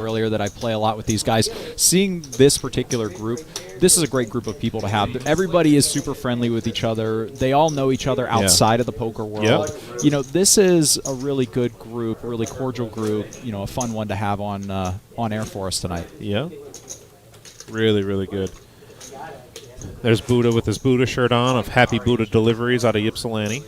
earlier that I play a lot with these guys. Seeing this particular group, this is a great group of people to have. Everybody is super friendly with each other. They all know each other outside of the poker world. Yep. You know, this is a really good group, a really cordial group. You know, a fun one to have on air for us tonight. Yeah. Really, really good. There's Buddha with his Buddha shirt on of Happy Buddha Deliveries out of Ypsilanti,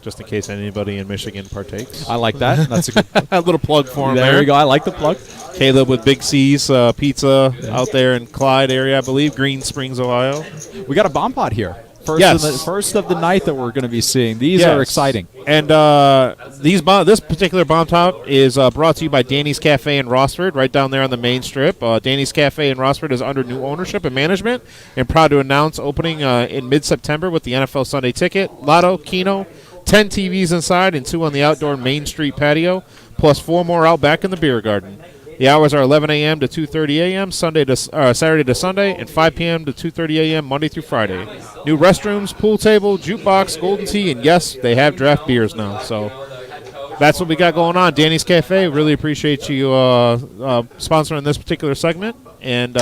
just in case anybody in Michigan partakes. I like that. That's a good a little plug for him there. There we go. I like the plug. Caleb with Big C's Pizza out there in Clyde area, I believe, Green Springs, Ohio. We got a bomb pot here. First of the night that we're going to be seeing. These are exciting. And this particular bomb top is brought to you by Danny's Cafe in Rossford, right down there on the main strip. Danny's Cafe in Rossford is under new ownership and management, and proud to announce opening in mid-September with the NFL Sunday Ticket, Lotto, Keno, 10 TVs inside and 2 on the outdoor Main Street patio, plus 4 more out back in the beer garden. The hours are 11 a.m. to 2:30 a.m. Saturday to Sunday, and 5 p.m. to 2:30 a.m. Monday through Friday. New restrooms, pool table, jukebox, golden tea, and yes, they have draft beers now. So that's what we got going on. Danny's Cafe, really appreciate you sponsoring this particular segment. And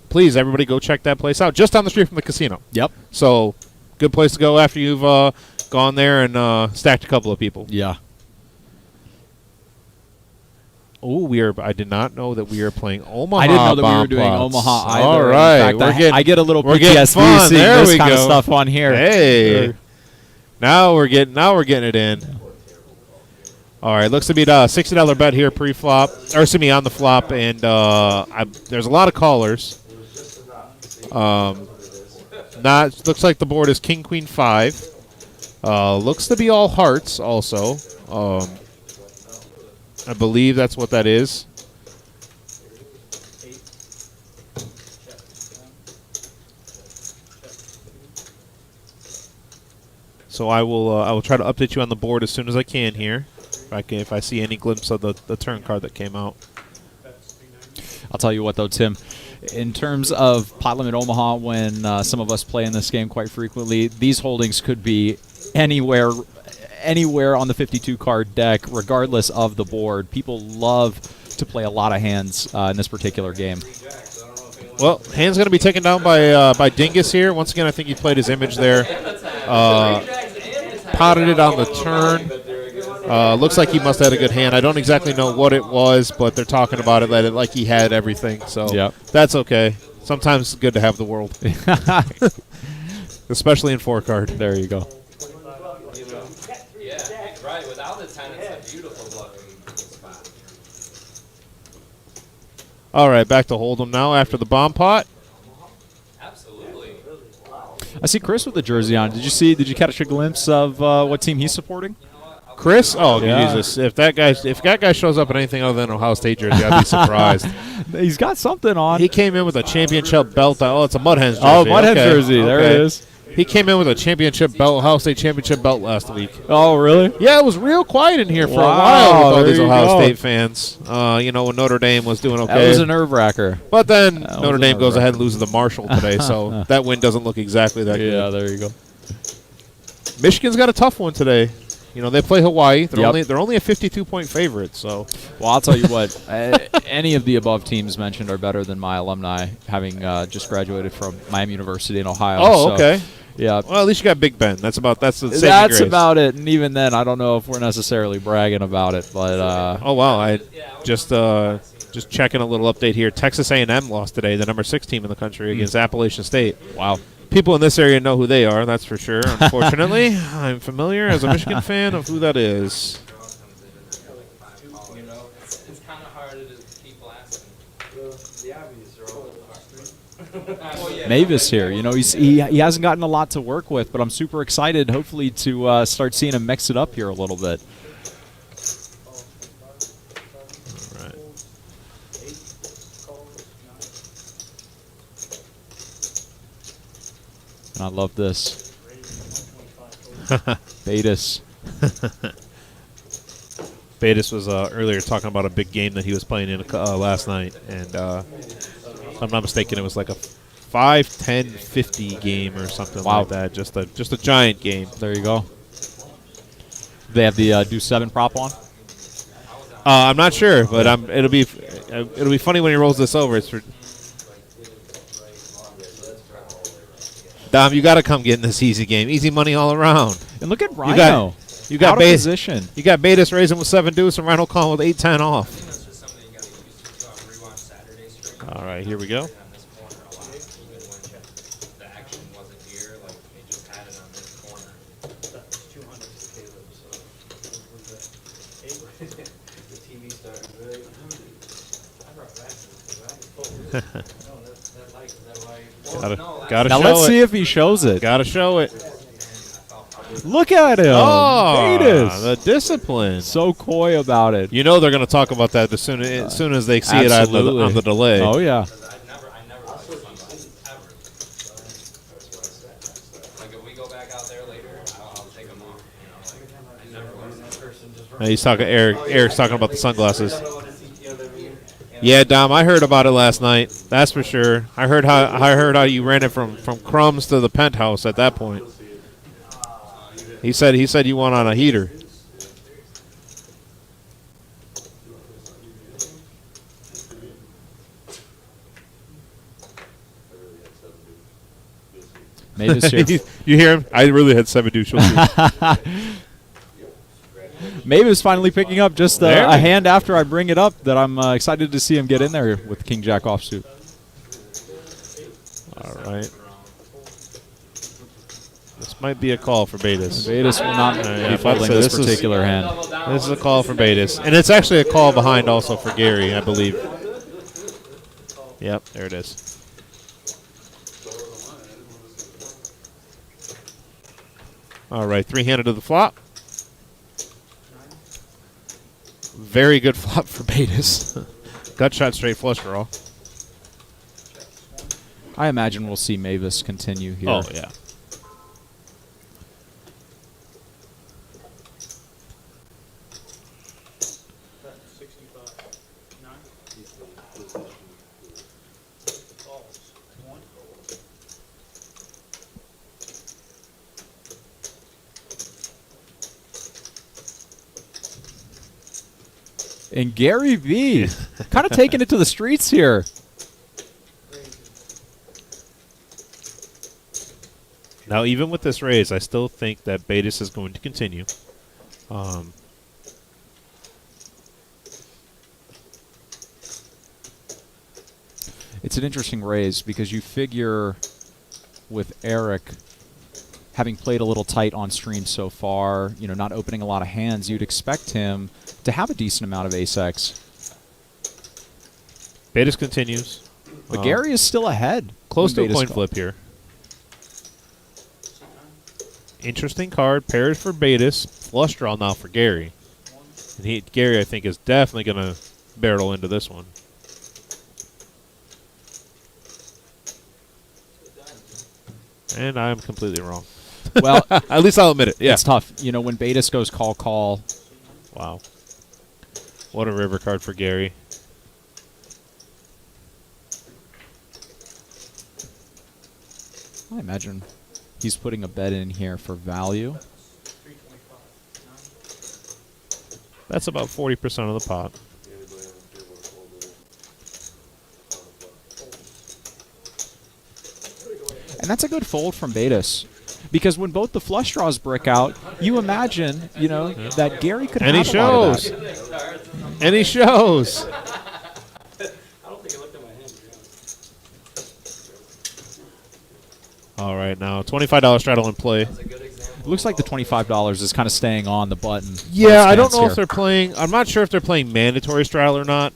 please, everybody go check that place out. Just down the street from the casino. Yep. So good place to go after you've gone there and stacked a couple of people. Yeah. Oh, I did not know that we are playing Omaha. I didn't know that we were bomb doing plots. Omaha either. All right. In fact, I get a little PTSD seeing this kind of stuff on here. Hey. Now we're getting it in. All right, looks to be a $60 bet here pre-flop, or excuse me, on the flop, and there's a lot of callers. Looks like the board is King Queen 5. Looks to be all hearts also. I believe that's what that is. So I will try to update you on the board as soon as I can here. If I see any glimpse of the turn card that came out. I'll tell you what though, Tim. In terms of pot limit Omaha, when some of us play in this game quite frequently, these holdings could be anywhere on the 52 card deck, regardless of the board. People love to play a lot of hands in this particular game. Well, hand's going to be taken down by Dingus here. Once again, I think he played his image there. Potted it on the turn. Looks like he must have had a good hand. I don't exactly know what it was, but they're talking about it like he had everything. So that's okay. Sometimes it's good to have the world, especially in 4-card. There you go. Right, without the 10, it's a beautiful bluffing spot. All right, back to Hold'em now after the bomb pot. Absolutely. I see Chris with the jersey on. Did you catch a glimpse of what team he's supporting? Chris? Oh, Jesus. If that guy shows up in anything other than Ohio State jersey, I'd be surprised. He's got something on. He came in with a championship belt. Oh, it's a Mud Hens jersey. Oh, Mud Hens jersey. There it is. He came in with a championship belt, Ohio State championship belt last week. Oh, really? Yeah, it was real quiet in here for a while with all these Ohio State fans. When Notre Dame was doing okay. That was a nerve-wracker. But then Notre Dame goes ahead and loses to Marshall today, so that win doesn't look exactly that good. Yeah, there you go. Michigan's got a tough one today. They play Hawaii. They're only a 52-point favorite. So, well, I'll tell you what. Any of the above teams mentioned are better than my alumni, having just graduated from Miami University in Ohio. Oh, okay. Yeah. Well, at least you got Big Ben. That's the saving That's grace. about it. And even then, I don't know if we're necessarily bragging about it. But oh wow, I just checking a little update here. Texas A&M lost today, the number 6 team in the country against Appalachian State. Wow. People in this area know who they are, that's for sure. Unfortunately, I'm familiar as a Michigan fan of who that is. It's kind of hard to keep blasting. Mavis here, he hasn't gotten a lot to work with, but I'm super excited, hopefully, to start seeing him mix it up here a little bit. All right. And I love this. Betis. Betis was earlier talking about a big game that he was playing in last night, and if I'm not mistaken, it was like a 5, 10, 50 game or something like that. Just a giant game. There you go. They have the do 7 prop on. I'm not sure, but it'll be It'll be funny when he rolls this over. It's for Dom. You got to come get in this easy game. Easy money all around. And look at Rhino. You got out of position. You got Betis raising with 7 deuce and Rhino calling with 8-10 off. All right, here we go. Gotta Now show let's it. see if he shows it. Gotta show it. Look at him. Oh, Betis. the discipline. So coy about it. You know they're going to talk about that as soon as they see it on the delay. Oh, yeah. He's talking. Eric's talking about the sunglasses. Yeah, Dom, I heard about it last night. That's for sure. I heard how you ran it from crumbs to the penthouse at that point. He said you won on a heater. Mavis here. You hear him? I really had 7 deuce. Mavis finally picking up just a hand after I bring it up that I'm excited to see him get in there with King Jack offsuit. All right. This might be a call for Betis. Betis will not be folding this particular hand. This is a call for Betis. And it's actually a call behind also for Gary, I believe. Yep, there it is. All right, 3-handed to the flop. Very good flop for Betis. Gut shot, straight flush draw. I imagine we'll see Mavis continue here. Oh, yeah. And Gary V. kind of taking it to the streets here. Now, even with this raise, I still think that Betis is going to continue. It's an interesting raise because you figure with Eric having played a little tight on stream so far, not opening a lot of hands, you'd expect him to have a decent amount of ace-X. Betis continues. But Gary is still ahead. Close to a coin flip here. Interesting card. Pairs for Betis. Flush draw now for Gary. And Gary, I think, is definitely going to barrel into this one. And I'm completely wrong. Well, at least I'll admit it. Yeah. It's tough. When Betis goes call. Wow. What a river card for Gary. I imagine he's putting a bet in here for value. That's about 40% of the pot. And that's a good fold from Betis. Because when both the flush draws brick out, you imagine, that Gary could have a lot of that. And he shows. I don't think I looked at my hand. All right, now $25 straddle in play. It looks like the $25 is kind of staying on the button. Yeah, I don't know if they're playing. I'm not sure if they're playing mandatory straddle or not.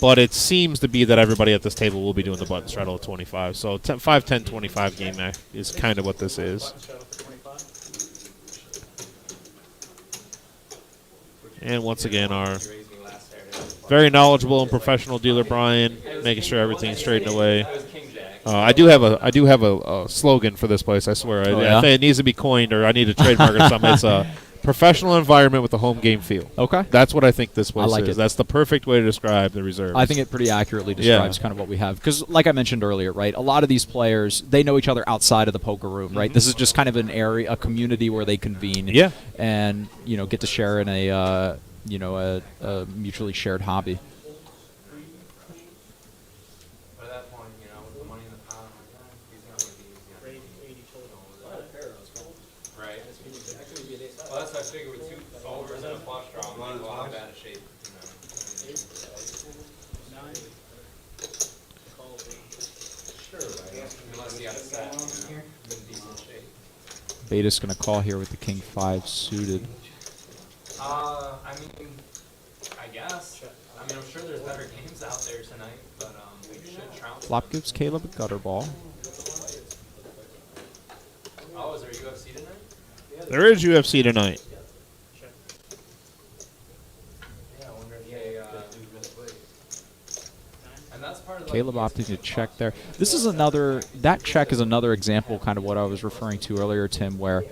But it seems to be that everybody at this table will be doing the button straddle at 25. So 5, 10, 25 game is kind of what this is. And once again, our very knowledgeable and professional dealer Brian, making sure everything's straightened away. I do have a slogan for this place. I swear. I think it needs to be coined, or I need to trademark or something. It's a professional environment with a home game feel. Okay, that's what I think this place is. That's the perfect way to describe the reserves. I think it pretty accurately describes kind of what we have. Because, like I mentioned earlier, right, a lot of these players, they know each other outside of the poker room, right? This is just kind of an area, a community where they convene, and get to share in a mutually shared hobby. set, you know, in decent shape. Beta's going to call here with the king 5 suited. I mean, I guess. I mean, I'm sure there's better games out there tonight, but we should trounce. Flop gives Caleb a gutter ball. Oh, is there UFC tonight? There is UFC tonight. Yeah, I wonder if they. And that's part of the. Caleb opting to check there. This is another, that check is another example, kind of what I was referring to earlier, Tim, where,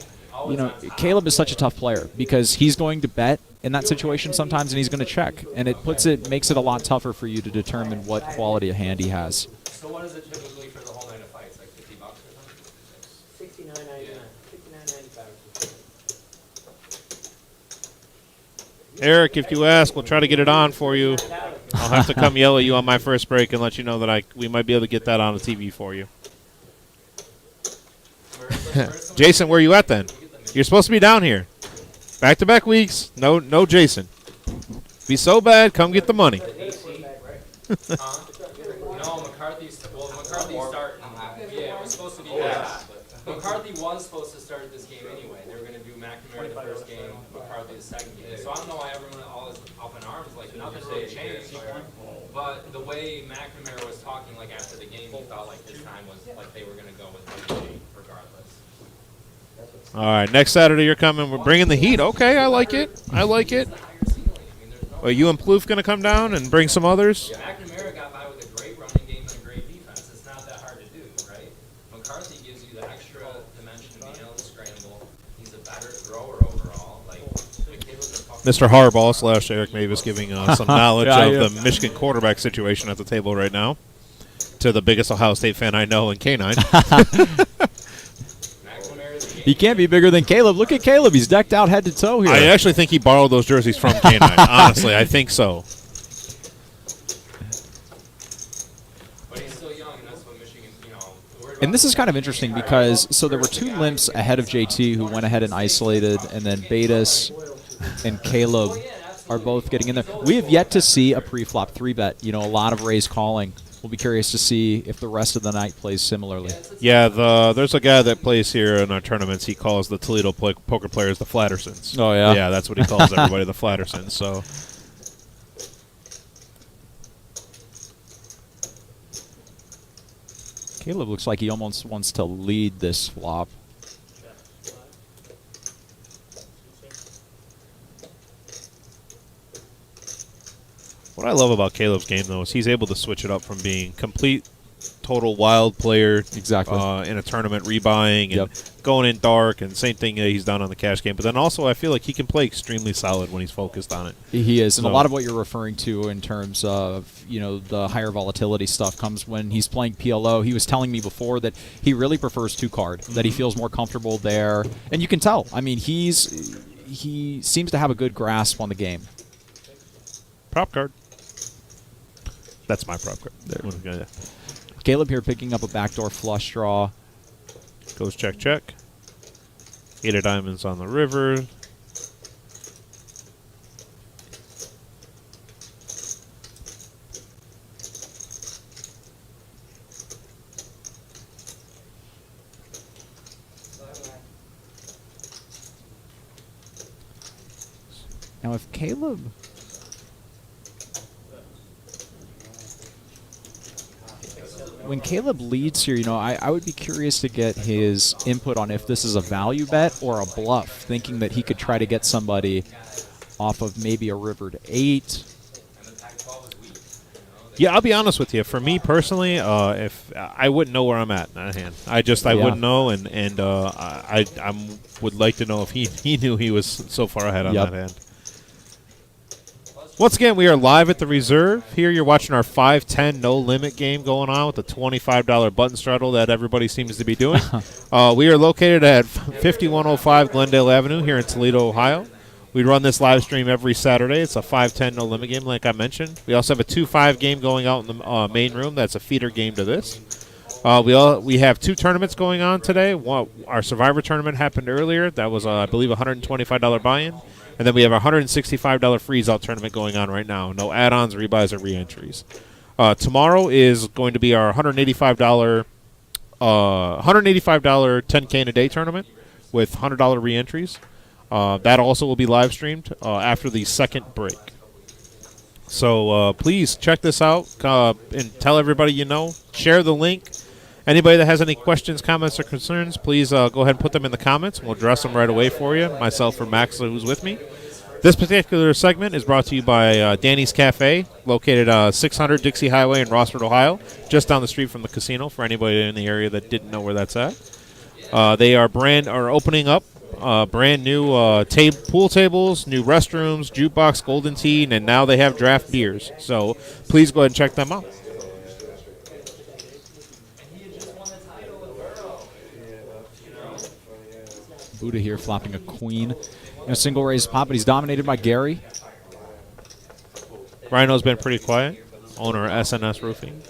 you know, Caleb is such a tough player because he's going to bet in that situation sometimes and he's going to check. And it makes it a lot tougher for you to determine what quality of hand he has. So what is it typically for the whole night of fights? Like $50 or something? $69.99. $69.95. Eric, if you ask, we'll try to get it on for you. I'll have to come yell at you on my first break and let you know that we might be able to get that on the TV for you. Jason, where are you at then? You're supposed to be down here. Back-to-back weeks. No Jason. Be so bad, come get the money. No, McCarthy's starting. Yeah, it was supposed to be that. McCarthy was supposed to start this game anyway. They were going to do McNamara the first game, McCarthy the second game. So I don't know why everyone all is up in arms, like nothing really changed. But the way McNamara was talking, like after the game, he felt like this time was like they were going to go with WG regardless. All right, next Saturday you're coming. We're bringing the heat. Okay, I like it. I like it. Well, you and Plouffe going to come down and bring some others? McNamara got by with a great running game and a great defense. It's not that hard to do, right? McCarthy gives you the extra dimension to being able to scramble. He's a better thrower overall. Like, Mr. Harbaugh / Eric Mavis giving some knowledge Yeah, of the Michigan quarterback situation at the table right now to the biggest Ohio State fan I know in K9. He can't be bigger than Caleb. Look at Caleb. He's decked out head to toe here. I actually think he borrowed those jerseys from K9. Honestly, I think so. But he's still young, and that's what Michigan, you know. And this is kind of interesting because, so there were 2 limps ahead of JT who went ahead and isolated, and then Betas and Caleb are both getting in there. We have yet to see a pre-flop 3-bet. You know, a lot of raise calling. We'll be curious to see if the rest of the night plays similarly. Yeah, there's a guy that plays here in our tournaments. He calls the Toledo poker players the Flattersons. Oh, yeah? Yeah, that's what he calls everybody, the Flattersons. So Caleb looks like he almost wants to lead this flop. what I love about Caleb's game, though, is he's able to switch it up from being complete, total wild player Exactly. in a tournament, rebuying and going in dark, and same thing he's done on the cash game. But then also I feel like he can play extremely solid when he's focused on it. He is, and So- a lot of what you're referring to in terms of, you know, the higher volatility stuff comes when he's playing PLO. He was telling me before that he really prefers 2-card, that he feels more comfortable there, and you can tell. I mean, he seems to have a good grasp on the game. Prop card. That's my prop card. There. Caleb here picking up a backdoor flush draw. Goes check, check. 8 of diamonds on the river. Now, if Caleb... When Caleb leads here, you know, I would be curious to get his input on if this is a value bet or a bluff, thinking that he could try to get somebody off of maybe a river to 8. Yeah, I'll be honest with you. For me personally, if I wouldn't know where I'm at in that hand, I wouldn't know, and I would like to know if he knew he was so far ahead on that hand. Once again, we are live at the Reserve. Here you're watching our 5-10 no-limit game going on with the $25 button straddle that everybody seems to be doing. We are located at 5105 Glendale Avenue here in Toledo, Ohio. We run this live stream every Saturday. It's a 5-10 no-limit game like I mentioned. We also have a 2-5 game going out in the main room. That's a feeder game to this. We have 2 tournaments going on today. Our Survivor tournament happened earlier. That was, I believe, a $125 buy-in. And then we have a $165 freeze-out tournament going on right now. No add-ons, rebuys, or re-entries. Tomorrow is going to be our $185 $185 10K in a day tournament with $100 re-entries. That also will be live streamed after the second break. So please check this out and tell everybody you know. Share the link. Anybody that has any questions, comments, or concerns, please go ahead and put them in the comments. We'll address them right away for you, myself or Max, who's with me. This particular segment is brought to you by Danny's Cafe, located 600 Dixie Highway in Rossford, Ohio, just down the street from the casino for anybody in the area that didn't know where that's at. They are opening up brand new pool tables, new restrooms, jukebox, golden tea, and now they have draft beers. So please go ahead and check them out. Buddha here flopping a queen in a single raise pot, but he's dominated by Gary. Rhino's been pretty quiet. Owner of SNS Roofing.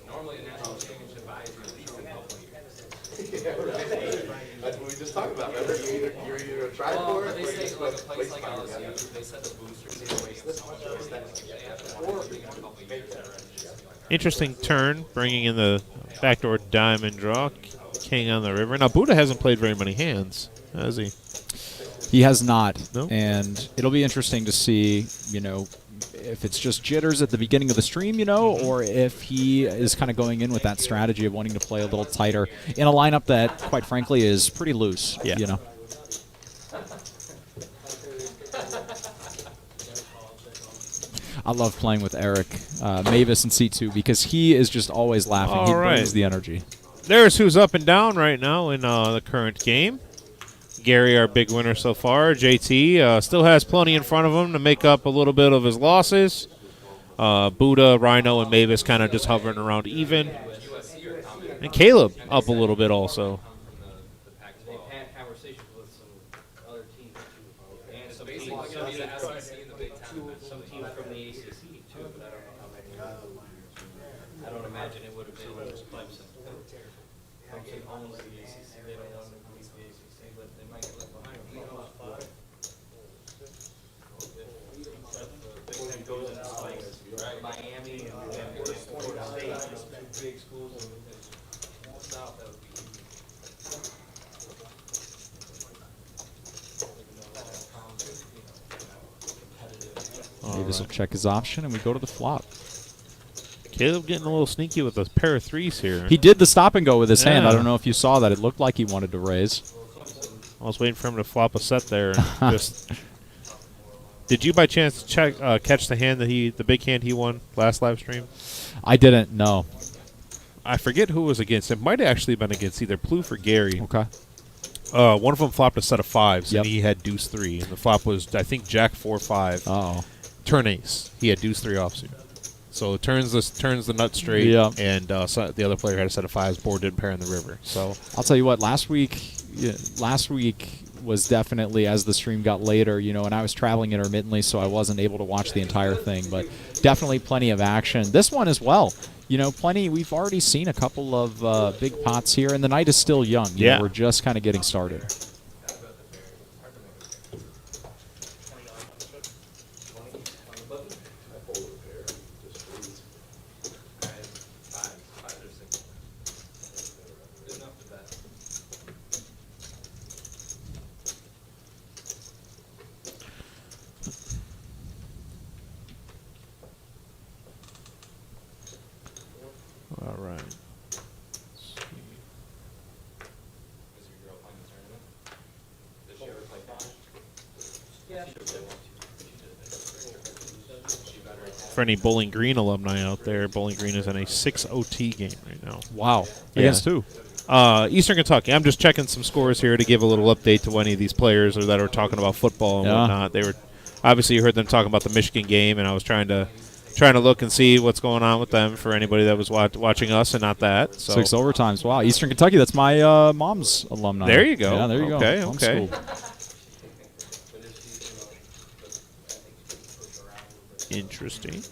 Normally a national championship buys you at least a couple years. That's what we just talked about. Remember, you're either a try for it. They say like a place like LSU, they set the boosters in ways so much more that they have to want to a couple years. Interesting turn, bringing in the backdoor diamond draw. King on the river. Now, Buddha hasn't played very many hands, has he? He has not. No? And it'll be interesting to see, you know, if it's just jitters at the beginning of the stream, you know, or if he is kind of going in with that strategy of wanting to play a little tighter in a lineup that, quite frankly, is pretty loose, you know. I love playing with Eric Mavis in C2 because he is just always laughing. All he right. brings the energy. There's who's up and down right now in the current game. Gary, our big winner so far. JT still has plenty in front of him to make up a little bit of his losses. Buddha, Rhino, and Mavis kind of just hovering around even. And Caleb up a little bit also. They've had conversations with some other teams too. And So basically, it's going to be the SEC and the Big Ten. some teams from the ACC too, but I don't know how many. I don't imagine it would have been Clemson. Clemson owns the ACC. They don't want to leave the ACC, but they might get left behind. If the Big Ten goes into like Miami and Florida State, just two big schools in the South, that would be Mavis will check his option, and we go to the flop. Caleb getting a little sneaky with a pair of threes here. He did the stop and go with his hand. I Yeah. don't know if you saw that. It looked like he wanted to raise. I was waiting for him to flop a set there. And just. Did you by chance catch the hand that the big hand he won last live stream? I didn't know. I forget who it was against. It might have actually been against either Plouffe or Gary. Okay. One of them flopped a set of fives, Yep. and he had deuce 3. And the flop was, I think, Jack 4-5. Oh. Turn ace. He had deuce 3 offsuit. So it turns the nut straight, Yeah. and so the other player had a set of fives. Board didn't pair in the river. So I'll tell you what, last week was definitely, as the stream got later, you know, and I was traveling intermittently, so I wasn't able to watch the entire thing, but definitely plenty of action. This one as well. You know, plenty. We've already seen a couple of big pots here, and the night is still young. You know, we're just kind of getting started. all right. For any Bowling Green alumni out there, Bowling Green is in a 6 OT game right now. Wow. Yeah. Against who? Eastern Kentucky. I'm just checking some scores here to give a little update to any of these players or that are talking about football and whatnot. They were obviously, you heard them talking about the Michigan game, and I was trying to look and see what's going on with them for anybody that was watching us and not that. So 6 overtimes. Wow. Eastern Kentucky. That's my mom's alumni. there you go. Yeah, there you okay, go. Home okay. school. Interesting.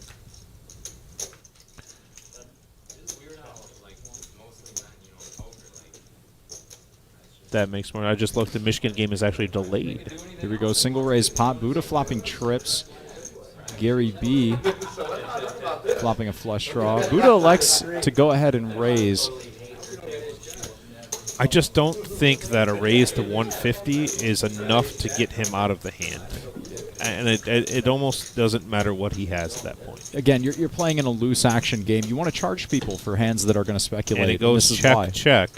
That makes more. I just looked. The Michigan game is actually delayed. Here we go. Single raise pot. Buddha flopping trips. Gary B flopping a flush draw. Buddha elects to go ahead and raise. I just don't think that a raise to 150 is enough to get him out of the hand. And it almost doesn't matter what he has at that point. Again, you're playing in a loose action game. You want to charge people for hands that are going to speculate. And it goes this is why. check.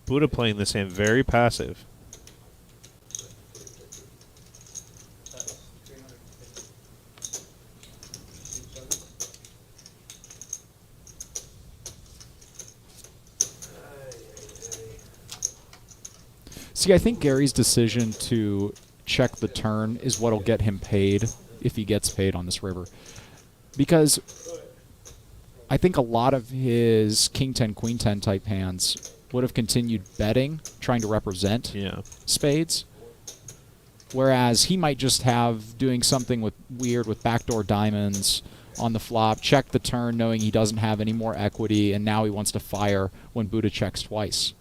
Buddha playing this hand very passive. See, I think Gary's decision to check the turn is what'll get him paid if he gets paid on this river. Because I think a lot of his king 10, queen 10 type hands would have continued betting, trying to represent spades. Whereas he might just have doing something weird with backdoor diamonds on the flop, check the turn knowing he doesn't have any more equity, and now he wants to fire when Buddha checks twice.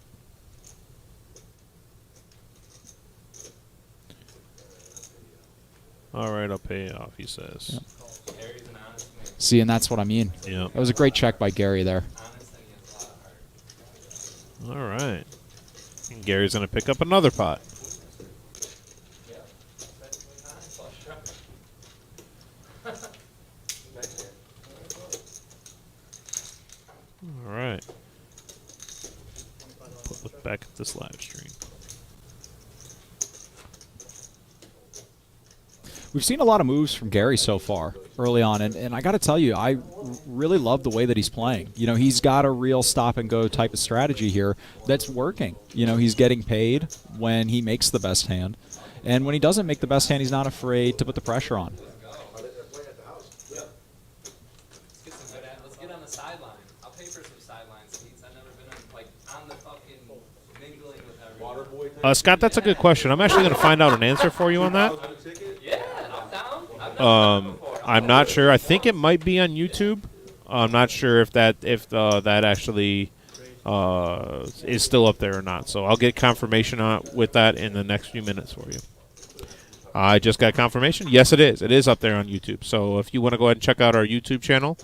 All right, I'll pay it off, he says. Yep. See, and that's what I mean. Yeah. That was a great check by Gary there. All right. And Gary's going to pick up another pot. All right. Look back at this live stream. We've seen a lot of moves from Gary so far early on, and I got to tell you, I really love the way that he's playing. You know, he's got a real stop-and-go type of strategy here that's working. You know, he's getting paid when he makes the best hand, and when he doesn't make the best hand, he's not afraid to put the pressure on. Let's get on the sideline. I'll pay for some sideline seats. I've never been on the fucking mingling with everyone. Scott, that's a good question. I'm actually going to find out an answer for you on that. Yeah, I'm down. I've done that before. I'm not sure. I think it might be on YouTube. I'm not sure if that actually is still up there or not. So I'll get confirmation with that in the next few minutes for you. I just got confirmation. Yes, it is. It is up there on YouTube. So if you want to go ahead and check out our YouTube channel,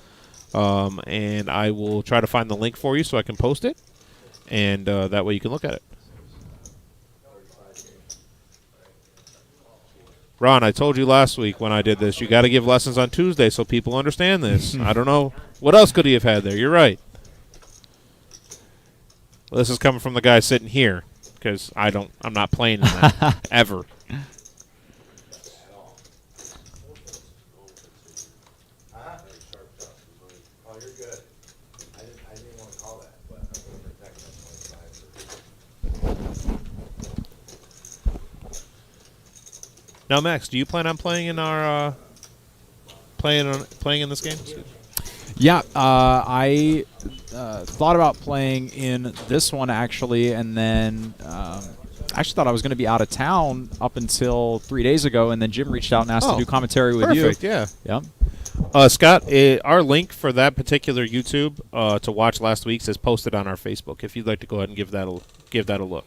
and I will try to find the link for you so I can post it, and that way you can look at it. Ron, I told you last week when I did this, you got to give lessons on Tuesday so people understand this. I don't know. What else could he have had there? You're right. Well, this is coming from the guy sitting here because I'm not playing in that ever. Now, Max, do you plan on playing in our playing in this game? Yeah, I thought about playing in this one actually, and then actually thought I was going to be out of town up until 3 days ago, and then Jim reached out and asked to do commentary with you. Perfect, yeah. Yep. Scott, our link for that particular YouTube to watch last week's is posted on our Facebook. If you'd like to go ahead and give that a look.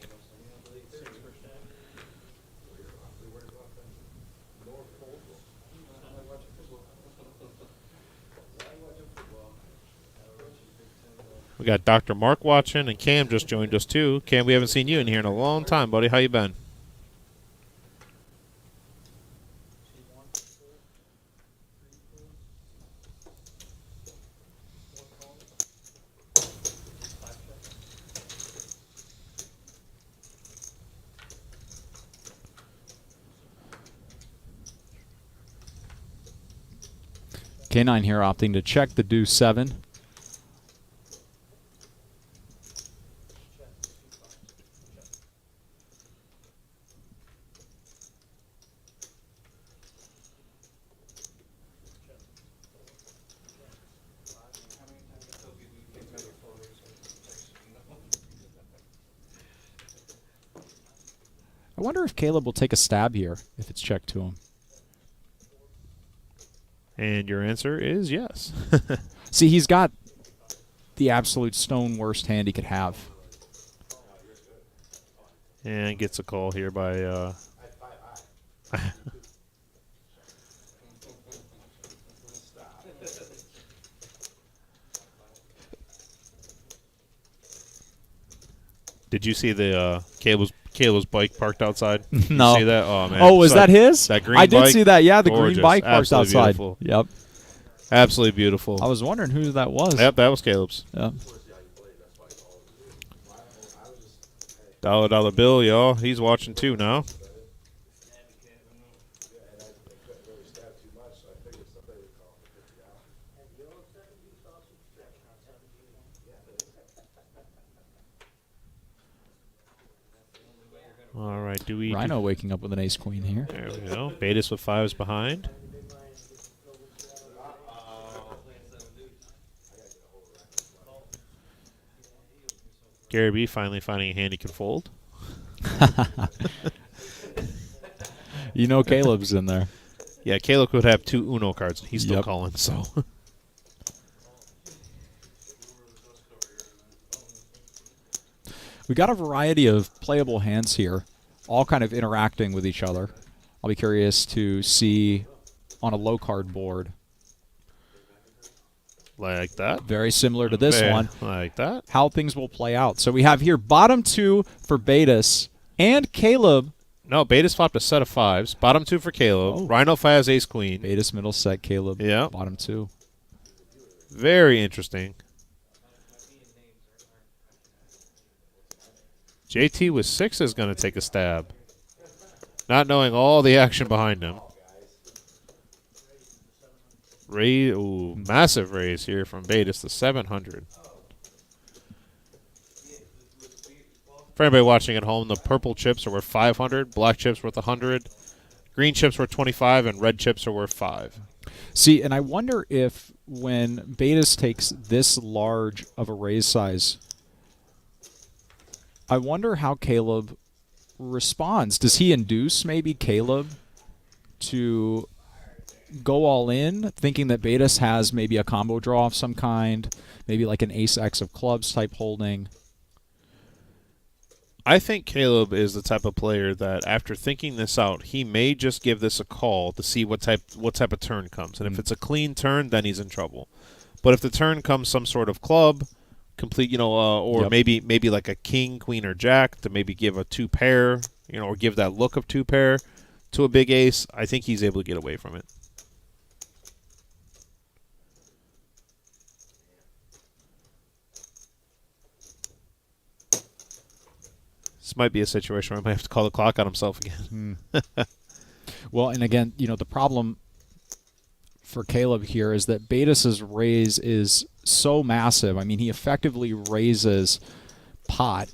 We got Dr. Mark watching, and Cam just joined us too. Cam, we haven't seen you in here in a long time, buddy. How you been? K9 here opting to check the deuce 7. I wonder if Caleb will take a stab here if it's checked to him. And your answer is yes. See, he's got the absolute stone worst hand he could have. And gets a call here by Did you see the Caleb's bike parked outside? Did No. You see that? Oh man. Oh, was So that his? That green I did bike, see that. Yeah, the gorgeous. green bike parked Absolutely outside. beautiful. Yep. Absolutely beautiful. I was wondering who that was. Yep, that was Caleb's. Yep. Dollar bill, y'all. He's watching too now. All right, do we? Rhino waking up with an ace queen here. There we go. Betis with 5s behind. Gary B finally finding a hand he can fold. You know Caleb's in there. Yeah, Caleb could have 2 Uno cards. He's still Yep. calling, so. We got a variety of playable hands here, all kind of interacting with each other. I'll be curious to see on a low card board. Like that. Very similar to this one. Like that. How things will play out. So we have here bottom 2 for Betis and Caleb. No, Betis flopped a set of 5s. Bottom 2 for Caleb. Oh. Rhino 5 has ace queen. Betis middle set, Caleb Yeah. bottom 2. Very interesting. JT with 6 is going to take a stab. Not knowing all the action behind him. Raise, ooh, massive raise here from Betis to 700. For anybody watching at home, the purple chips are worth 500, black chips worth 100, green chips worth 25, and red chips are worth 5. See, and I wonder if when Betis takes this large of a raise size, I wonder how Caleb responds. Does he induce maybe Caleb to go all in, thinking that Betis has maybe a combo draw of some kind, maybe like an ace-x of clubs type holding? I think Caleb is the type of player that after thinking this out, he may just give this a call to see what type of turn comes. And if it's a clean turn, then he's in trouble. But if the turn comes some sort of club, complete, or Yep. maybe like a king, queen, or jack to maybe give a 2 pair, or give that look of 2 pair to a big ace, I think he's able to get away from it. This might be a situation where I might have to call the clock on himself again. Well, and again, the problem for Caleb here is that Betis's raise is so massive. I mean, he effectively raises pot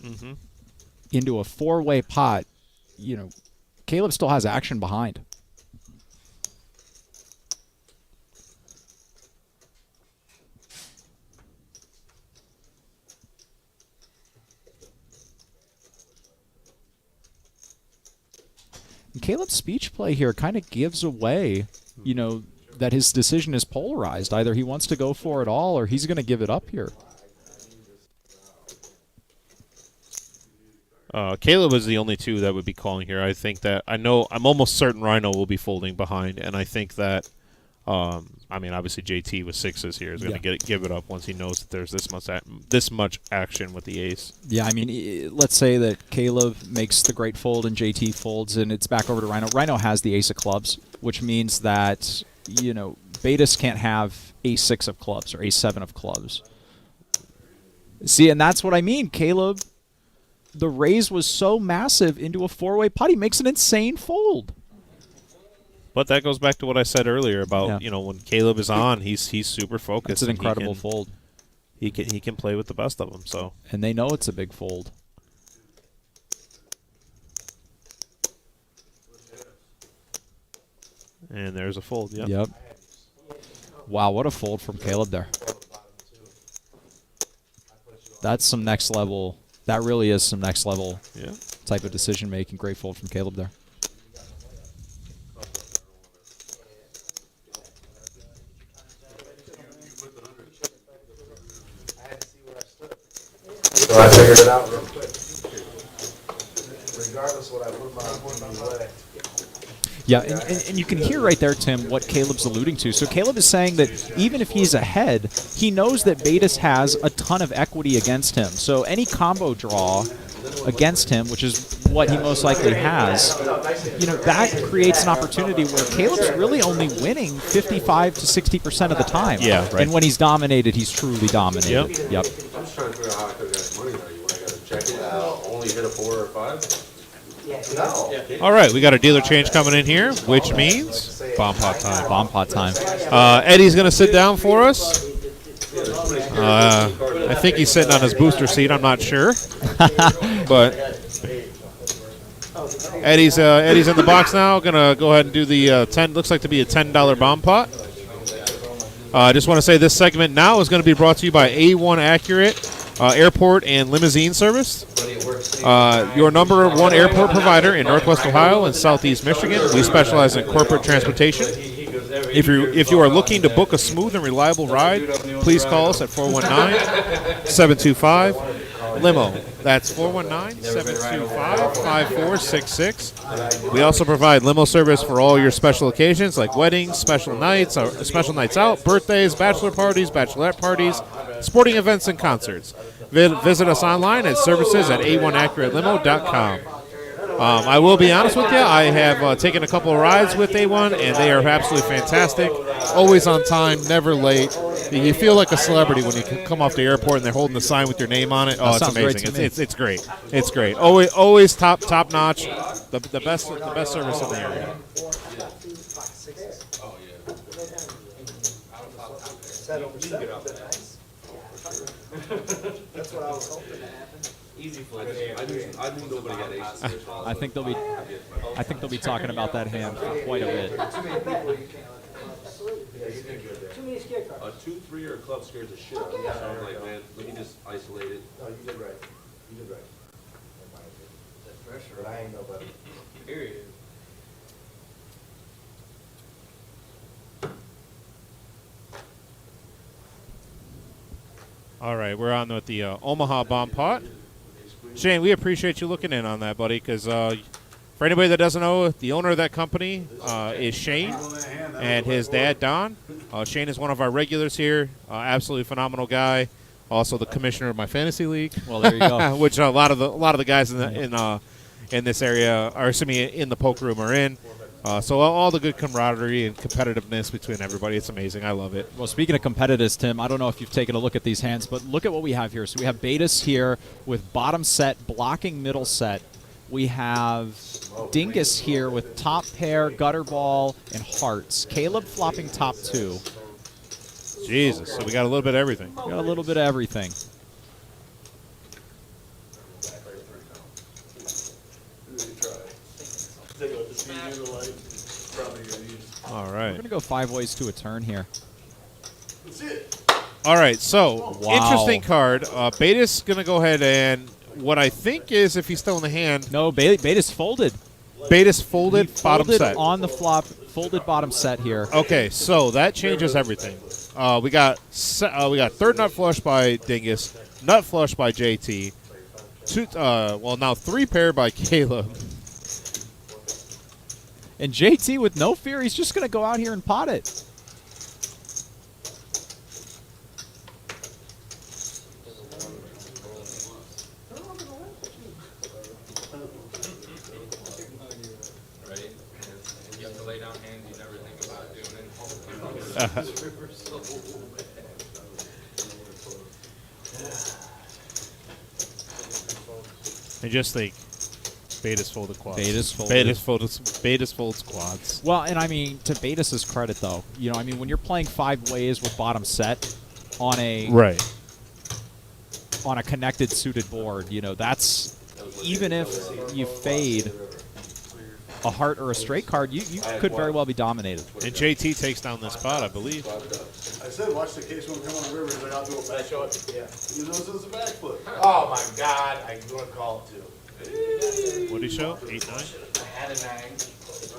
into a 4-way pot. Caleb still has action behind. And Caleb's speech play here kind of gives away, that his decision is polarized. Either he wants to go for it all or he's going to give it up here. Caleb is the only 2 that would be calling here. I think that I'm almost certain Rhino will be folding behind, and I think that obviously JT with 6s here is going to give it up once he knows that there's this much action with the ace. Yeah, I mean, let's say that Caleb makes the great fold and JT folds, and it's back over to Rhino. Rhino has the ace of clubs, which means that Betis can't have ace-6 of clubs or ace-7 of clubs. See, and that's what I mean. Caleb, the raise was so massive into a 4-way pot, he makes an insane fold. But that goes back to what I said earlier about when Caleb is on, he's super focused. It's an incredible fold. He can play with the best of them. So, and they know it's a big fold. And there's a fold. Yep. Wow, what a fold from Caleb there. That's some next level. That really is some next level type of decision making. Great fold from Caleb there. So I figured it out real quick. Regardless of what I put my way. Yeah, and you can hear right there, Tim, what Caleb's alluding to. So Caleb is saying that even if he's ahead, he knows that Betis has a ton of equity against him. So any combo draw against him, which is what he most likely has, you know, that creates an opportunity where Caleb's really only winning 55 to 60% of the time. Yeah, right. And when he's dominated, he's truly dominated. Yep. Yep. I'm just trying to figure out how I could have got money value when I got to check it out. Only hit a 4 or 5? No. All right, we got a dealer change coming in here, which means bomb pot time. Bomb pot time. Eddie's going to sit down for us. I think he's sitting on his booster seat. I'm not sure, but Eddie's in the box now. Gonna go ahead and do the 10. Looks like to be a $10 bomb pot. I just want to say this segment now is going to be brought to you by A1 Accurate Airport and Limousine Service. Your number one airport provider in Northwest Ohio and Southeast Michigan. We specialize in corporate transportation. If you are looking to book a smooth and reliable ride, please call us at 419-725-LIMO. That's 419-725-5466. We also provide limo service for all your special occasions like weddings, special nights out, birthdays, bachelor parties, bachelorette parties, sporting events, and concerts. Visit us online at services@a1accuratelimo.com. I will be honest with you, I have taken a couple of rides with A1, and they are absolutely fantastic. Always on time, never late. You feel like a celebrity when you come off the airport and they're holding the sign with your name on it. Oh, it's amazing. It's great. It's great. Always top notch. The best service in the area. That's what I was hoping to happen. Easy for I knew nobody got aces. I think they'll be talking about that hand for quite a bit. A 2-3 or a club scares the shit out of me. So I'm like, man, let me just isolate it. No, you did right. You did right. That's pressure. But I ain't nobody. Period. All right, we're on with the Omaha bomb pot. Shane, we appreciate you looking in on that, buddy, because for anybody that doesn't know, the owner of that company is Shane and his dad, Don. Shane is one of our regulars here, absolutely phenomenal guy. Also the commissioner of my fantasy league. Well, there you go. Which a lot of the guys in this area, or in the poke room, are in. So all the good camaraderie and competitiveness between everybody, it's amazing. I love it. Well, speaking of competitiveness, Tim, I don't know if you've taken a look at these hands, but look at what we have here. So we have Betis here with bottom set blocking middle set. We have Dingus here with top pair, gutter ball, and hearts. Caleb flopping top 2. Jesus, so we got a little bit of everything. Got a little bit of everything. All We're right. going to go 5 ways to a turn here. All right, so Wow. interesting card. Betis going to go ahead and what I think is, if he's still in the hand, No, Betis folded. Betis folded bottom Folded set. on the flop, folded bottom set here. Okay, so that changes everything. We got third nut flush by Dingus, nut flush by JT, now 3 pair by Caleb. And JT with no fear, he's just going to go out here and pot it. Right? You have to lay down hands you never think about doing it. And just think, Betis folded quads. Betis folded. Betis folds quads. Well, and I mean, to Betis' credit, though, you know, I mean, when you're playing 5 ways with bottom set on a connected suited board, you know, that's, even if you fade a heart or a straight card, you could very well be dominated. And JT takes down this spot, I believe. I said, watch the case when we come on the river. He's like, I'll do a backflip. Yeah. He knows it's a backflip. Oh my God! I'm going to call it too. What did he show? 8-9? I had a 9.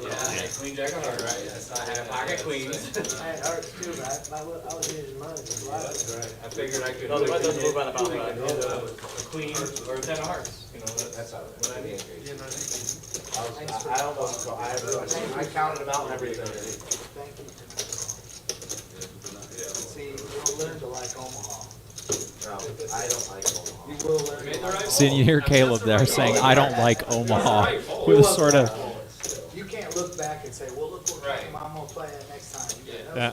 Yeah, I had queen jack of heart, right? Yes, I had pocket queens. I had hearts too, but I was using mine as well. I figured I could. No, the button doesn't move on the bottom. A queen or a 10 of hearts. You know, that's what I need. I counted them out and everything. See, you'll learn to like Omaha. I don't like Omaha. You made the right Seeing you hear Caleb there saying, "I don't like Omaha," with a sort of. You can't look back and say, well, look what Right. I'm gonna play it next time. Yeah.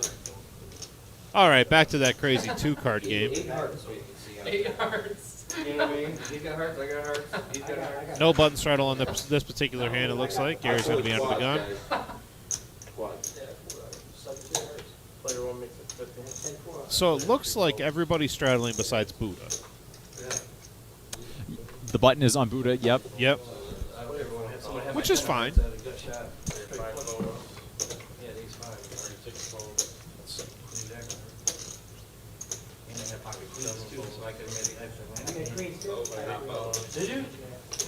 All right, back to that crazy 2-card game. 8 hearts, so you can see. 8 yards. You know what I mean? You got hearts, I got hearts, he's got hearts. No button straddle on this particular hand, it looks like. Gary's going to be under the gun. Player one makes it 15. So it looks like everybody's straddling besides Buddha. The button is on Buddha. Yep. Yep. Which is fine. Yeah, these 5. And they have pocket queens too, so I could have made it extra. Did you?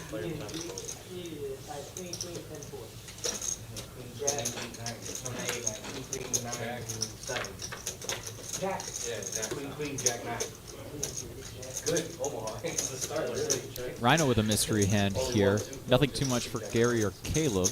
Queen, 10, 4. Queen, 9, 7. Jack. Yeah, Jack. Queen, Jack 9. Good, Omaha. It's the start, really. Rhino with a mystery hand here. Nothing too much for Gary or Caleb.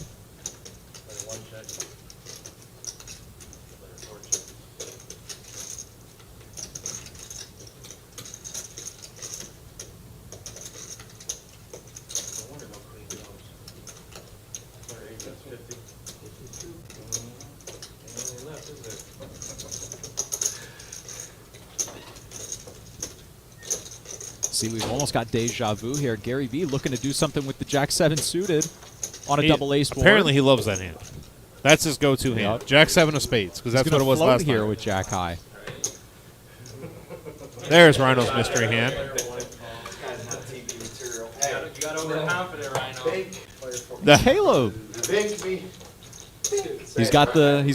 See, we've almost got deja vu here. Gary V looking to do something with the Jack 7 suited on a double ace board. Apparently he loves that hand. That's his go-to hand. Yep. Jack 7 of spades, because that's He's what gonna it was float last here time. with Jack High. There's Rhino's mystery hand. You got overconfident, Rhino. The Caleb. He's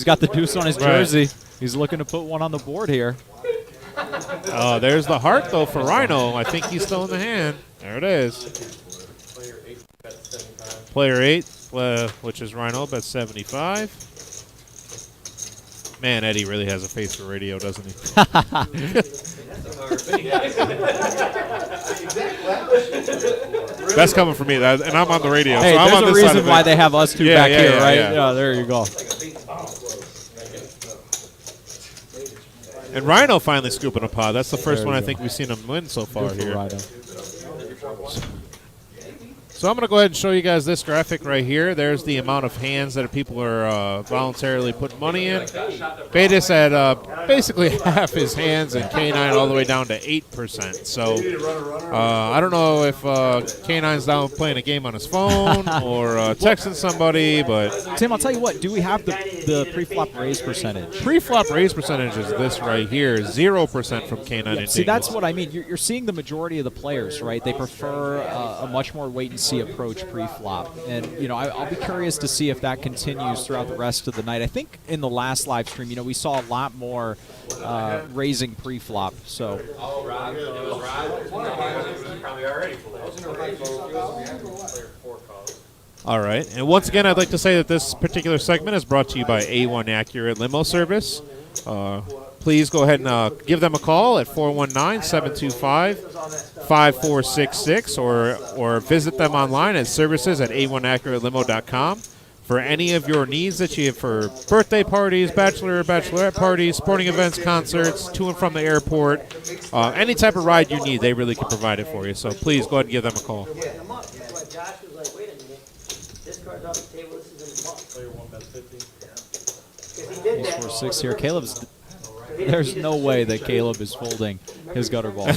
got the deuce on his Right. jersey. He's looking to put one on the board here. Oh, there's the heart, though, for Rhino. I think he's still in the hand. There it is. Player 8, which is Rhino, bet 75. Man, Eddie really has a face for radio, doesn't he? That's coming from me, and I'm on the radio. Hey, so I'm there's on a this side reason of why it. they have us two Yeah, back yeah, here, yeah, right? yeah. Yeah, there you go. And Rhino finally scooping a pot. That's the first There one you I go. think we've seen him win so far Good for here. Rhino. So I'm going to go ahead and show you guys this graphic right here. There's the amount of hands that people are voluntarily putting money in. Betis at basically half his hands and K9 all the way down to 8%. So I don't know if K9's down playing a game on his phone or texting somebody, but Tim, I'll tell you what. Do we have the pre-flop raise percentage? pre-flop raise percentage is this right here, 0% from K9 and See, that's Dingles. what I mean. You're seeing the majority of the players, right? They prefer a much more wait-and-see approach pre-flop. And, you know, I'll be curious to see if that continues throughout the rest of the night. I think in the last live stream, you know, we saw a lot more raising pre-flop. So Oh, Rob. It was Rob. Probably already full. All right. And once again, I'd like to say that this particular segment is brought to you by A1 Accurate Limo Service. Please go ahead and give them a call at 419-725-5466 or visit them online at services@a1accuratelimo.com for any of your needs that you have for birthday parties, bachelorette parties, sporting events, concerts, to and from the airport. Any type of ride you need, they really can provide it for you. So please go ahead and give them a call. Josh was like, wait a minute, this card's off the table, this is in the month. Player 1 bet 50. Because he did that. 4-6 here. Caleb's. There's no way that Caleb is folding his gutter ball. Well,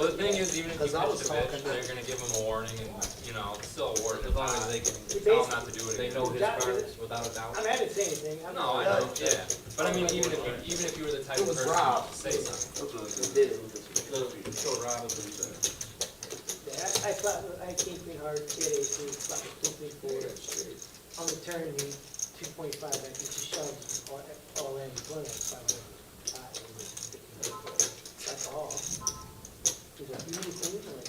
the thing is, even if you pitch the pitch, they're going to give him a warning, and, you know, it's still a warning. As long as they can tell him not to do it They again. know his cards without a doubt. I mean, I didn't say anything. No, I know, yeah. But I mean, even if you were the type of person to say something. Show Rob what he said. I thought, I came pretty hard, kid, AC, flop was 2.4. On the turn, he 2.5, I think he shoved all in, one at 500. That's all. He's like, you need to clean it?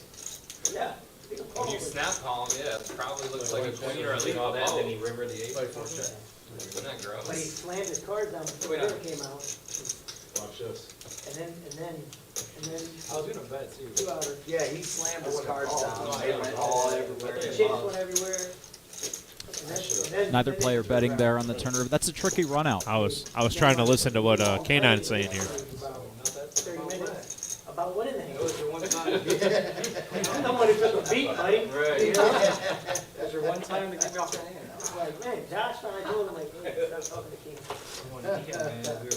Yeah. Take a call. When you snap call him, yeah, it probably looks like a queen or at least a all that, then low. he river the 8 before check. Isn't that But he gross? slammed his cards down before Wait, the came out. Watch this. And then, I was going to bet, too. 2 hours. Yeah, he slammed his cards down. Oh, They yeah. went all everywhere. The chips went everywhere. And then- Neither player betting there on the turn. That's a tricky run out. I was trying to listen to what K9 is saying here. About 30 minutes, about No money for the beat, buddy. Right. You know? Is there one time to get me off the hand? It's like, man, Josh, when I told him, like, hey, stop talking to King.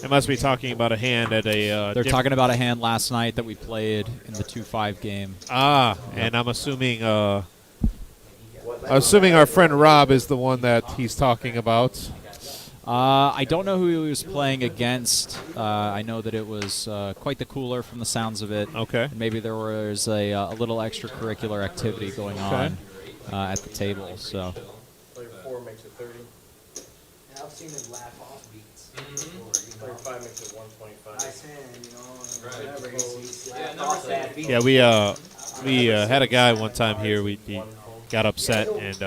They must be talking about a hand at a. They're talking about a hand last night that we played in the 2-5 game. And I'm assuming. Assuming our friend Rob is the one that he's talking about. I don't know who he was playing against. I know that it was quite the cooler from the sounds of it. Okay. And maybe there was a little extracurricular activity going on at the table. So. Player 4 makes it 30. Yeah, I've seen him laugh off beats. Player 5 makes it 125. Nice hand, you know, and Right. whatever. He's Yeah, laughed never off seen that it. beat. Yeah, we had a guy one time here. He got upset, and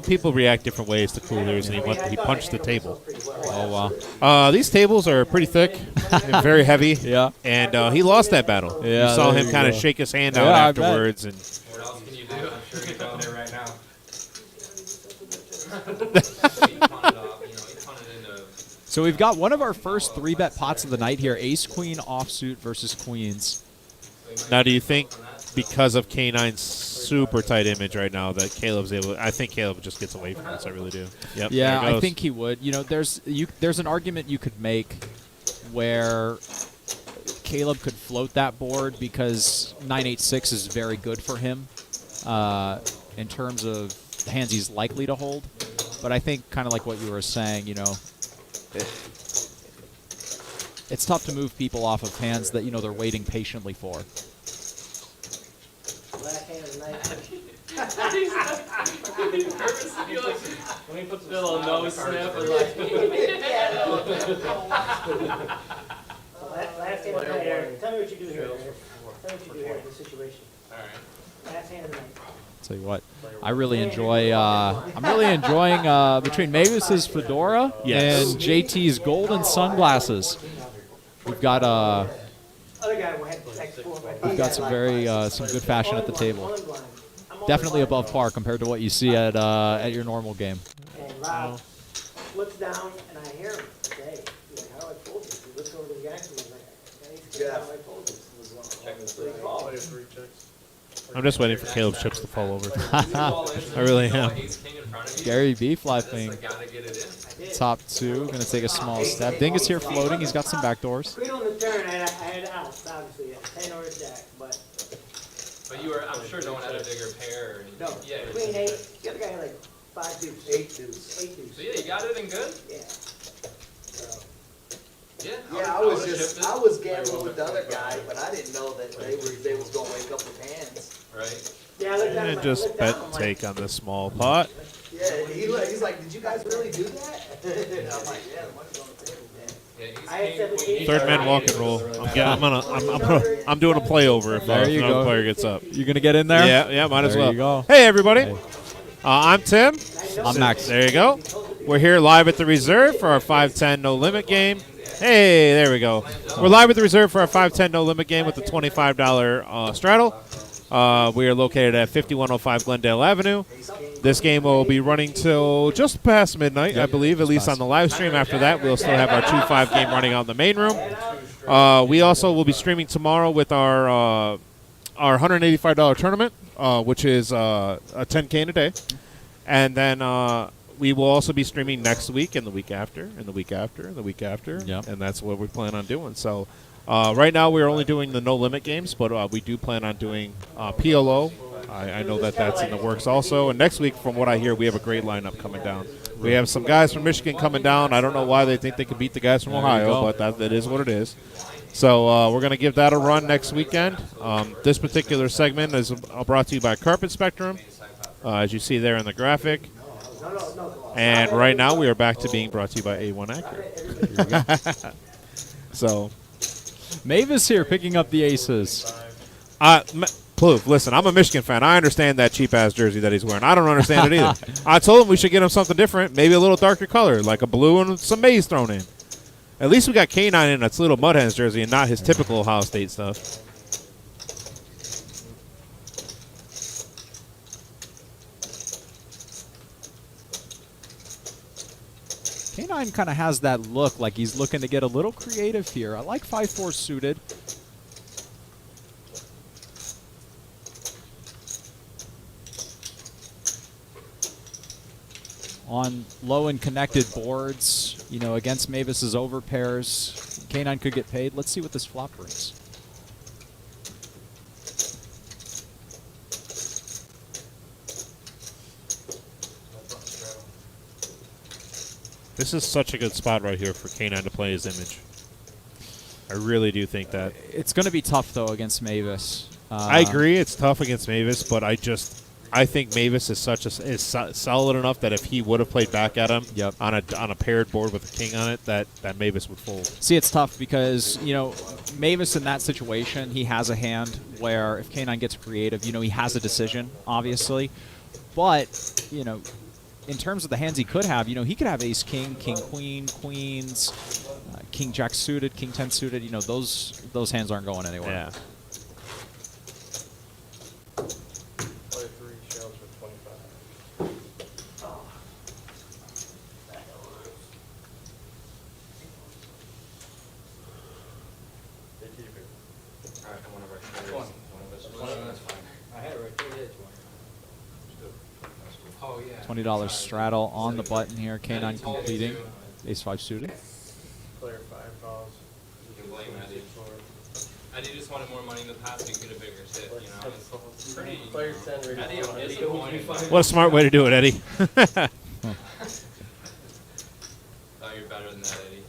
people react different ways to coolers, and he punched the table. Oh wow. These tables are pretty thick and very heavy. Yeah. And he lost that battle. Yeah, you saw there him you kind of go. shake his hand Yeah, out I bet. afterwards, and What else can you do? I'm sure he's out there right now. So we've got one of our first 3-bet pots of the night here. Ace Queen offsuit versus Queens. now do you think because of K9's super tight image right now that Caleb's able? I think Caleb just gets away from this. I really do. Yep. Yeah, there it I goes. think he would. There's an argument you could make where Caleb could float that board because 986 is very good for him in terms of the hands he's likely to hold. But I think kind of like what you were saying, it's tough to move people off of hands that they're waiting patiently for. Last hand of the night. When he puts a little nose snap and like. Last hand of the night, Eric. Tell me what you do here, Eric. Tell me what you do here in this situation. Alright. Last hand of the night. Tell you what, I really enjoy. I'm really enjoying between Mavis's fedora Yes. and JT's golden sunglasses. We've got Other guy will have like 4 or 5. we've got some some good fashion at the table. Definitely above par compared to what you see at your normal game. And Rob looks down, and I hear him say, he's like, how do I fold this? He looks over to the guy, and he's like, how do I fold this? So he called. Player 3 checks. I'm just waiting for Caleb's chips to fall over. I really am. Gary B flipping Gotta get it in. top 2. Going to take a small step. Dingus here floating. He's got some back doors. Queen on the turn, I had outs, obviously, a 10 or a jack, but But you were, I'm sure no one had a bigger pair or anything. no. Yeah. Queen 8, the other guy had like 5 deuce. 8 deuce. 8 deuce. So yeah, you got it in good? Yeah. Yeah. Yeah, I was gambling with the other guy, but I didn't know that they was gonna wake up with hands. Right. Yeah, I looked down, And I just looked down, bet I'm like, take on this small pot. Yeah, and he's like, did you guys really do that? And I'm like, yeah, the money's on the table. Yeah, he's I had king, 17. queen, Third man walk and roll. I'm doing a play over if There you another go. player gets up. You going to get in there? Yeah, might as There well. you go. Hey everybody, Hey. I'm Tim. I'm Max. There you go. We're here live at the Reserve for our 5-10 no limit game. Hey, there we go. We're live at the Reserve for our 5-10 no limit game with the $25 straddle. We are located at 5105 Glendale Avenue. This game will be running till just past midnight, I believe, at least on the live stream. After that, we'll still have our 2-5 game running out in the main room. We also will be streaming tomorrow with our $185 tournament, which is a 10K in a day. And then we will also be streaming next week and the week after and the week after and the week after. Yep. And that's what we plan on doing. So right now we're only doing the no limit games, but we do plan on doing PLO. I know that that's in the works also. And next week, from what I hear, we have a great lineup coming down. We have some guys from Michigan coming down. I don't know why they think they can beat the guys from There you Ohio, go. but that is what it is. So we're going to give that a run next weekend. This particular segment is brought to you by Carpet Spectrum, as you see there in the graphic. And right now we are back to being brought to you by A1 Accurate. So, Mavis here picking up the aces. Plouffe, listen, I'm a Michigan fan. I understand that cheap-ass jersey that he's wearing. I don't understand it either. I told him we should get him something different, maybe a little darker color, like a blue and some maize thrown in. At least we got K9 in that's little Mud Hens jersey and not his typical Ohio State stuff. K9 kind of has that look like he's looking to get a little creative here. I like 5-4 suited. on low and connected boards, you know, against Mavis's overpairs. K9 could get paid. Let's see what this flop brings. This is such a good spot right here for K9 to play his image. I really do think that. It's going to be tough, though, against Mavis. I agree, it's tough against Mavis, but I think Mavis is solid enough that if he would have played back at him on a paired board with a king on it, that Mavis would fold. See, it's tough because, you know, Mavis in that situation, he has a hand where if K9 gets creative, you know, he has a decision, obviously. But, you know, in terms of the hands he could have, you know, he could have ace king, king queen, queens, king jack suited, king 10 suited. You know, those hands aren't going anywhere. Yeah. Play 3 shells for 25. They keep it. Alright, one of our players. 20. One of us. 20, that's fine. I had it right there, yeah, 20. Oh, yeah. $20 straddle on the button here. K9 Eddie told me completing. to. Ace 5 suited. Player 5 calls. You can blame Eddie. Eddie just wanted more money in the past so he could get a bigger tip, you know? It's pretty, Player 10 ready. Eddie, I'm disappointed. What a smart way to do it, Eddie. Thought you're better than that, Eddie.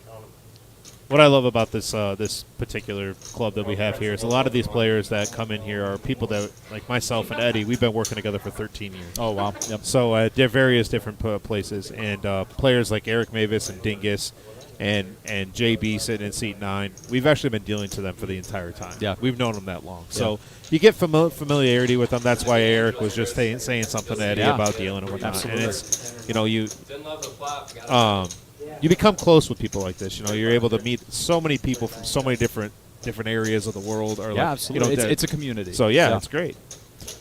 What I love about this this particular club that we have here is a lot of these players that come in here are people that, like myself and Eddie, we've been working together for 13 years. Oh, wow. Yep. So they're various different places, and players like Eric Mavis and Dingus and JB sitting in seat 9, we've actually been dealing to them for the entire time. Yeah. We've known them that long. So you get familiarity with them. That's why Eric was just saying something to Eddie about dealing and whatnot. Absolutely. And it's, you know, you Didn't love the flop. Got you become close with people like this. You know, you're able to meet so many people from so many different areas of the world. Or Yeah, like, absolutely. You know, It's a community. So yeah, it's great.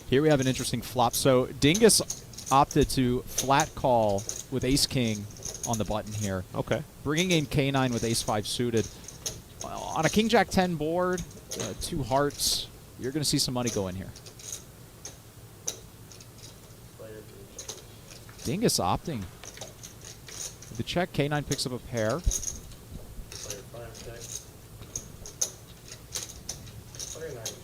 Here we have an interesting flop. So Dingus opted to flat call with ace king on the button here. Okay. Bringing in K9 with ace 5 suited. On a king jack 10 board, 2 hearts, you're going to see some money go in here. Player 3 Dingus opting. With the check, K9 picks up a pair. Player 5 check. Player 9 check.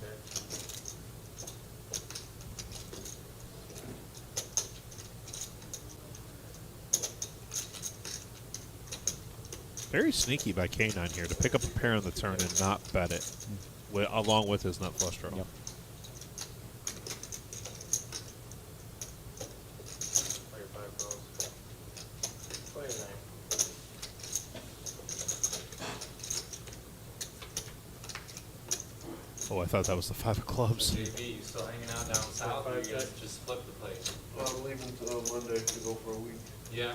Very sneaky by K9 here to pick up a pair on the turn and not bet it, along with his nut flush draw. Yep. Player 5 calls. Player 9. Oh, I thought that was the 5 of clubs. JB, you still hanging out down south, or you guys just flip the place? I'm leaving till Monday to go for a week. Yeah.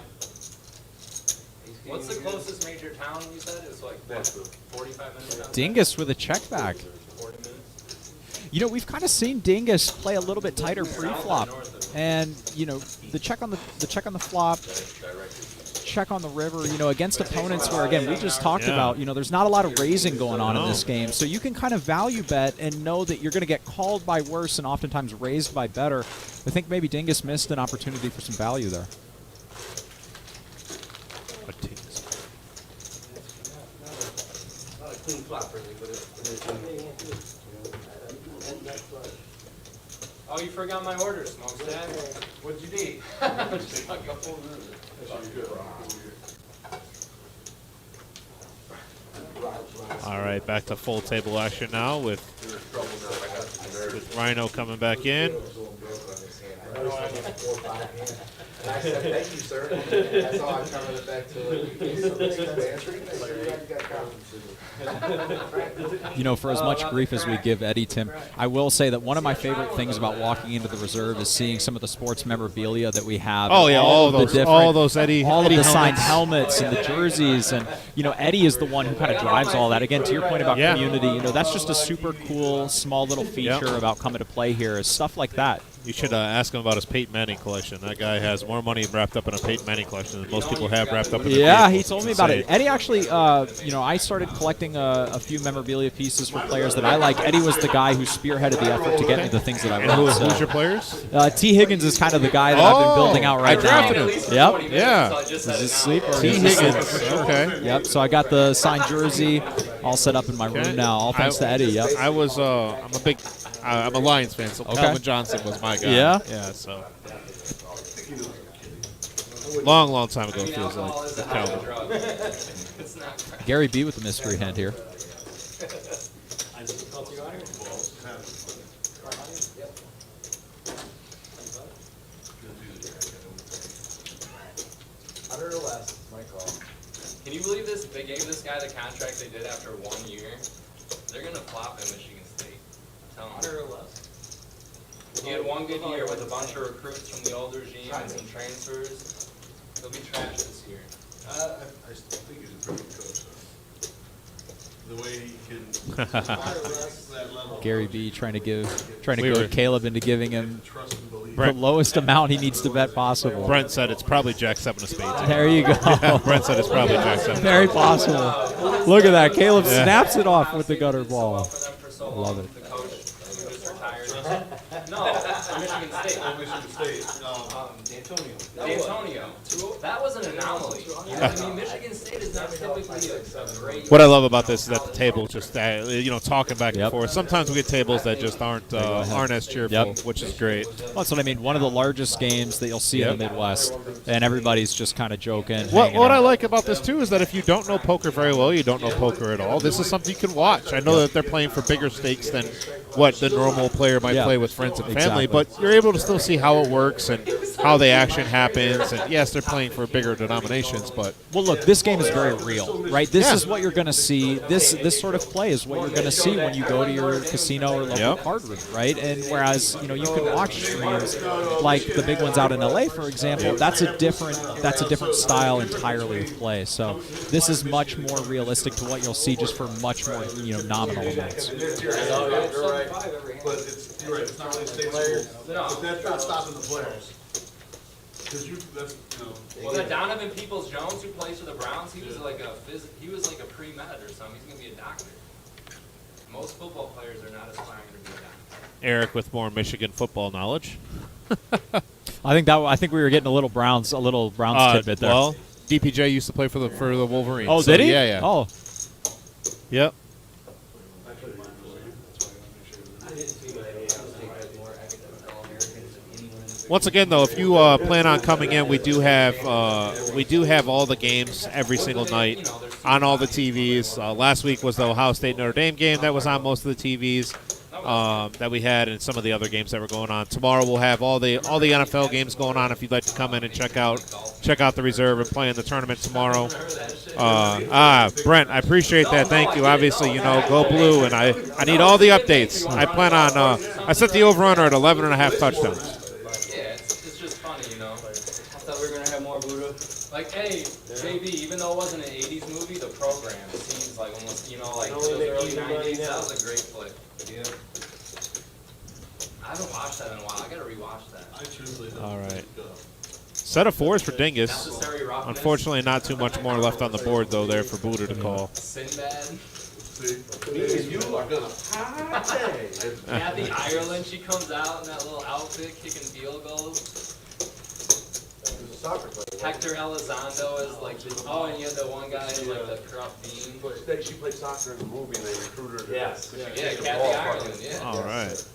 What's the closest major town you said? It's like, what, 45 minutes down? Dingus with a check back. 40 minutes? You know, we've kind of seen Dingus play a little bit tighter pre-flop, and you know, the check on the flop, check on the river. You know, against opponents where again we just talked about. You know, there's not a lot of raising going on in this game, so you can kind of value bet and know that you're going to get called by worse and oftentimes raised by better. I think maybe Dingus missed an opportunity for some value there. Not a clean flop, really, but it's Oh, you forgot my order, Smokestack. What'd you need? All right, back to full table action now with Rhino coming back in. And I said, thank you, sir. That's all I'm coming back to. You know, for as much grief as we give Eddie, Tim, I will say that one of my favorite things about walking into the reserve is seeing some of the sports memorabilia that we have. Oh yeah, all of those Eddie, all Eddie of the signed helmets. helmets and the jerseys, and you know, Eddie is the one who kind of drives all that. Again, to your point about community, you know, that's just a super cool, small little feature about coming to play here. Is stuff like that. You should ask him about his Peyton Manning collection. That guy has more money wrapped up in a Peyton Manning collection than most people have wrapped up in their Yeah, he vehicles. told me It's about it. insane. Eddie actually, I started collecting a few memorabilia pieces for players that I like. Eddie was the guy who spearheaded the effort to get me the things that I And want. who's So, your players? T. Higgins is kind of the guy that I've been building out right I drafted now. him. Yep. Yeah. Is this sleep or T. is this sleep? Higgins. Okay. Yep. So I got the signed jersey all set up in my room now. All thanks to Eddie. Yep. I'm a Lions fan, so Okay. Calvin Johnson was my guy. Yeah? Yeah, so. Long time ago, it feels like. Alcohol is a with hell of a Calvin. drug. It's not crack. Gary B with the mystery hand here. Hundred or less, my call. Can you believe this? They gave this guy the contract they did after 1 year. They're gonna flop at Michigan State. I'm telling you. Hundred or less. He had one good year with a bunch of recruits from the old regime and some transfers. He'll be trash this year. I still think he's a pretty good coach, though. The way he can Hundred or less. that level. Gary B trying to We goad were- Caleb into giving him Trust and believe. the lowest amount he needs to bet possible. Brent said it's probably Jack 7 of spades. There you go. Brent said it's probably Jack 7. Very possible. Look at that. Caleb Yeah. snaps it off with the gutter ball. For them for so Love long, it. the coach who just retired. No, Michigan State. Michigan State. D'Antonio. That was an anomaly. You know what I mean? Michigan State is not typically a great. What I love about this is that the table just, talking back and Yep. forth. Sometimes we get tables that just aren't as cheerful, Yep. which is great. Well, that's what I mean. One of the largest games that you'll see in the Midwest, and everybody's just kind of joking. What hanging I out. like about this too is that if you don't know poker very well, you don't know poker at all. This is something you can watch. I know that they're playing for bigger stakes than what the normal player might Yeah. play with friends and family, Exactly. but you're able to still see how it works and how the action happens. And yes, they're playing for bigger denominations, but Well, look, this game is very real, right? This Yeah. is what you're going to see. This sort of play is what you're going to see when you go to your casino or local Yep. card room, right? And whereas you can watch streams like the big ones out in LA, for example, that's a different style entirely of play. So this is much more realistic to what you'll see just for much more nominal amounts. You're right. But you're right, it's not really state school. But that's not stopping the players. Because Well, that Donovan Peoples-Jones who plays for the Browns, he was like a pre-med or something. He's gonna be a doctor. Most football players are not aspiring to be a doctor. Eric with more Michigan football knowledge. I think we were getting a little Browns tidbit there. Well, DPJ used to play for the Wolverines. oh, so did he? Yeah. Oh, Yep. Once again, though, if you plan on coming in, we do have all the games every single night on all the TVs. Last week was the Ohio State Notre Dame game that was on most of the TVs that we had, and some of the other games that were going on. Tomorrow we'll have all the NFL games going on. If you'd like to come in and check out the reserve and play in the tournament tomorrow. Brent, I appreciate that. Thank you. Obviously, go blue, and I need all the updates. I plan on. I set the over/under at 11.5 touchdowns. Yeah, it's just funny, I thought we were gonna have more Buddha. Like, hey, JB, even though it wasn't an 80s movie, the program seems like almost, like those early 90s, that was a great flick. Yeah. I haven't watched that in a while. I gotta rewatch that. I truthfully don't All right. think, Set of 4s for Dingus. Necessary Roughness. Unfortunately, not too much more left on the board, though, there for Buddha to call. Sinbad. see, me and you are gonna party. Kathy Ireland, she comes out in that little outfit kicking field goals. He was a soccer player. Hector Elizondo is like, and you had the one guy who's like the corrupt dean. She played soccer in the movie and they recruited her. Yes. Yeah, Kathy Ireland, yeah. All right.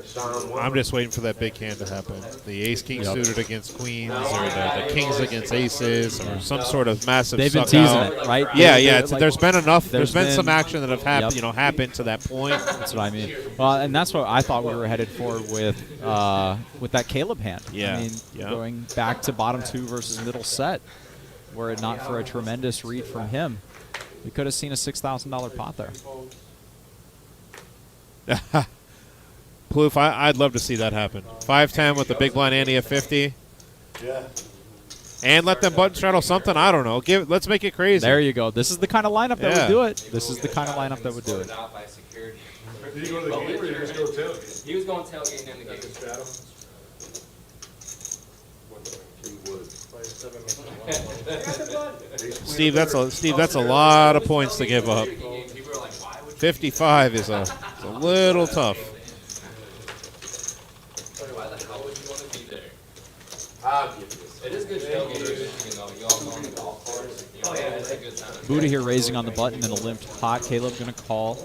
Sean, I'm just waiting for that big hand to happen. The ace-king suited against queens, or the kings against aces, or some sort of massive they've been suck teasing out. it, right? Yeah. Like, There's been enough. there's There's been some been- action that have happened. Yep. Happened to that point. That's what I mean. Well, and that's what I thought we were headed for with that Caleb hand. Yeah. I mean, Yeah. going back to bottom 2 versus middle set, were it not for a tremendous read from him, we could have seen a $6,000 pot there. Plouffe, I'd love to see that happen. 5-10 with the big blind ante of 50. Yeah. And let them button straddle something. I don't know. Let's make it crazy. There you go. This is the kind of lineup that Yeah. would do it. This is the kind of lineup that would do it. Out by security. Did you go to the game or did you just go tailgate? He was going tailgating in the game. Steve, that's a lot of points to give up. People are like, why would 55 is a little tough. why the hell would you want to be there? I'll give you this. It is good tailgating in Michigan though. You all go on the golf course. You know, it's a good time. Buddha here raising on the button and a limped pot. Caleb going to call.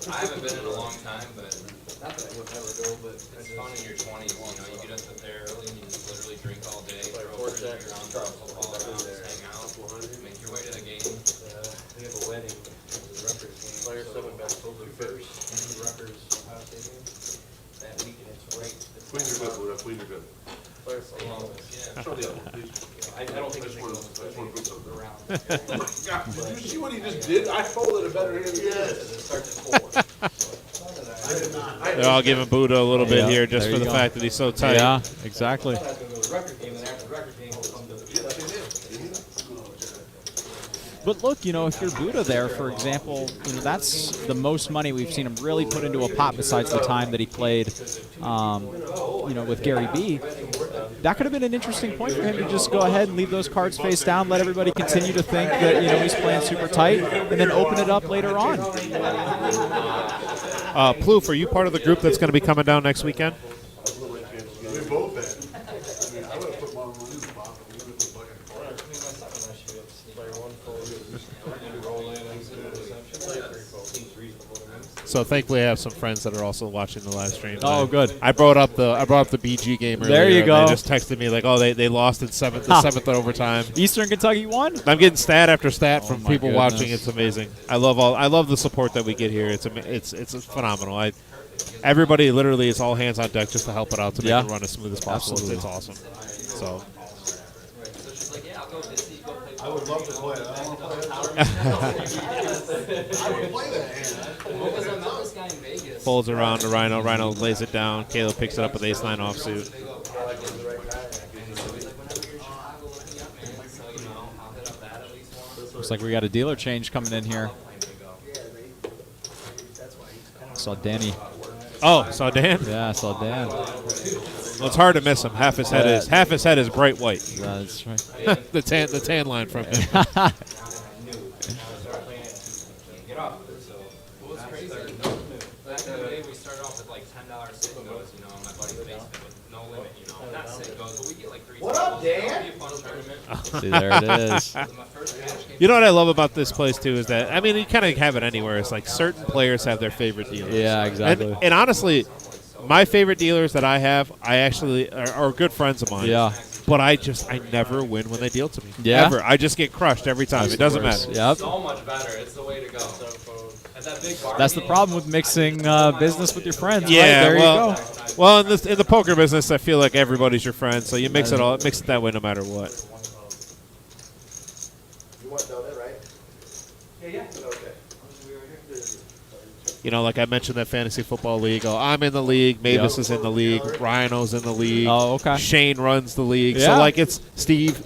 I haven't been in a long time, but not that I would never go, but it's fun in your 20s. You know, you get up there early and you just literally drink all day, throw a frisbee around, throw football around, just hang out, make your way to the game. We have a wedding, the Rutgers game. Player 7 back October 1st, Rutgers, Ohio State game. That weekend, it's right. Queen, you're good, Buddha. Queen, you're good. Player 7. Yeah. Show the other one, please. I don't think it's I just want to prove something. around. Oh my God, did you see what he just did? I folded a better hand. Yes. It starts at 4. They're all giving Buddha a little bit Yeah, here just there for you the go. fact that he's so tight. Yeah, exactly. I was going to go to the Rutgers game, and after the Rutgers game, we'll come to the But look, you know, if you're Buddha there, for example, you know, that's the most money we've seen him really put into a pot besides the time that he played, you know, with Gary B. That could have been an interesting point for him to just go ahead and leave those cards face down, let everybody continue to think that, you know, he's playing super tight, and then open it up later on. Plouffe, are you part of the group that's going to be coming down next weekend? We both had. I mean, I would have put one on the bottom. We would have put bucket in the corner. So thankfully, I have some friends that are also watching the live stream. Oh, good. I brought up the BG game earlier. There you and go. They just texted me like, oh, they lost in the seventh overtime. Eastern Kentucky won? I'm getting stat after stat from my people goodness. watching. It's amazing. I love the support that we get here. It's phenomenal. Everybody literally is all hands on deck just to help it out to make it run as smooth as possible. Absolutely. It's awesome. So. So she's like, yeah, I'll go Disney, go play. I would love to play it. I don't play it. I would play that hand. Because I met this guy in Vegas. Folds around to Rhino. Rhino lays it down. Caleb picks it up with ace-9 offsuit. Looks like we got a dealer change coming in here. Saw Danny. Oh, saw Dan? Yeah, I saw Dan. Well, it's hard to miss him. Half his head is bright white. That's right. the tan line from him. Get off. So, what was crazy? Back in the day, we started off with like $10 sit and goes, you know, in my buddy's basement with no limit, you know. Not sit and goes, but we get like 3 What up, tables. Dan? It'll be a fun tournament. See, there it is. My first match came You know what I love about this place too is that, I mean, you kind of have it anywhere. It's like certain players have their favorite dealers. Yeah, exactly. And honestly, my favorite dealers that I have, I actually are good friends of mine. Yeah. But I never win when they deal to me. Yeah? Ever. I just get crushed every time. It doesn't matter. Yep. so much better. It's the way to go. At that big bar That's the game, problem with mixing business with your friends. Yeah, right? There well, you go. well, in the poker business, I feel like everybody's your friend, so you mix it that way no matter what. You want donut, right? Yeah. Okay. You know, like I mentioned that fantasy football league. Oh, I'm in the league. Mavis is in the league. Rhino's in the league. Oh, okay. Shane runs the league. Yeah. So like it's Steve,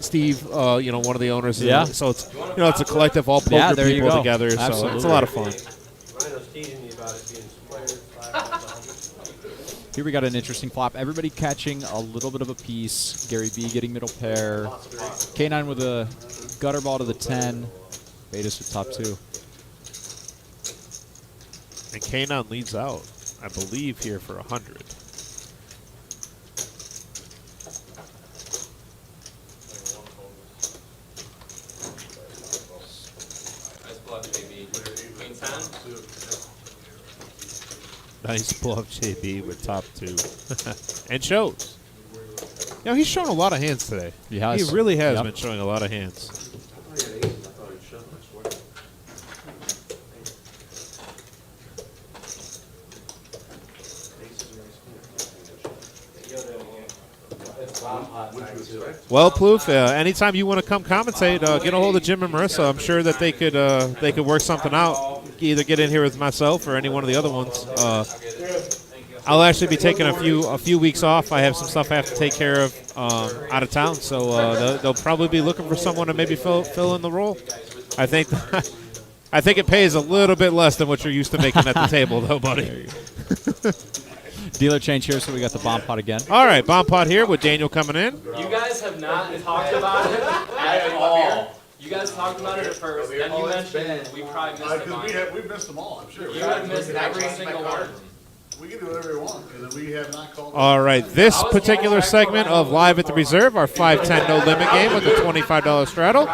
you know, one of the owners. Yeah. So it's it's a collective all poker Yeah, there you people go. together. So it's Absolutely. a lot of fun. Rhino's teasing me about it being players. Here we got an interesting flop. Everybody catching a little bit of a piece. Gary B getting middle pair. K9 with a gutter ball to the 10. Vedas with top 2. And Kanon leads out, I believe, here for 100. Nice bluff, JB. Queen 10. Nice bluff, JB with top 2. And shows. You know, he's shown a lot of hands today. He has. He really has Yep. been showing a lot of hands. Well, Plouffe, anytime you want to come commentate, get a hold of Jim and Marissa. I'm sure that they could work something out. Either get in here with myself or any one of the other ones. I'll actually be taking a few weeks off. I have some stuff I have to take care of out of town, so they'll probably be looking for someone to maybe fill in the role. I think it pays a little bit less than what you're used to making at the table, though, buddy. Dealer change here, so we got the bomb pot again. All right, bomb pot here with Daniel coming in. You guys have not talked about it at all. You guys talked about it at first, then you mentioned we probably missed a bunch. We've missed them all, I'm sure. You have missed every single one. We can do whatever we want, and we have not called. All right, this particular segment of Live at the Reserve, our 5-10 no limit game with the $25 straddle,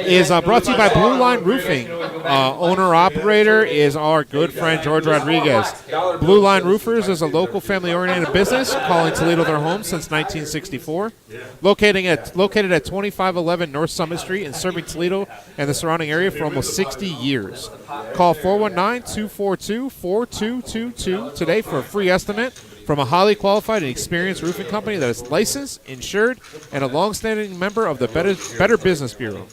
is brought to you by Blue Line Roofing. Owner-operator is our good friend George Rodriguez. Blue Line Roofers is a local family-oriented business calling Toledo their home since 1964. Located at 2511 North Summit Street and serving Toledo and the surrounding area for almost 60 years. Call 419-242-4222 today for a free estimate from a highly qualified and experienced roofing company that is licensed, insured, and a long-standing member of the Better Business Bureau.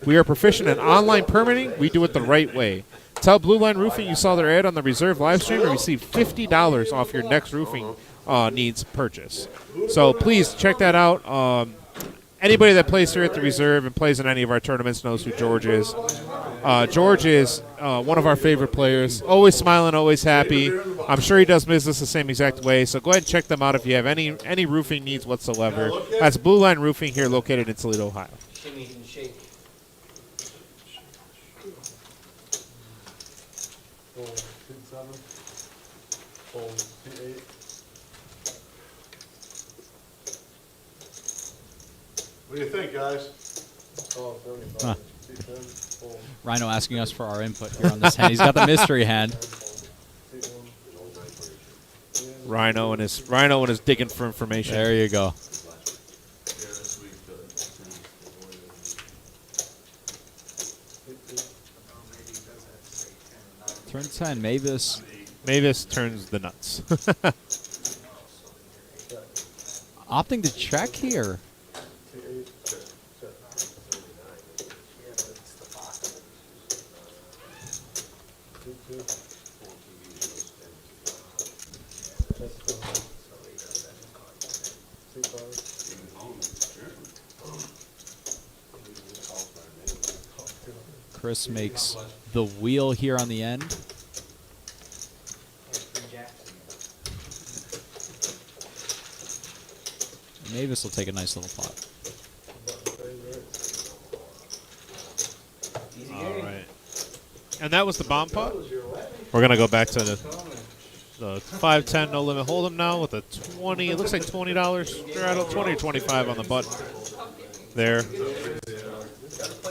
We are proficient in online permitting. We do it the right way. Tell Blue Line Roofing you saw their ad on the Reserve live stream and receive $50 off your next roofing needs purchase. So please check that out. Anybody that plays here at the Reserve and plays in any of our tournaments knows who George is. George is one of our favorite players. Always smiling, always happy. I'm sure he does business the same exact way. So go ahead and check them out if you have any roofing needs whatsoever. That's Blue Line Roofing here located in Toledo, Ohio. Shimmy and shake. What do you think, guys? Huh. Rhino asking us for our input here on this hand. He's got the mystery hand. Rhino and his digging for information. There you go. Turn 10, Mavis. Mavis turns the nuts. Opting to check here. Chris makes the wheel here on the end. Mavis will take a nice little pot. All right. And that was the bomb pot. We're going to go back to the 5-10 no limit hold'em now with a 20. It looks like $20 straddle, 20 or 25 on the button there.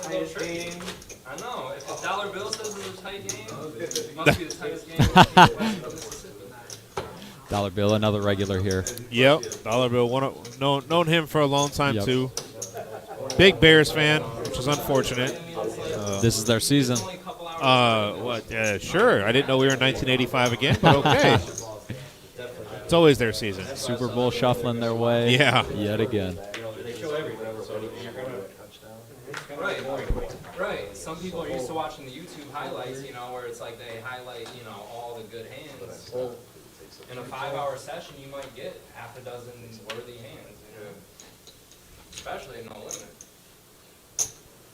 Tightest game. I know. If a dollar bill says it's a tight game, it must be the tightest game. Dollar Bill, another regular here. Yep, Dollar Bill. Known him for a long time, Yep. too. Big Bears fan, which is unfortunate. This is their season. Sure. I didn't know we were in 1985 again, but okay. It's always their season. Super Bowl shuffling their way. Yeah. Yet again. Right. Some people are used to watching the YouTube highlights, where it's like they highlight, all the good hands. In a 5-hour session, you might get half a dozen worthy hands, especially in no limit.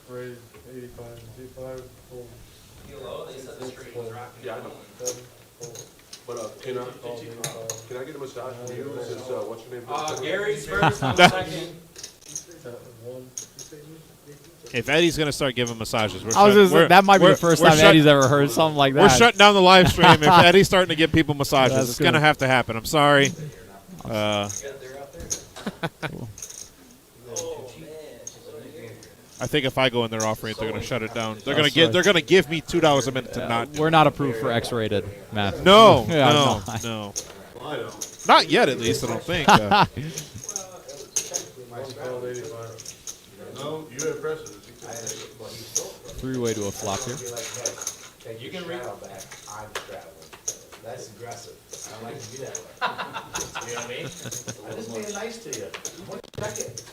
Raise 85, G5, full. Hello, they said the street was rocking. Yeah, I know. 7, full. But can I get a massage from you? Since what's your name? Gary's first, I'm second. 1. If Eddie's going to start giving massages, that might be the first time Eddie's ever heard something like that. We're shutting down the live stream if Eddie's starting to give people massages. That's It's going to have to happen. I'm sorry. I think if I go in their offering, they're going to shut it down. They're going to give me $2 a minute to not. We're not approved for X-rated math. No, Yeah, no. Not yet, at least. I don't think. No, you have precedence. Three-way to a flop here. You can read. I'm traveling. That's aggressive. I don't like to do that. You know what I mean? I'm just being nice to you. I want to check it.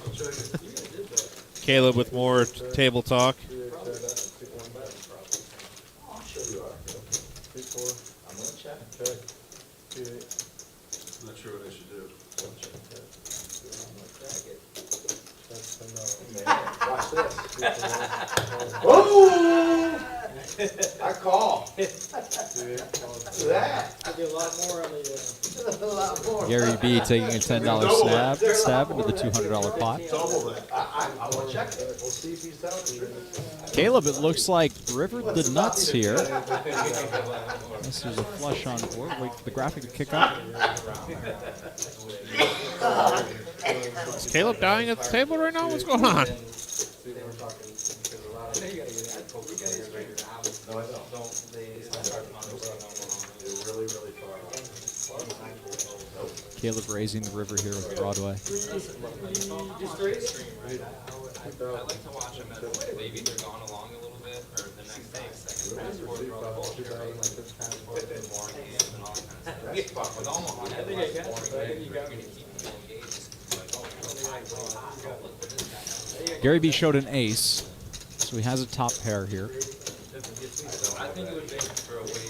Caleb with more table talk. I'll show you our. I'm going to check. I'm not sure what I should do. Watch this. Oh! I call. Yeah, That. I'll do a lot more on the, A lot more. Gary B taking a $10 stab into the $200 pot. Double that. I will check it. we'll see if he's telling the truth. Caleb, it looks like River the nuts here. This is a flush on board. Wait for the graphic to kick up. Is Caleb dying at the table right now? What's going on? Caleb raising the river here with Broadway. I like to watch them as maybe they're gone along a little bit, or the next day, second passport, throw the ball straight, like this passport, the boring games and all that kind of stuff. With Omaha, I think I got it. You're going to keep them engaged. Like, oh, look at this guy. Gary B showed an ace, so he has a top pair here. I think it would make for a way more, even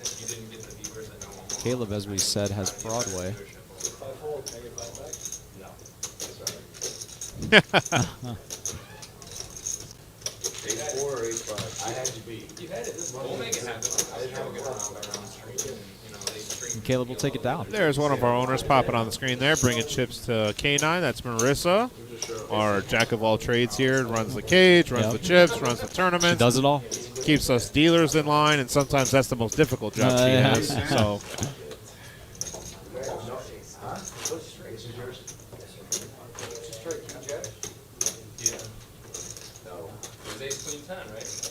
if you didn't get the viewers that know Omaha. Caleb, as we said, has Broadway. H4 or H5? I had you beat. We'll make it happen. We'll get round by round stream, you know, they stream. And Caleb will take it down. There's one of our owners popping on the screen there, bringing chips to K9. That's Marissa, our jack of all trades here. Runs the cage, runs Yep. the chips, runs the tournament. Does it all? Keeps us dealers in line, and sometimes that's the most difficult job she Yeah. has. So It was ace queen 10, right?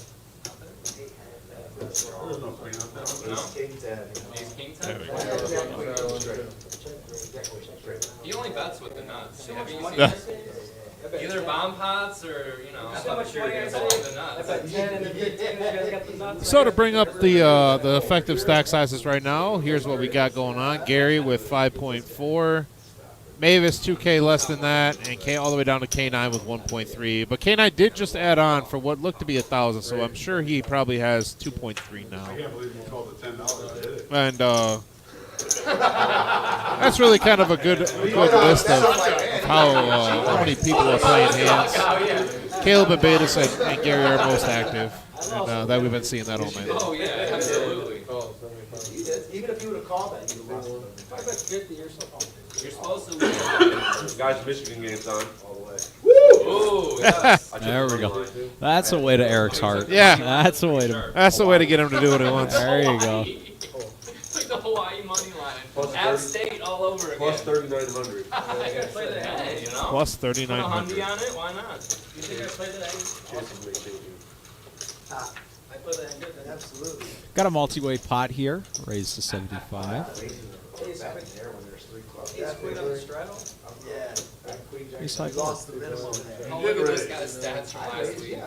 There's no queen up there. No? King 10. Ace king 10? He only bets with the nuts. Have you seen this? Either bomb pots or, you know, you're going to bet with the nuts. So to bring up the effective stack sizes right now, here's what we got going on. Gary with 5.4. Mavis 2K less than that, and K all the way down to K9 with 1.3. But K9 did just add on for what looked to be 1,000, so I'm sure he probably has 2.3 now. I can't believe you called it $10 to hit it. And that's really kind of a good list of how many people are playing hands. Caleb and Beta and Gary are most active, and that we've been seeing that all night. Oh, yeah, absolutely. Even if you would have called that, you would have lost. I bet 50 or something. You're supposed to lose. Guys, Michigan game's on. All the way. Ooh, yes. I took There the we money go. line. That's a way to Eric's heart. Yeah. That's a way to. That's the way to get him to do what he wants. There you go. Like the Hawaii money line. Plus App 30 State all over again. Plus 3,900. I gotta play the head, you know? Plus Put a 3,900. hundy on it, why not? You think I play the head? Chances may change you. I play the head good then. Absolutely. Got a multi-way pot here, raised to 75. Ace queen on the straddle? Yeah. He's like, Lost the minimum there. Oh, look at this guy's stats from last week.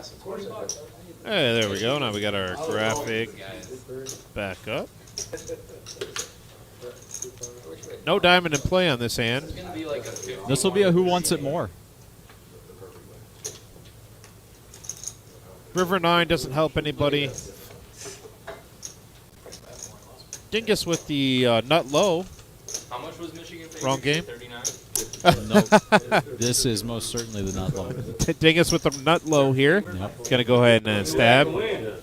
Hey, there we go. Now we got our graphic Guys. back up. No diamond in play on this hand. It's gonna be like a 50. this will be a who wants it more. River 9 doesn't help anybody. Dingus with the nut low. How much was Michigan favored? Wrong game. 39? Nope. This is most certainly the nut low. Dingus with the nut low here. Yep. Gonna go ahead and stab and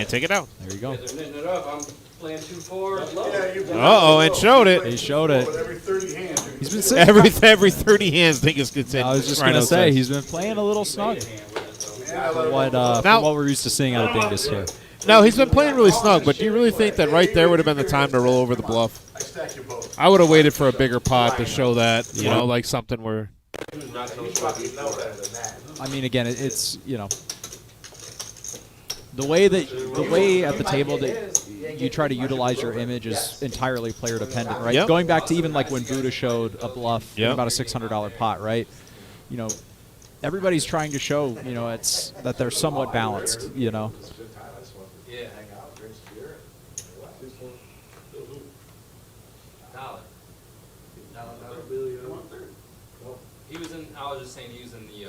take it out. There you go. They're knitting it up. I'm playing 2-4. Yeah, you've been Uh-oh, and showed it. He showed it. with every 30 hands. He's been saying. Every 30 hands, Dingus gets in. I was just right gonna say outside. he's been playing a little snug. Yeah, From I what we're used to seeing out of Dingus here. No, he's been playing really snug, but do you really think that right there would have been the time to roll over the bluff? stack you both. I would have waited for a bigger pot to show that, you know, like something where... I mean, again, it's the way at the table that you try to utilize your image is entirely player dependent, right? Yep. Going back to even like when Buddha showed a bluff in Yep. about a $600 pot, right? You know, everybody's trying to show it's that they're somewhat balanced, Yeah. Dollar. He was in. I was just saying he was in the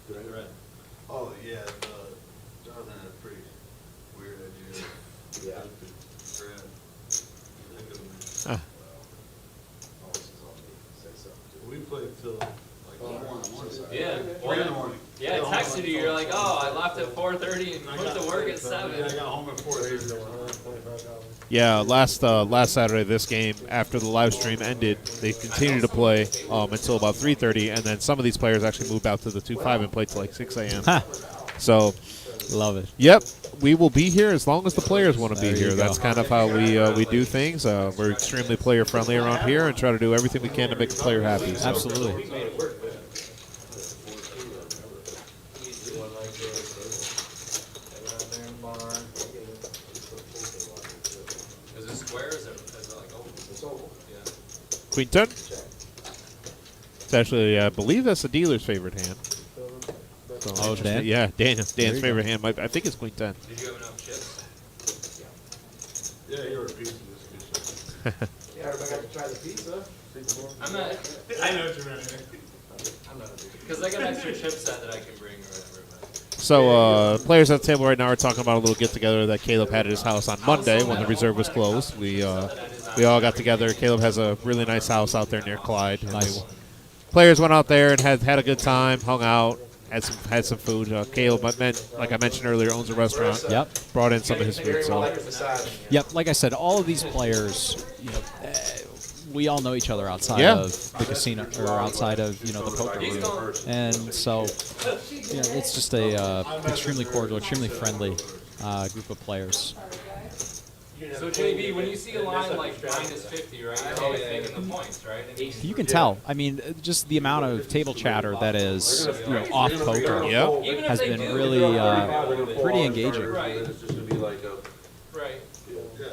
thread. Oh, yeah, Jonathan had a pretty weird idea. Yeah. Huh. We played till like Yeah. 3 in the morning. Yeah, I texted you. You're like, oh, I left at 4:30 and went to work at 7. Yeah, I got home at 4:30. Yeah, last Saturday, this game, after the live stream ended, they continued to play until about 3:30, and then some of these players actually moved out to the 2-5 and played till like 6 a.m. So, Love it. yep, we will be here as long as the players want to be There you here. go. That's kind of how we do things. We're extremely player friendly around here and try to do everything we can to make the player happy. So. Absolutely. Is it square? Is it like oval? It's oval. Yeah. Queen 10. It's actually, I believe that's the dealer's favorite hand. So, Oh, interesting. Dan? Yeah, Dan's you favorite hand. I think it's Queen 10. Did you have enough chips? Yeah, you were a piece of this. Yeah, everybody got to try the pizza. I'm not. I know what you meant. I'm not. Because I got an extra chip set that I can bring or whatever. But. So, players at the table right now are talking about a little get-together that Caleb had at his house on Monday when the reserve was closed. We all got together. Caleb has a really nice house out there near Clyde. And Nice. Players went out there and had a good time, hung out, had some food. Caleb, like I mentioned earlier, owns a restaurant. Yep. Brought in some of his food. So, Yep. Like I said, all of these players, we all know each other outside Yeah. of the casino or outside of the poker room, and so it's just a extremely cordial, extremely friendly group of players. So JB, when you see a line like -50, right, you're always thinking the points, right? You can tell. I mean, just the amount of table chatter that is off poker Yep. has been really pretty engaging. Right. It's just gonna be like a. Right. Yeah,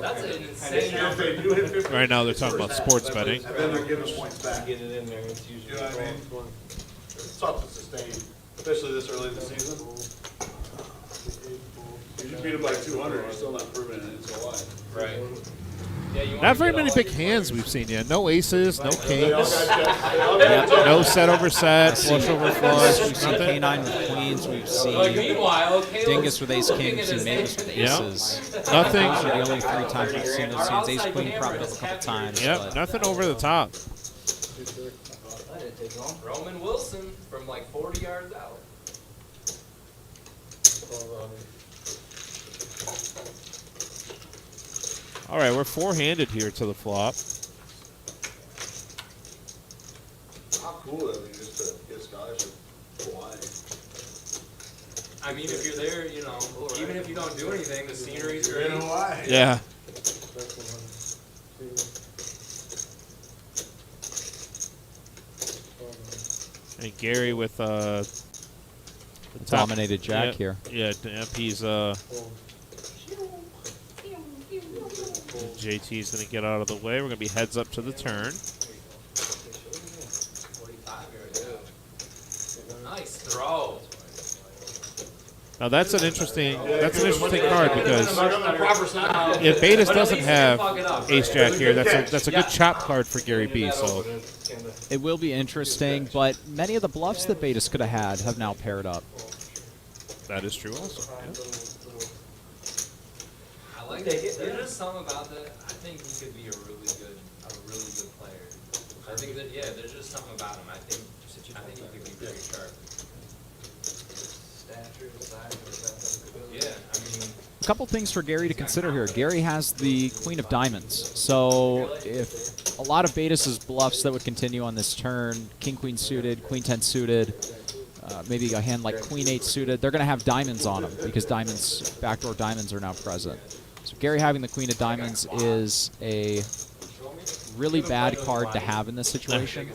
That's an insane if number. they do hit 50, right now they're talking about sports betting. and then they're giving points back. Get it in there, it's usually. You know what I mean? It's tough to sustain, especially this early in the season. If you beat them by 200, you're still not proving it in so wide. Right. Yeah, you Not very many big hands we've seen yet. No aces, no They all kings, got no set over set, flush over flush. We've seen Nothing. K9 with queens. We've Like, seen meanwhile, Caleb's Dingus with ace looking king. at We've his seen Mavis with Yeah. aces. Nothing. Those are the only 3 times we've seen it. We've seen ace queen propped up a couple times. Yep, but nothing over the top. I didn't take long. Roman Wilson from like 40 yards out. All right, we're four-handed here to the flop. How cool, I mean, just to get a scholarship to Hawaii. I mean, if you're there, even if you don't do anything, the scenery's You're in great. Hawaii. Yeah. And Gary with the top- dominated jack Yep, here. Yeah, yep, he's JT's gonna get out of the way. We're gonna be heads up to the turn. Nice throw. Now that's an interesting card because The proper side. if Betas But at doesn't least he have can fuck it up, ace right? jack here, that's a good chop card for Gary B. So It will be interesting, but many of the bluffs that Betas could have had have now paired up. that is true also. Yeah. I like it. There's just something about that. I think he could be a really good player. I think that there's just something about him. I think he could be very sharp. Stature, size, Yeah, I mean, A couple things for Gary to consider here. Gary has the queen of diamonds, so if a lot of Betas' bluffs that would continue on this turn, king queen suited, queen 10 suited, maybe a hand like queen 8 suited, they're going to have diamonds on them because backdoor diamonds are now present. So Gary having the queen of diamonds is a really bad card to have in this situation,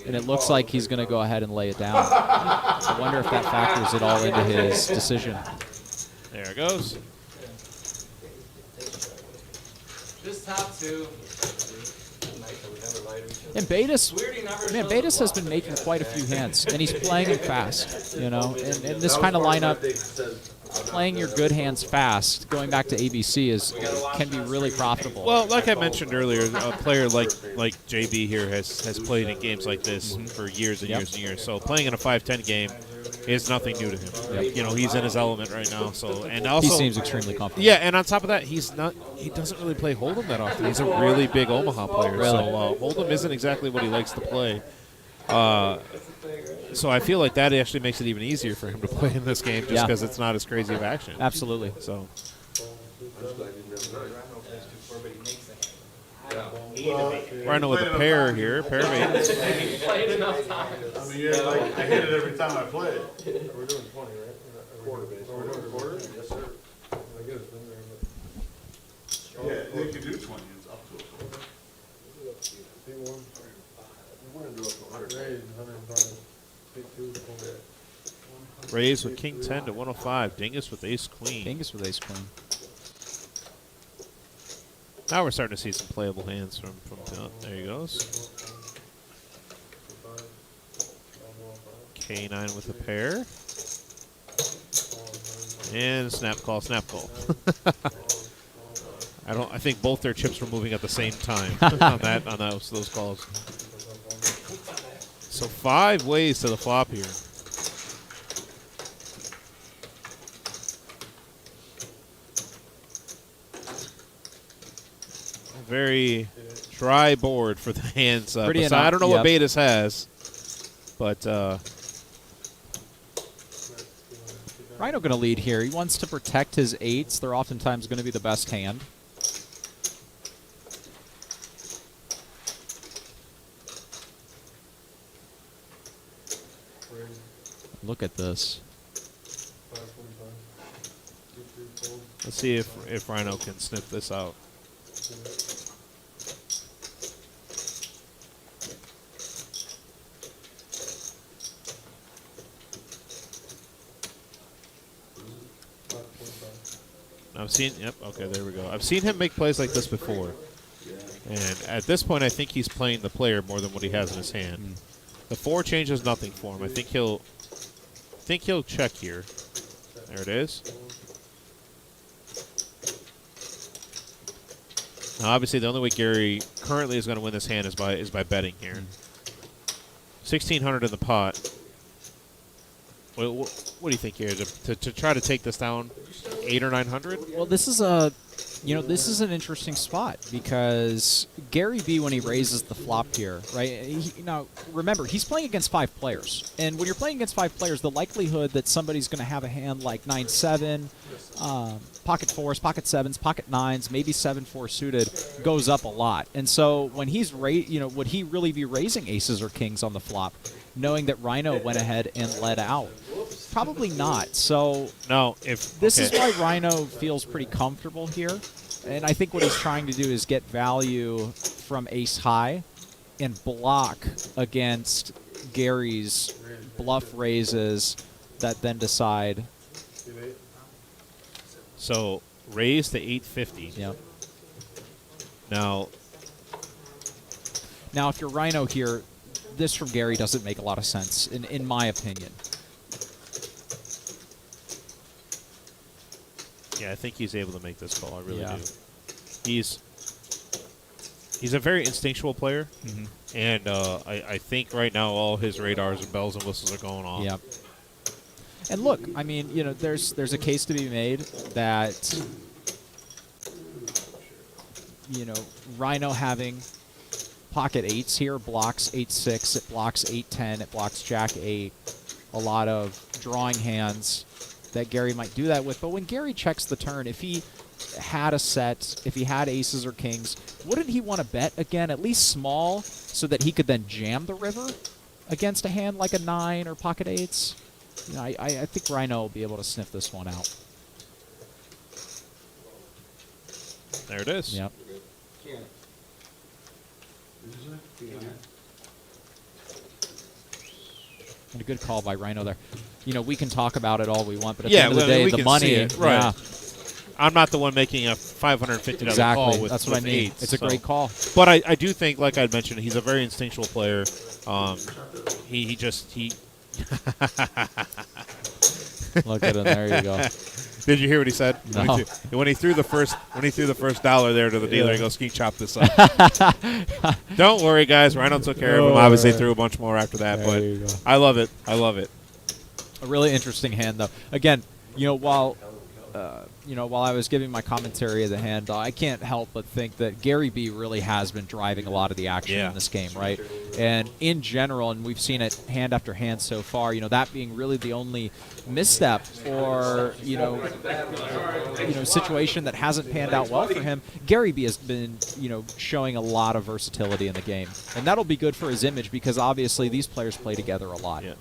and it looks like he's going to go ahead and lay it down. I wonder if that factors it all into his decision. There it goes. just top two. And Betas, Weird he never man, shows Betas the has been making quite a few hands, and he's playing them fast, And this kind of lineup, playing your good hands fast, going back to ABC can be really profitable. Well, like I mentioned earlier, a player like JB here has played in games like this for years and years and years. So playing in a 5-10 game is nothing new to him. You know, he's in his element right now. So and also he seems extremely comfortable. Yeah, and on top of that, he doesn't really play Hold'em that often. He's a really big Omaha player. Really? So Hold'em isn't exactly what he likes to play. So I feel like that actually makes it even easier for him to play in this game, just because it's not as crazy of action. Absolutely. So. Rhino with a pair here. Pair mate. Played enough times. I mean, yeah, like, I hit it every time I play it. We're doing 20, right? Quarter base. We're doing quarter? Yes, sir. I guess it's in there, Yeah, they can do 20, it's up to a quarter. but P1, You want to do up to 100. raise 105, P2, 20. Rays with King 10 to 105. Dingus with Ace Queen. Dingus with Ace Queen. Now we're starting to see some playable hands from there he goes. K9 with a pair. And snap call, snap call. I think both their chips were moving at the same time on those calls. So 5 ways to the flop here. Very dry board for the hands. I don't know what Betas has, but Rhino going to lead here. He wants to protect his 8s. They're oftentimes going to be the best hand. Look at this. Let's see if Rhino can sniff this out. Okay, there we go. I've seen him make plays like this before. And at this point, I think he's playing the player more than what he has in his hand. The 4 changes nothing for him. I think he'll check here. There it is. Now, obviously, the only way Gary currently is going to win this hand is by betting here. 1,600 in the pot. What do you think here? To try to take this down, 800 or 900? Well, this is this is an interesting spot because Gary B, when he raises the flop here, right? Now, remember, he's playing against 5 players. And when you're playing against 5 players, the likelihood that somebody's going to have a hand like 9-7, pocket 4s, pocket 7s, pocket 9s, maybe 7-4 suited goes up a lot. And so when he's, would he really be raising aces or kings on the flop, knowing that Rhino went ahead and led out? Probably not. So no, this is why Rhino feels pretty comfortable here. And I think what he's trying to do is get value from ace high and block against Gary's bluff raises that then decide. So raise to 850. Yep. Now, if you're Rhino here, this from Gary doesn't make a lot of sense, in my opinion. Yeah, I think he's able to make this call. I really do. He's a very instinctual player, and I think right now all his radars and bells and whistles are going off. Yeah. And look, I mean, there's a case to be made that Rhino having pocket 8s here blocks 8-6, it blocks 8-10, it blocks Jack 8, a lot of drawing hands that Gary might do that with. But when Gary checks the turn, if he had a set, if he had aces or kings, wouldn't he want to bet again, at least small, so that he could then jam the river against a hand like a 9 or pocket 8s? I think Rhino will be able to sniff this one out. There it is. Yep. And a good call by Rhino there. We can talk about it all we want, but at the end of the day, the money, right? Yeah. I'm not the one making a $550 call with That's what I mean. 8s, It's a great call. But I do think, like I mentioned, he's a very instinctual player. He Look at him. There you go. Did you hear what he said? No. When he threw the first dollar there to the dealer, he goes, "Can you chop this up?" Don't worry, guys. Rhino took care of him. Obviously, threw a bunch more after that, There you go. but I love it. I love it. A really interesting hand, though. Again, while I was giving my commentary of the hand, I can't help but think that Gary B really has been driving a lot of the action in this game, right? And in general, and we've seen it hand after hand so far, that being really the only misstep or situation that hasn't panned out well for him. Gary B has been showing a lot of versatility in the game, and that'll be good for his image because obviously these players play together a lot. Yeah.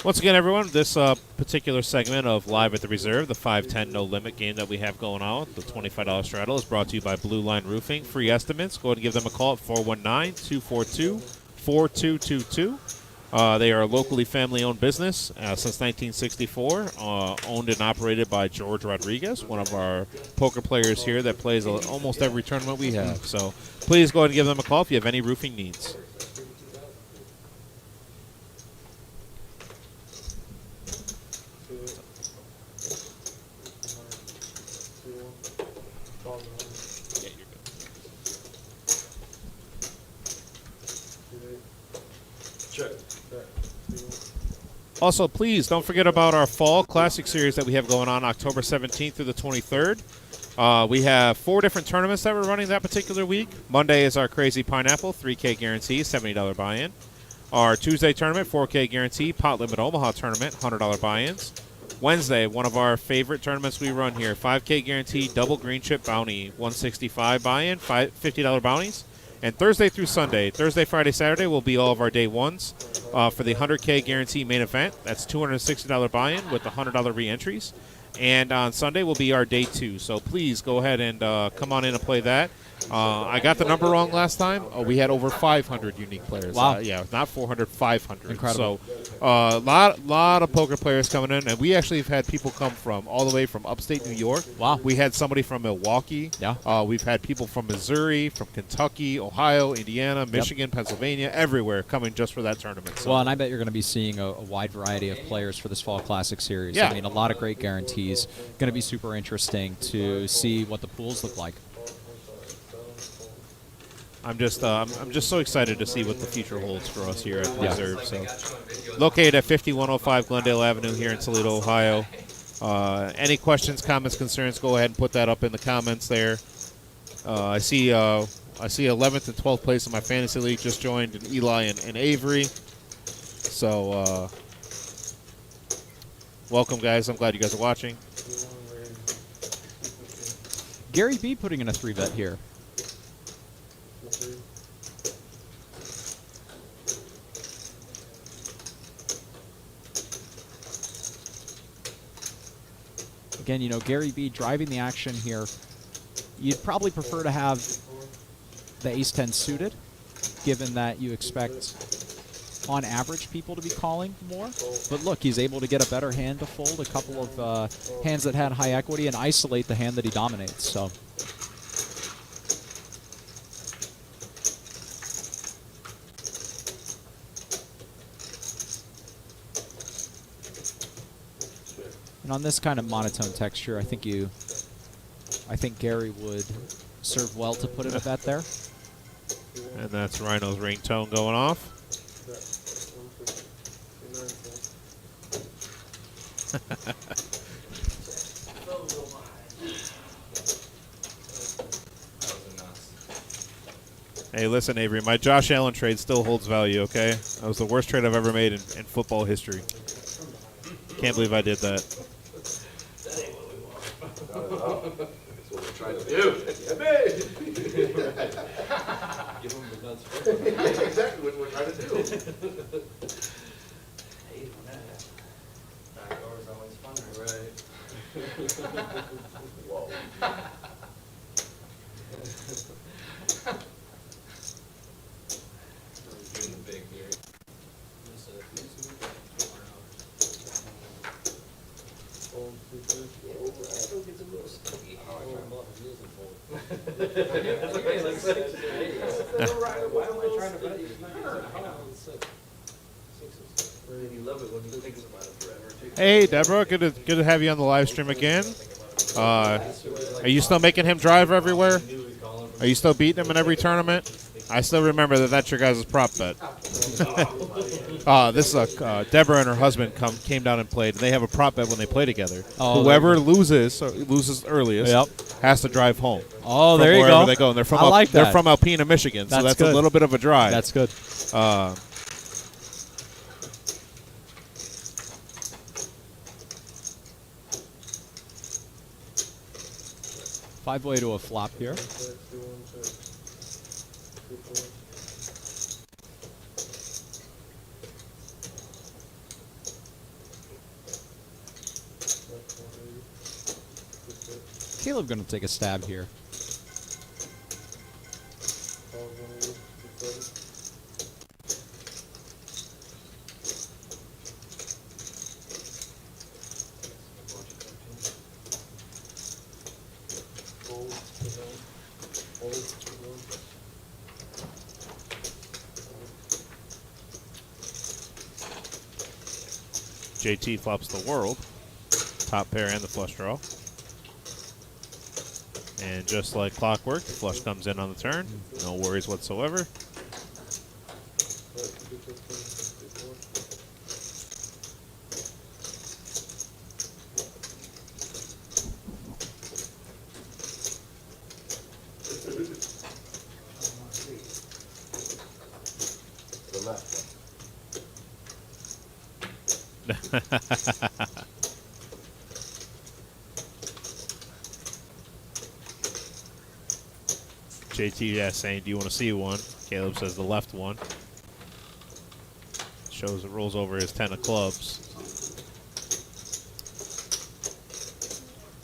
Once again, everyone, this particular segment of Live at the Reserve, the 5-10 no limit game that we have going on, the $25 straddle, is brought to you by Blue Line Roofing. Free estimates. Go ahead and give them a call at 419-242-4222. They are a locally family-owned business since 1964, owned and operated by George Rodriguez, one of our poker players here that plays almost every tournament we have. So please go ahead and give them a call if you have any roofing needs. Also, please don't forget about our Fall Classic Series that we have going on October 17th through the 23rd. We have 4 different tournaments that we're running that particular week. Monday is our Crazy Pineapple, 3K guarantee, $70 buy-in. Our Tuesday tournament, 4K guarantee, Pot Limit Omaha tournament, $100 buy-ins. Wednesday, one of our favorite tournaments we run here, 5K guarantee, double green chip bounty, $165 buy-in, $50 bounties. And Thursday through Sunday, Thursday, Friday, Saturday will be all of our day ones for the 100K guarantee main event. That's $260 buy-in with the $100 re-entries. And on Sunday will be our day 2. So please go ahead and come on in and play that. I got the number wrong last time. We had over 500 unique players. Wow. Yeah, not 400, 500. Incredible. So lot of poker players coming in. And we actually have had people come from all the way from upstate New York. Wow. We had somebody from Milwaukee. Yeah. We've had people from Missouri, from Kentucky, Ohio, Indiana, Michigan, Pennsylvania, everywhere coming just for that tournament. So. Well, and I bet you're going to be seeing a wide variety of players for this Fall Classic Series. Yeah. I mean, a lot of great guarantees. Going to be super interesting to see what the pools look like. I'm just so excited to see what the future holds for us here at the Yeah. Reserve. So, located at 5105 Glendale Avenue here in Toledo, Ohio. Any questions, comments, concerns? Go ahead and put that up in the comments there. I see 11th and 12th place in my fantasy league just joined, and Eli and Avery. So, welcome, guys. I'm glad you guys are watching. Gary B putting in a 3-bet here. Again, Gary B driving the action here. You'd probably prefer to have the ace-10 suited, given that you expect, on average, people to be calling more. But look, he's able to get a better hand to fold, a couple of hands that had high equity, and isolate the hand that he dominates. So. And on this kind of monotone texture, I think Gary would serve well to put in a bet there. And that's Rhino's ringtone going off. Hey, listen, Avery, my Josh Allen trade still holds value, okay? That was the worst trade I've ever made in football history. Can't believe I did that. That's what we're trying to do. Give them the nuts. Exactly what we're trying to do. Backdoor is always fun. Right. Whoa. Doing the big here. That's okay, like 6 or 8. Why am I trying to bet you? Sixes. You love it when he thinks about it forever, too. Hey, Deborah, good to have you on the live stream again. Are you still making him drive everywhere? Are you still beating him in every tournament? I still remember that's your guys' prop bet. This is Deborah and her husband came down and played. And they have a prop bet when they play together. Oh, Whoever loses earliest has to drive home. Oh, from there you wherever go. they go. And they're from I like they're that. from Alpena, Michigan, so That's that's good. a little bit of a drive. That's good. Five-way to a flop here. Caleb going to take a stab here. JT flops the world, top pair and the flush draw. And just like clockwork, the flush comes in on the turn. No worries whatsoever. The left. JT saying, do you want to see one? Caleb says the left one. Shows it rolls over his 10 of clubs.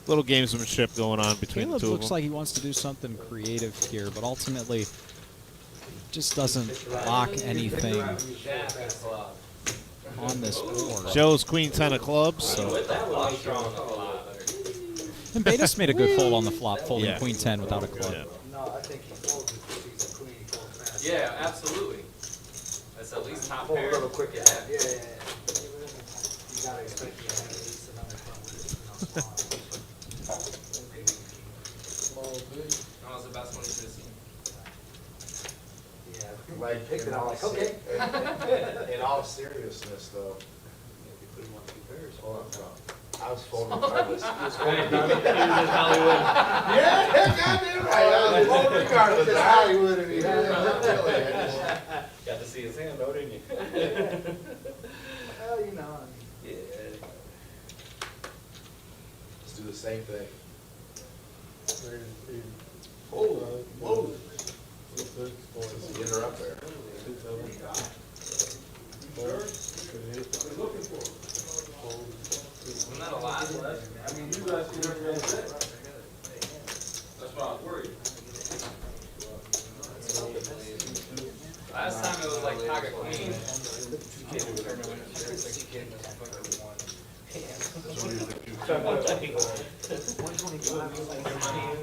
Little gamesmanship going on between Caleb the two looks of them. like he wants to do something creative here, but ultimately just doesn't lock anything on this board. Shows queen 10 of clubs. So. That would be strong a lot. And Betas made a good fold on the flop, folding Yeah. queen 10 without a club. Yeah. No, I think he folds it because he's a queen, he folds fast. Yeah, absolutely. That's at least top Fold a pair. little quicker. Yeah. You gotta expect you to have at least another club with it, small. That was the best one you could have seen. Yeah. Like, picked it, I'm like, okay. In all seriousness, though, You put him on 2 pairs. hold on, I was folding regardless. Hollywood. Yeah, goddamn right. I was folding regardless. It's Hollywood in here. Got to see his hand, though, didn't you? Well, you know, Yeah. Let's do the same thing. oh, Whoa. Get her up there. Isn't that a lot? I mean, you guys can never get that. That's what I was worried. Last time it was like pocket queen.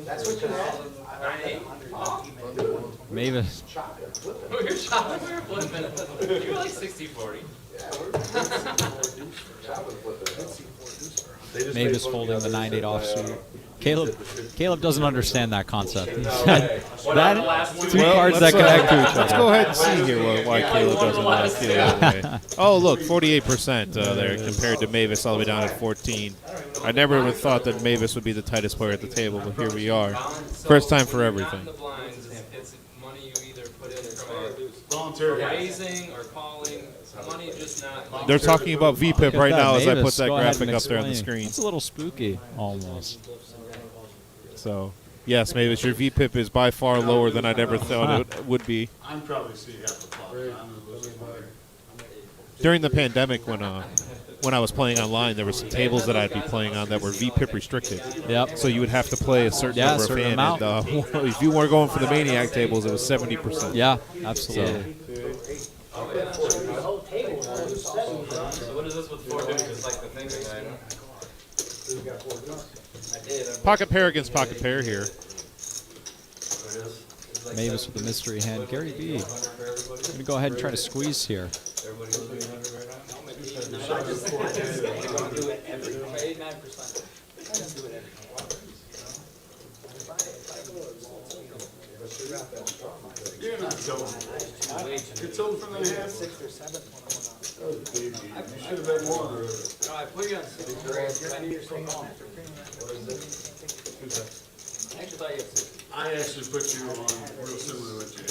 That's what you had? Mavis. We were shopping, we were flipping. You were like 60-40. Mavis folding the 9-8 offsuit. Caleb doesn't understand that concept. He said that two cards that connect to each other. Let's go ahead and see here why Caleb doesn't want to feel that way. Oh, look, 48% there compared to Mavis all the way down at 14. I never even thought that Mavis would be the tightest player at the table, but here we are. First time for everything. Not in the blinds, it's money you either put in from raising or calling. Money just not. They're talking about VPIP Look at right that, now as I Mavis. put that Go ahead graphic and up there on the explain. screen. It's a little spooky, almost. So, yes, Mavis, your VPIP is by far lower than I'd ever thought it would be. I'm probably see half the flop. I'm losing money. During the pandemic, when I was playing online, there were some tables that I'd be playing on that were VPIP restricted. Yep. So you would have to play a certain Yeah, number a certain of hand. amount. And, if you weren't going for the Maniac tables, it was 70%. Yeah, absolutely. The whole table was 70. So what is this with 4 dudes? It's like the thinking item. I did. Pocket pair against pocket pair here. Mavis with the mystery hand. Gary B. I'm going to go ahead and try to squeeze here. Everybody losing 100 right now? do it every, 89%. You're not told. You're told from the hand. Sixth or seventh one I'm on. That was baby. You should have been more. No, I put you on 6th grade, but I knew you were so long. I actually thought you had 6th. I actually put you on real similar to what you had.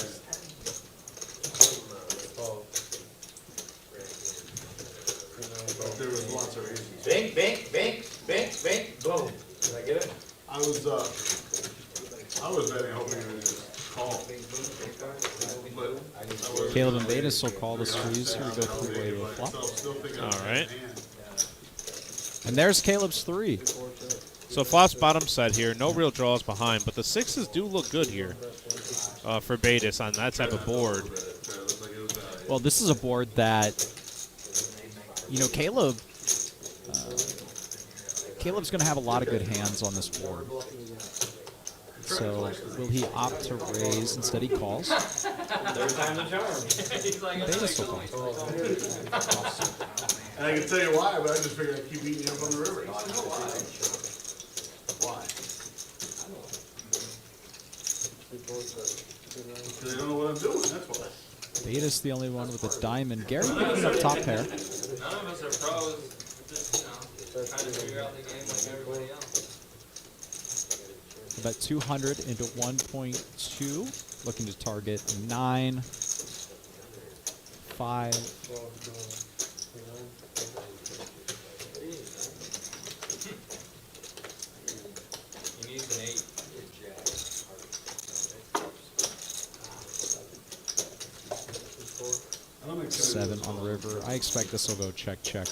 But there was lots of reasons. Bink, bink, bink, bink, bink, boom. Did I get it? I was betting hoping it would just call. But I wasn't- Caleb and Beta still call the squeeze. Here we go three-way to a So flop. I'm still thinking All of that right. hand. And there's Caleb's 3. So flop's bottom set here. No real draws behind, but the sixes do look good here for Betis on that type of board. Well, this is a board that, you know, Caleb's going to have a lot of good hands on this board. So will he opt to raise instead? He calls. Third time the charm. He's like, Beta still calls. And I can tell you why, but I just figured I'd keep eating you up on the river. Why? Because they don't know what I'm doing, that's why. Beta's the only one with a diamond. Gary picking up top pair. None of us are pros, just, trying to figure out the game like everybody else. About 200 into 1.2. Looking to target 9, 5. He needs an 8. 7 on the river. I expect this will go check, check.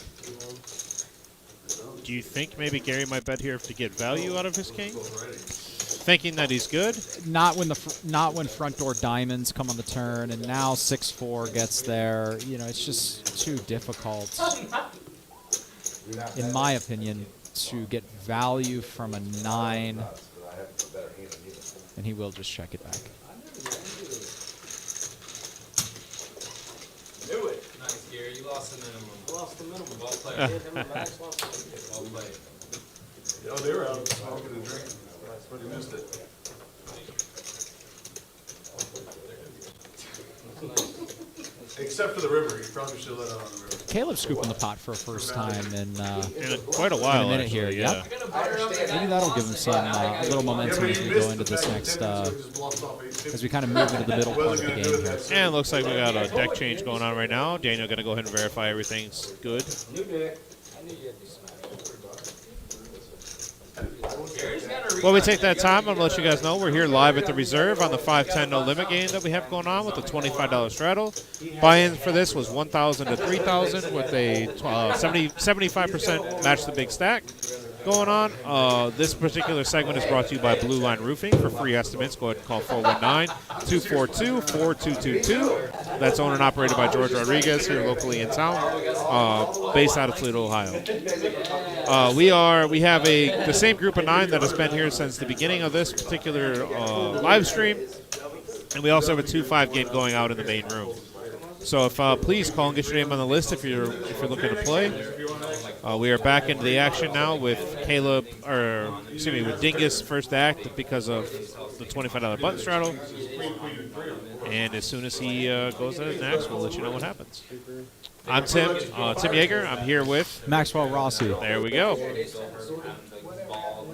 Do you think maybe Gary might bet here to get value out of his king? Thinking that he's good? Not when not when front door diamonds come on the turn, and now 6-4 gets there. You know, it's just too difficult, in my opinion, to get value from a 9, and he will just check it back. Do it. Nice, Gary. You lost the minimum. I lost the minimum. Well played. Well played. Oh, they were out smoking and drinking. You missed it. Except for the river. You probably should let out on the river. Caleb scooping the pot for a first time in In quite a while, minute actually, here, yeah. yep. Maybe that'll give him some a little momentum as we go into this next, as we kind of move into the middle part of the game here. And it looks like we got a deck change going on right now. Daniel going to go ahead and verify everything's good. New deck. I knew you had to smash. Gary's got a While we take that time, I'm going to let you guys know we're here live at the Reserve on the 5-10 no limit game that we have going on with the $25 straddle. Buy-in for this was $1,000 to $3,000 with a 75% match the big stack going on. This particular segment is brought to you by Blue Line Roofing. For free estimates, go ahead and call 419-242-4222. That's owned and operated by George Rodriguez here locally in town, based out of Toledo, Ohio. We have the same group of 9 that has been here since the beginning of this particular live stream, and we also have a 2-5 game going out in the main room. So please call and get your name on the list if you're looking to play. We are back into the action now with with Dingus first act because of the $25 button straddle. And as soon as he goes at it next, we'll let you know what happens. I'm Tim Yeager. I'm here with Maxwell Rossi. There we go.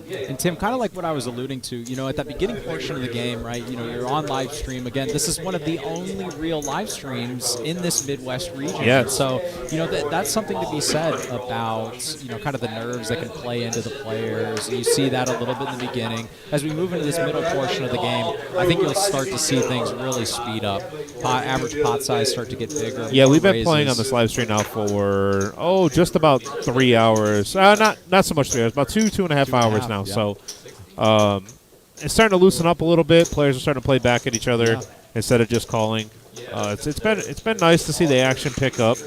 And Tim, kind of like what I was alluding to, you know, at that beginning portion of the game, right, you know, you're on live stream. Again, this is one of the only real live streams in this Midwest region. Yes. So, you know, that's something to be said about, you know, kind of the nerves that can play into the players. You see that a little bit in the beginning. As we move into this middle portion of the game, I think you'll start to see things really speed up. Average pot size start to get bigger. Yeah, we've been raises. playing on this live stream now for just about 3 hours. Not so much 3 hours, about 2.5 hours now. yeah. So it's starting to loosen up a little bit. Players are starting to play back at each other instead of just calling. It's been nice to see the action pick up.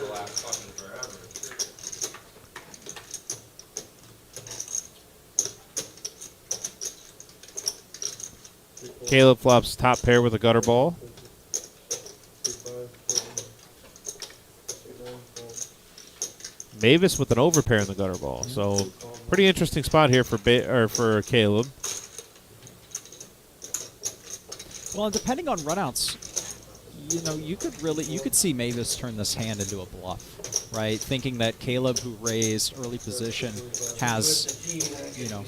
Caleb flops top pair with a gutter ball. Mavis with an overpair in the gutter ball. So pretty interesting spot here for for Caleb. Well, depending on runouts, you know, you could see Mavis turn this hand into a bluff, right? Thinking that Caleb, who raised early position, has, you know,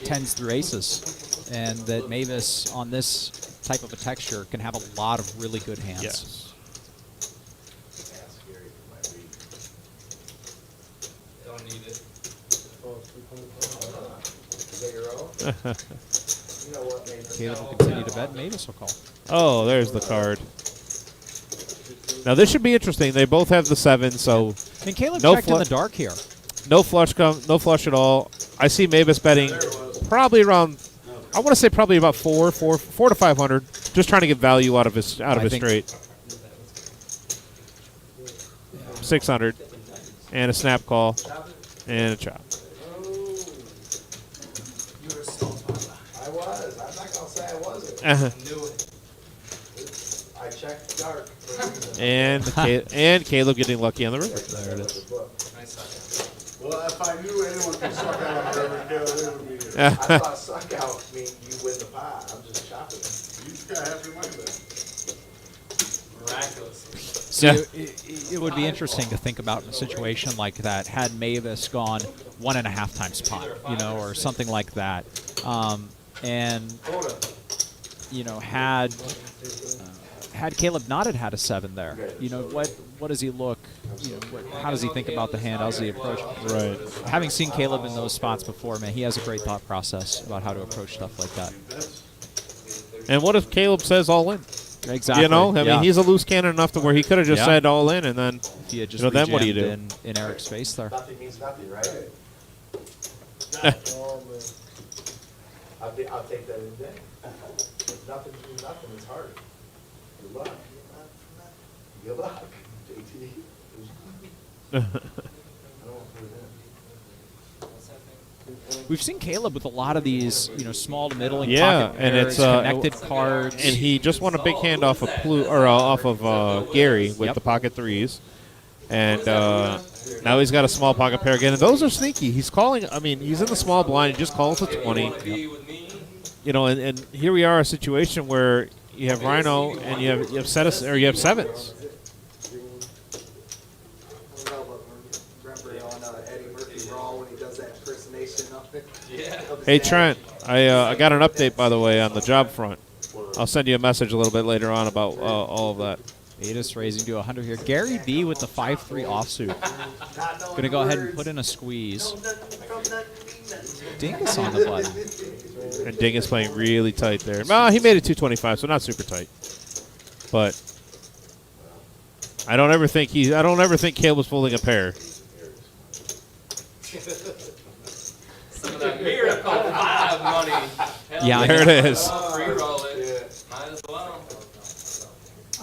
tens through aces, and that Mavis on this type of a texture can have a lot of really good hands. Yes. Don't need it. Caleb will continue to bet, and Mavis will call. Oh, there's the card. Now this should be interesting. They both have the 7, so I mean, Caleb No checked in the flush. dark here. no flush at all. I see Mavis betting probably around. I want to say probably about 4 to 500. Just trying to get value out of his I think- straight. 600 and a snap call and a chop. I was. I'm not gonna say I wasn't. Knew it. I checked dark. and Caleb getting lucky on the river. There it is. Nice suck. Well, if I knew anyone could suck out on the river, it would be you. I thought suck out mean you win the pot. I'm just chopping it. You just got half your money back. Miraculously. So it would be interesting to think about in a situation like that, had Mavis gone 1.5 times pot, you know, or something like that. And, you know, had Caleb not had a 7 there, you know, what does he look, you know, how does he think about the hand, how does he approach? Right. Having seen Caleb in those spots before, man, he has a great thought process about how to approach stuff like that. And what if Caleb says all in? Exactly. You know, I yeah. mean, he's a loose cannon enough to where he could have just Yeah. said all in, and then If he had just you know, then what do you rejammed do? in Eric's face there. Nothing means nothing, right? Oh, man. I'll take that in day. If nothing means nothing, it's hard. Good luck. Good luck, JT. I don't want to put it in. We've seen Caleb with a lot of these, you know, small to middling Yeah, pocket and pairs, it's, connected cards. And he just won a big hand off of Gary with Yep. the pocket 3s, and now he's got a small pocket pair again. And those are sneaky. He's calling. I mean, he's in the small blind. He just calls a 20. Be with me. You know, and here we are, a situation where you have Rhino and you have you have 7s. Remember on Eddie Murphy Raw when he does that impersonation of it? Yeah. Hey Trent, I got an update by the way on the job front. I'll send you a message a little bit later on about all of that. Betis raising to 100 here. Gary B with the 5-3 offsuit. Going to go ahead and put in a squeeze. Dingus on the button. And Ding is playing really tight there. Well, he made it 225, so not super tight. But I don't ever think Caleb was folding a pair. Some of that miracle 5 money. Hell Yeah, I There it is. Free roll it. Might as well.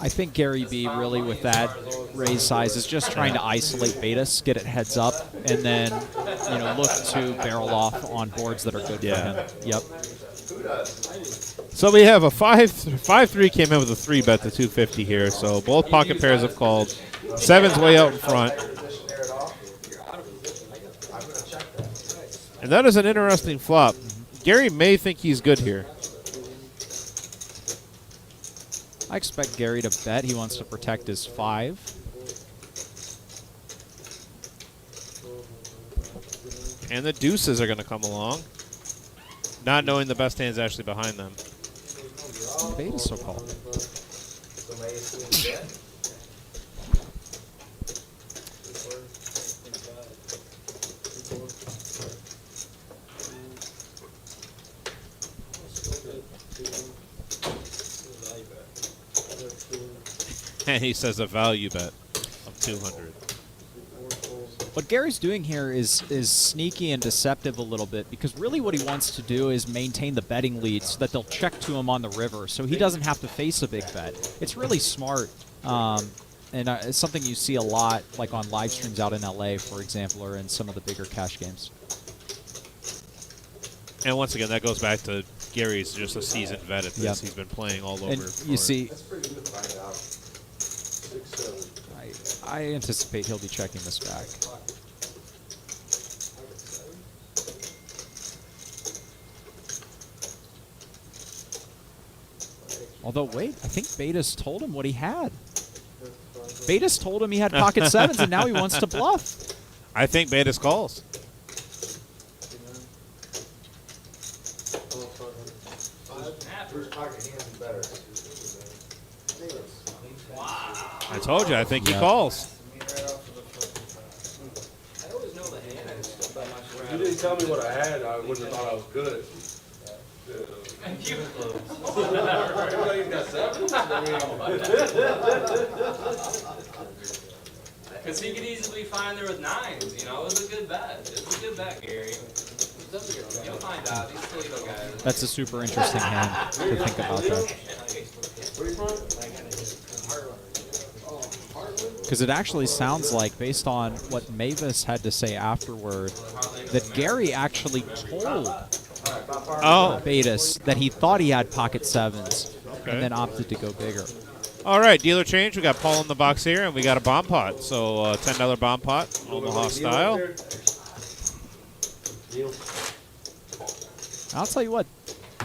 I think Gary B really with that raise size is just trying to isolate Betis, get it heads up, and then, you know, look to barrel off on boards that are good Yeah. for him. Yep. So we have a 5-3 came in with a 3 bet to 250 here. So both pocket pairs have called. 7's way out in front. And that is an interesting flop. Gary may think he's good here. I expect Gary to bet. He wants to protect his 5. And the deuces are going to come along, not knowing the best hand's actually behind them. Betis will call. And he says a value bet of 200. What Gary's doing here is sneaky and deceptive a little bit, because really what he wants to do is maintain the betting lead so that they'll check to him on the river so he doesn't have to face a big bet. It's really smart, and it's something you see a lot like on live streams out in LA, for example, or in some of the bigger cash games. And once again, that goes back to Gary's just a seasoned vet at this. Yep. He's been playing all over. And you see, That's pretty good to find out. 6, 7. I anticipate he'll be checking this back. Although, wait, I think Betas told him what he had. Betas told him he had pocket sevens, and now he wants to bluff. I think Betas calls. First pocket hands is better. I told you, I think he calls. I always know the hand. I just don't much If you didn't tell me what I had, I wouldn't have thought I was good. And you Everybody's got sevens. Because he could easily find there with nines, you know. It was a good bet. It was a good bet, Gary. You'll find out. These Toledo guys. That's a super interesting hand to think about that. Because it actually sounds like, based on what Mavis had to say afterward, that Gary actually told Betas that he thought he had pocket sevens and then opted to go bigger. All right, dealer change. We got Paul in the box here, and we got a bomb pot. So $10 bomb pot, Omaha style. I'll tell you what,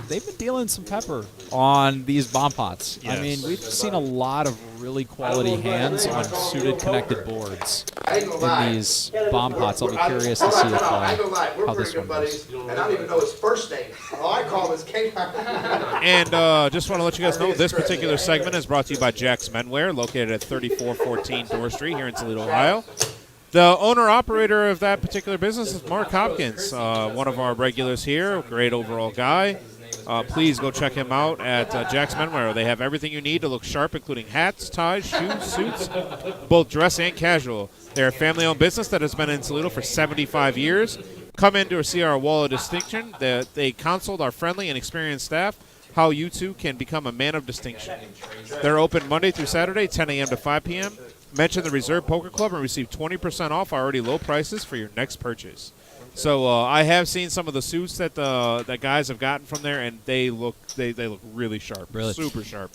they've been dealing some pepper on these bomb pots. I mean, we've seen a lot of really quality hands on suited connected boards in these bomb pots. I'll be curious to see if, I ain't gonna lie, we're how pretty this good one goes. buddies, and I don't even know his first name. All I call him is King. And just want to let you guys know, this particular segment is brought to you by Jack's Menwear, located at 3414 Door Street here in Toledo, Ohio. The owner-operator of that particular business is Mark Hopkins, one of our regulars here, great overall guy. Please go check him out at Jack's Menwear. They have everything you need to look sharp, including hats, ties, shoes, suits, both dress and casual. They're a family-owned business that has been in Toledo for 75 years. Come in to see our wall of distinction. They consult our friendly and experienced staff how you too can become a man of distinction. They're open Monday through Saturday, 10 a.m. to 5 p.m. Mention the Reserve Poker Club and receive 20% off already low prices for your next purchase. So I have seen some of the suits that that guys have gotten from there, and they look really sharp, super sharp.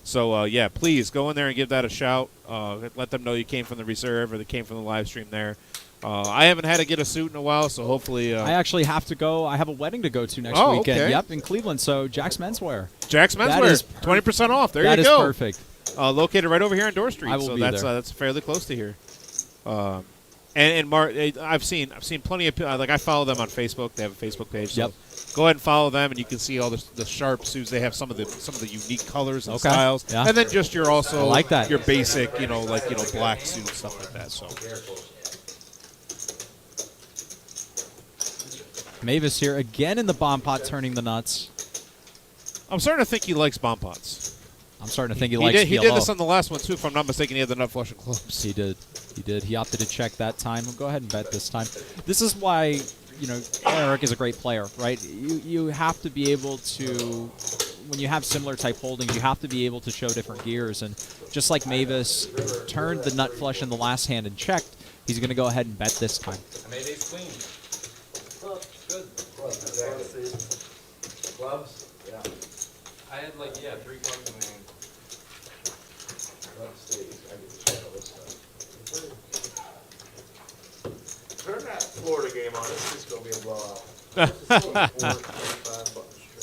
So yeah, please go in there and give that a shout. Let them know you came from the Reserve or they came from the live stream there. I haven't had to get a suit in a while, so hopefully. I actually have to go. I have a wedding to go to next weekend. Okay. Yep, in Cleveland. So Jack's Menswear. Jack's Menswear, 20% off. There you go. That is perfect. Located right over here on Door Street. I will so be that's there. That's fairly close to here. And Mark, I've seen plenty of like I follow them on Facebook. They have a Facebook page. So go ahead and follow them, and you can see all the sharp suits. They have some of the unique colors and styles, and then just your also I like that. your basic black suit stuff like that. So Mavis here again in the bomb pot, turning the nuts. I'm starting to think he likes bomb pots. I'm starting to think he likes He PLO. did this on the last one too, if I'm not mistaken. He had the nut flush and clubs. He did. He did. He opted to check that time. We'll go ahead and bet this time. This is why, Eric is a great player, right? You have to be able to, when you have similar type holdings, you have to be able to show different gears. And just like Mavis turned the nut flush in the last hand and checked, he's going to go ahead and bet this time. I made ace queen. Good. Gloves? Yeah. I had 3 clubs in my hand. Turn that Florida game on. It's just going to be a blowout.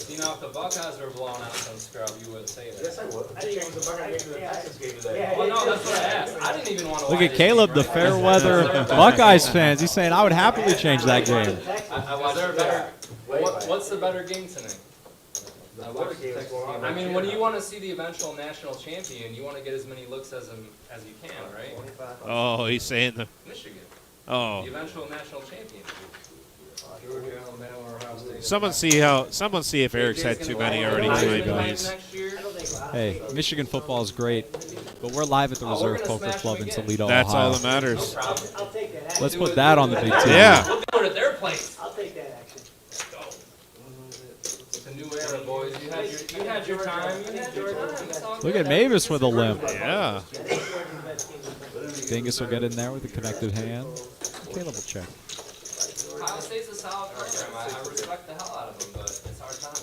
You know, if the Buckeyes were blowing out some scrub, you would say that. Yes, I would. I changed the Buckeye game to the Texas game today. Well, no, that's what I asked. I didn't even want to Look watch at Caleb, the Fairweather Buckeyes fans. He's saying, I would happily change that game. Was there a better? What's the better game tonight? I mean, when you want to see the eventual national champion, you want to get as many looks as you can, right? Oh, he's saying the Michigan. Oh. The eventual national champion. Someone see if Eric's had too many already tonight, guys. Hey, Michigan football is great, but we're live at the Reserve Poker Club in Toledo, That's Ohio. all that matters. I'll take that action. Let's put that on the big TV. Yeah. We'll do it at their place. I'll take that action. Let's go. It's a new era, boys. You had your time. You had your time. It's all Look good. at Mavis with a limp. Yeah. Dingus will get in there with a connected hand. Caleb will check. Ohio State's a solid program. I respect the hell out of them, but it's our time.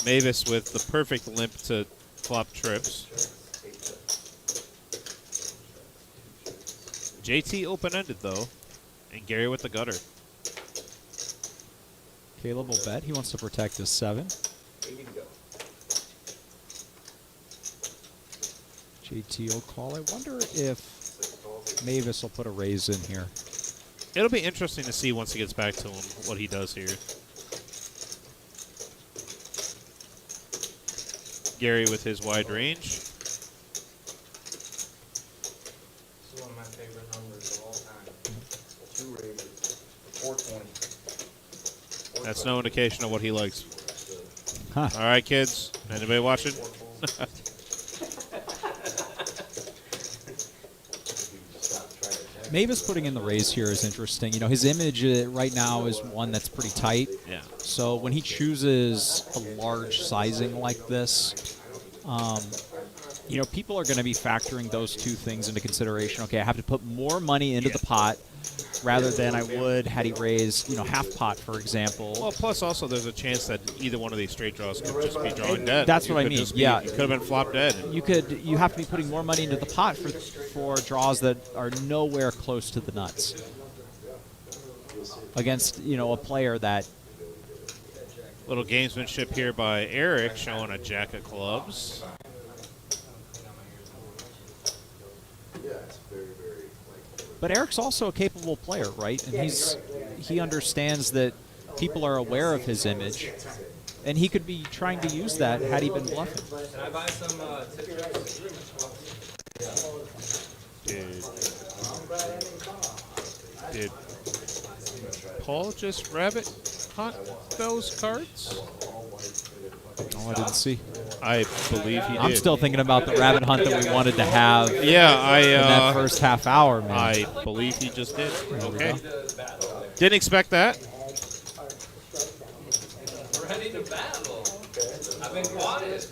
Mavis with the perfect limp to flop trips. JT open-ended, though, and Gary with the gutter. Caleb will bet. He wants to protect his 7. JT will call. I wonder if Mavis will put a raise in here. It'll be interesting to see once he gets back to him what he does here. Gary with his wide range. This is one of my favorite numbers of all time. 2 raises, 420. That's no indication of what he likes. Huh. All right, kids. Anybody watching? Mavis putting in the raise here is interesting. You know, his image right now is one that's pretty tight. Yeah. So when he chooses a large sizing like this, you know, people are going to be factoring those two things into consideration. Okay, I have to put more money into the pot rather than I would had he raised, you know, half pot, for example. Well, plus also there's a chance that either one of these straight draws could just be drawing dead. That's what I mean. Yeah. You could have been flop dead. You have to be putting more money into the pot for draws that are nowhere close to the nuts against, you know, a player that. Little gamesmanship here by Eric, showing a jack of clubs. But Eric's also a capable player, right? And he understands that people are aware of his image, and he could be trying to use that had he been bluffing. Can I buy some Did Paul just rabbit hunt those cards? Oh, I didn't see. I believe he did. I'm still thinking about the rabbit hunt that we wanted to have Yeah, in that first half hour, man. I believe he just did. Okay. Didn't expect that. ready to battle? I've been quiet.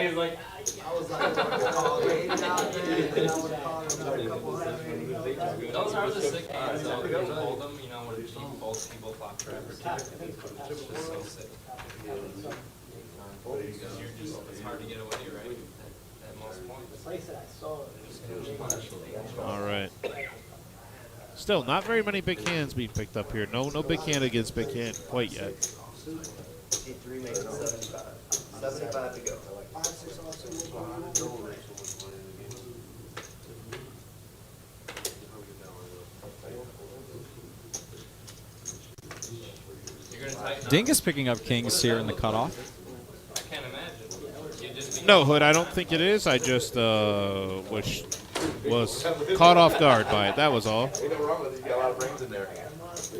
He's like, Those are the sick hands, though. You hold them, you know, when both people flop trap or two. It's just so sick. Because it's hard to get away, right? At most points. All right. Still, not very many big hands being picked up here. No big hand against big hand quite yet. 3 makes it 75. 75 to go. You're gonna tighten up. Dingus picking up kings here in the cutoff. I can't imagine. You'd just be No, Hood, I don't think it is. I just was caught off guard by it. That was all. Ain't no wrong with it, you got a lot of brains in there.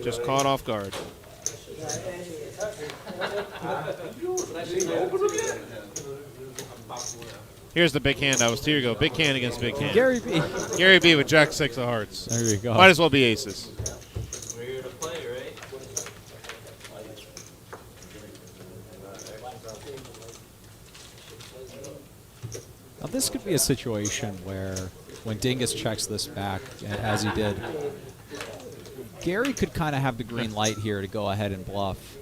Just caught off guard. Here's the big hand I was. Here you go. Big hand against big hand. Gary B. Gary B with Jack 6 of hearts. There you go. Might as well be aces. We're here to play, right? Now this could be a situation where when Dingus checks this back, as he did, Gary could kind of have the green light here to go ahead and bluff.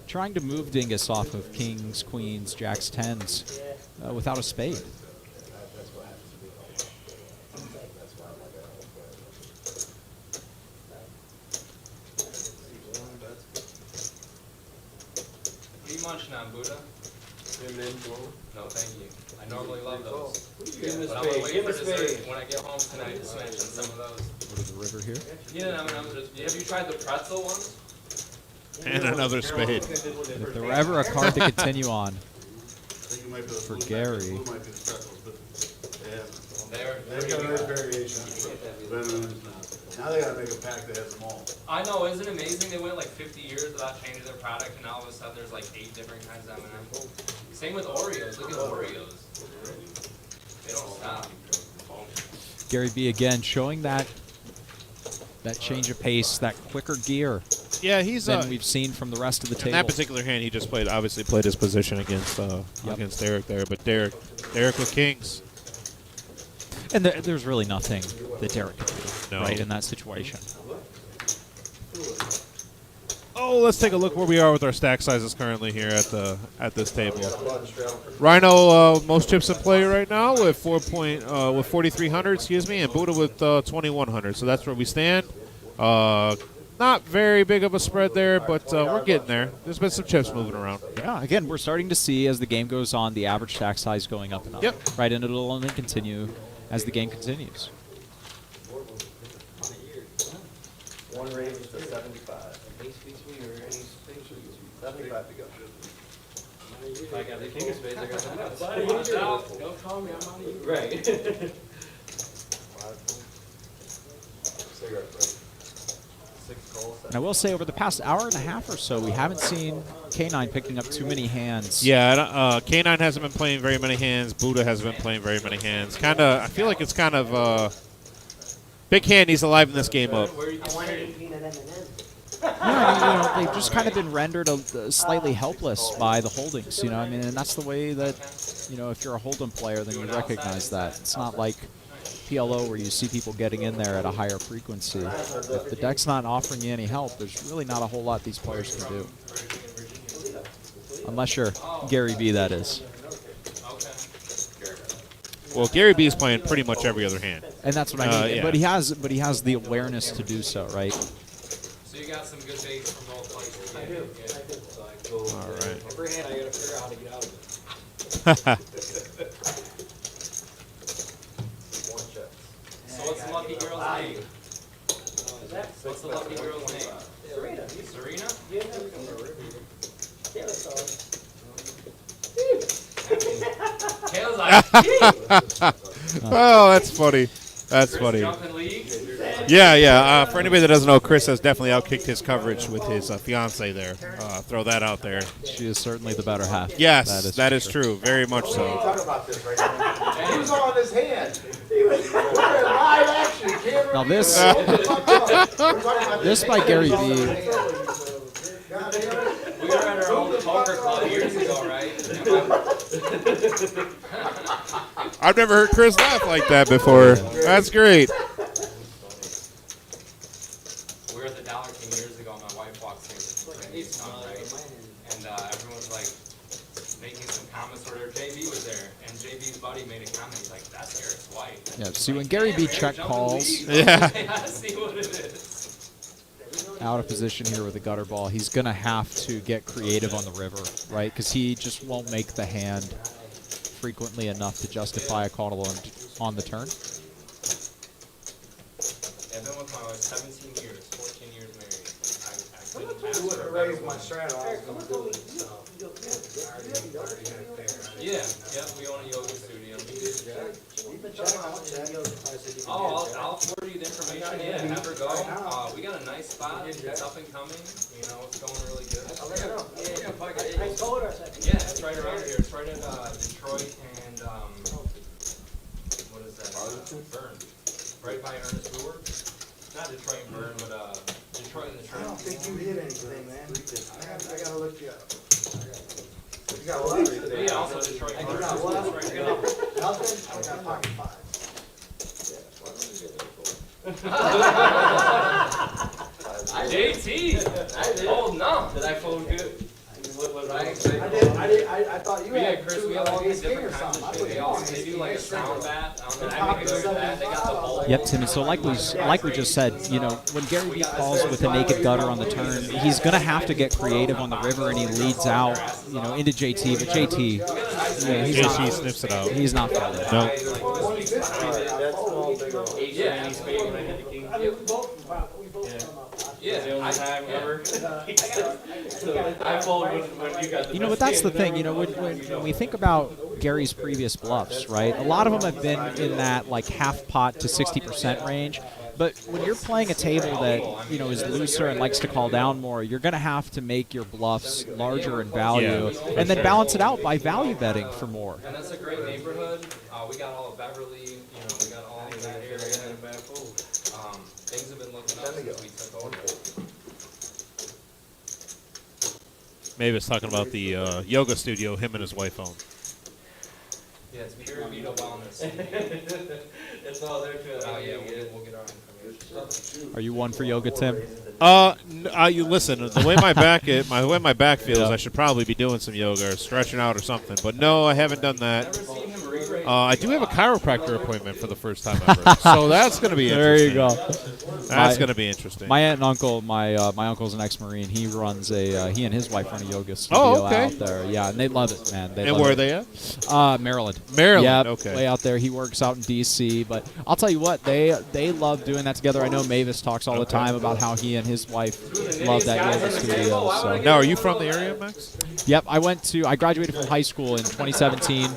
Trying to move Dingus off of kings, queens, jacks, tens without a spade. What are you munching on, Buddha? No, thank you. I normally love those. But I'm gonna wait for dessert when I get home tonight to smash on some of those. Go to the river here. Yeah, I'm just. Have you tried the pretzel ones? And another spade. If there were ever a card to continue on for Gary. They got another variation. Now they gotta make a pack that has them all. I know, isn't it amazing? They went like 50 years without changing their product, and all of a sudden there's like 8 different kinds of M&Ms. Same with Oreos. Look at Oreos. They don't stop. Gary B again showing that change of pace, that quicker gear Yeah, he's than we've seen from the rest of the in table. that particular hand. He just obviously played his position against Derek there, but Derek with kings. And there's really nothing that Derek could do No. right in that situation. Oh, let's take a look where we are with our stack sizes currently here at this table. Rhino most chips in play right now with 4,300, excuse me, and Buddha with 2,100. So that's where we stand. Not very big of a spread there, but we're getting there. There's been some chips moving around. Yeah, again, we're starting to see as the game goes on, the average stack size going up and up. Yep. Right, and it'll only continue as the game continues. One raise to 75. He speaks me or any speaks 75 to go. If I got the king of spades, I got the nuts. Don't call me, I'm on you. Right. Cigarette break. 6 calls. And I will say over the past hour and a half or so, we haven't seen K9 picking up too many hands. Yeah, K9 hasn't been playing very many hands. Buddha hasn't been playing very many hands. I feel like it's kind of big hand needs to liven this game up. I wanted a peanut M&M. Yeah, they've just kind of been rendered slightly helpless by the holdings. I mean, and that's the way that, if you're a Hold'em player, then you recognize that. It's not like PLO where you see people getting in there at a higher frequency. If the deck's not offering you any help, there's really not a whole lot these players can do. Unless you're Gary B, that is. Well, Gary B is playing pretty much every other hand. And that's what I mean. Yeah. But he has the awareness to do so, right? So you got some good baits from both places. I do. All right. Every hand, I gotta figure out how to get out of it. So what's the lucky girl's name? What's the lucky girl's name? Serena. Serena? Yeah, Taylor saw it. Kayla's like, Oh, that's funny. That's funny. jumping leagues? Yeah. For anybody that doesn't know, Chris has definitely outkicked his coverage with his fiance there. Throw that out there. She is certainly the better half. Yes, that is true. Very much so. Talk about this right now. He was on his hand. He was live action. Camera. Now this, We're talking about this by Gary B. We were at our old poker club years ago, right? I've never heard Chris laugh like that before. That's great. We were at the Dollar King years ago, and my wife walks in, right? And everyone was like making some comments where JB was there, and JB's buddy made a comment. He's like, "That's Eric's wife." Yeah, see when Gary B check calls Yeah. See what it is. out of position here with the gutter ball, he's gonna have to get creative on the river, right? Because he just won't make the hand frequently enough to justify a call on the turn. I've been with my wife 17 years, 14 years married. I couldn't ask You her wouldn't a better raise my woman. straddle. I was gonna do it. Yeah, we own a yoga studio. Oh, I'll forward you the information. Yeah, have her go. We got a nice spot. It's up and coming. It's going really good. I told her, I said, Yeah, it's right around here. It's right in Detroit and what is that? Bern. Right by Ernest Brewer. Not Detroit and Bern, but Detroit and the I don't Trent. think you hit anything, man. I gotta look you up. You got what? Yeah, also Detroit and Bern. got what? It's right here. Nothing? I got pocket five. JT! Oh, no. Did I phone good? What was I I thought you Yeah, had Chris, two we have all these ace king or different kinds something. I of put shit. you on. They do like a sound bath. I make a good bath. They got the bowl. Yep, Timmy. So like we just said, when Gary B calls with a naked gutter on the turn, he's gonna have to get creative on the river, and he leads out, into JT. But JT, he's JC not. sniffs it out. He's not folding. No. Yeah. I mean, we both come up. Yeah. the only time ever? I fold when you got the But that's the thing. When we think about Gary's previous bluffs, right? A lot of them have been in that like half pot to 60% range. But when you're playing a table that is looser and likes to call down more, you're going to have to make your bluffs larger in value, and then balance it out by value betting for more. And that's a great neighborhood. We got all of Beverly. We got all of that area. Things have been looking up since we took over. Maybe it's talking about the yoga studio him and his wife own. Yeah, it's Pure Vita Wellness. It's all there too. Oh yeah, we'll get our information. Are you one for yoga, Tim? You listen. The way my back feels, Yeah. I should probably be doing some yoga or stretching out or something. But no, I haven't done that. Never seen him re-raise I do have a chiropractor appointment for the first time ever, so that's going to be There interesting. you go. That's going to be interesting. My aunt and uncle, my uncle's an ex-marine. He runs he and his wife run a yoga studio okay. out there. Yeah, and they love it, man. And where are they at? Maryland. Maryland. Yep, Okay. way out there. He works out in D.C. But I'll tell you what, they love doing that together. I know Mavis talks all the time about how he and his wife love that yoga studio. So. Now, are you from the area, Max? Yep, I graduated from high school in 2017.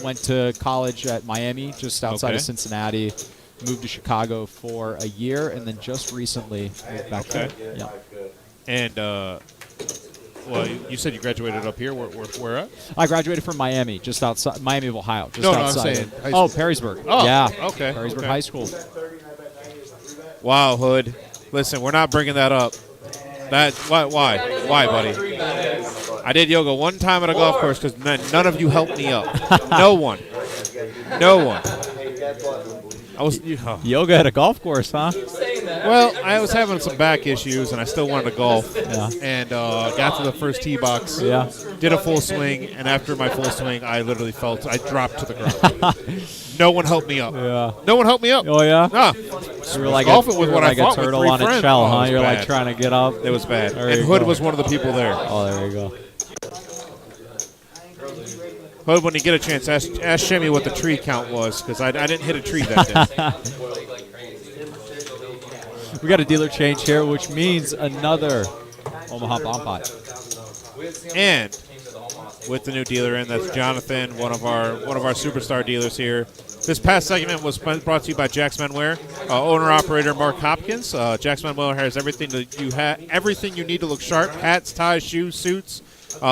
Went to college at Miami, just outside of Cincinnati. Moved to Chicago for a year, and then just recently moved back here. Yeah. And, well, you said you graduated up here. Where at? I graduated from Miami, just outside Miami of Ohio, just No, outside. I'm saying high Oh, school. Perrysburg. Oh, yeah. okay, Perrysburg okay. High School. Wow, Hood. Listen, we're not bringing that up. Why, buddy? I did yoga one time at a golf course because none of you helped me up. No one. I was Yoga at a golf course, huh? well. I was having some back issues, and I still wanted to golf. Yeah. And got to the first tee box. Yeah. Did a full swing, and after my full swing, I literally I dropped to the ground. No one helped me up. Yeah. No one helped me up. Oh yeah. Nah. You were like golfing with what I like a thought with turtle 3 on friends. a shell, Oh, it huh? was You're like bad. trying to get up. It was bad. There And you Hood go. was one of the people there. Oh, there you go. Hood, when you get a chance, ask Shimmy what the tree count was, because I didn't hit a tree that day. We got a dealer change here, which means another Omaha Bomb Pot. And with the new dealer in, that's Jonathan, one of our superstar dealers here. This past segment was brought to you by Jack's Menwear, owner-operator Mark Hopkins. Jack's Menwear has everything you need to look sharp: hats, ties, shoes, suits,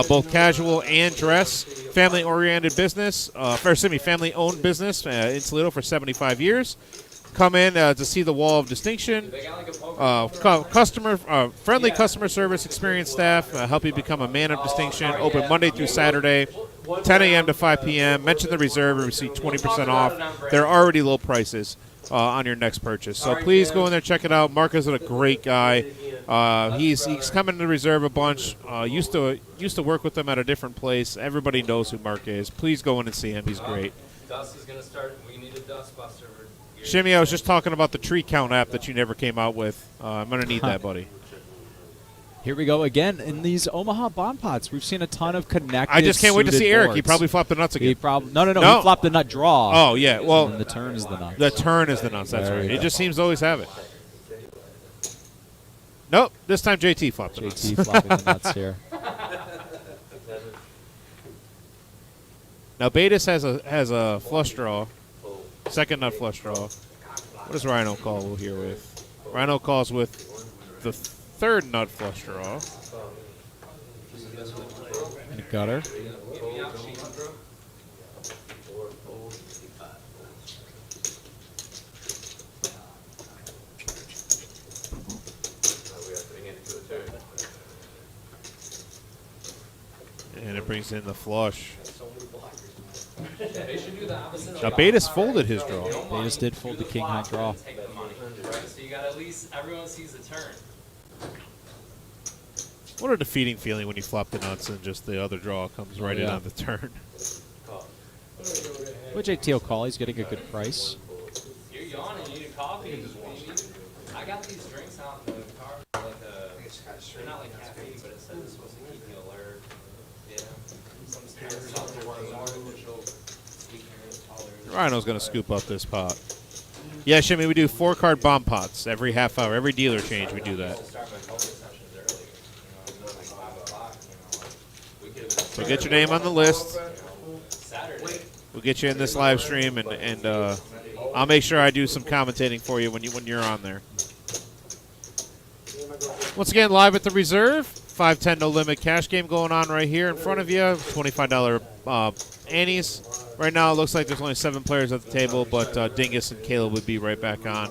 both casual and dress. Family-oriented business, family-owned business in Toledo for 75 years. Come in to see the Wall of Distinction. Friendly customer service, experienced staff help you become a man of distinction. Open Monday through Saturday, 10 a.m. to 5 p.m. Mention the reserve and receive 20% off. They're already low prices on your next purchase. So please go in there, check it out. Mark is a great guy. He's coming to reserve a bunch. Used to work with him at a different place. Everybody knows who Mark is. Please go in and see him. He's great. Dust is gonna start. We need a dust buster. Shimmy, I was just talking about the tree count app that you never came out with. I'm going to need that, buddy. Here we go again in these Omaha Bomb Pots. We've seen a ton of connected. I just can't wait to see Eric. boards. He probably flopped the nuts again. No. He flopped the nut draw. Oh, yeah. Well, and the turn is the nuts. The turn is the nuts. That's There right. you It go. just seems to always have it. Nope. This time JT flopped the nuts. JT flopping the nuts here. Now, Betis has a flush draw. Second nut flush draw. What does Rhino call here with? Rhino calls with the third nut flush draw. And a gutter. And it brings in the flush. They should do the opposite. Now, Betis folded his draw. They just did fold the king high draw. Take the money, right? So you got at least everyone sees the turn. What a defeating feeling when you flop the nuts and just the other draw comes right in Yeah. on the turn. Which JT will call. He's getting a good price. You're yawning. You need a coffee. I got these drinks out in the car. They're not like caffeine, but it says it's supposed to keep you alert. Yeah. Some artificial sweeteners, colors. Rhino's going to scoop up this pot. Yeah, Shimmy, we do 4-card bomb pots every half hour. Every dealer change, we do that. Start my yoga sessions early. Like 5 o'clock. We could So get your name on the list. Saturday. We'll get you in this live stream, and I'll make sure I do some commentating for you when you're on there. Once again, live at the Reserve. 5-10 no limit cash game going on right here in front of you. $25 annies. Right now, it looks like there's only 7 players at the table, but Dingus and Caleb would be right back on.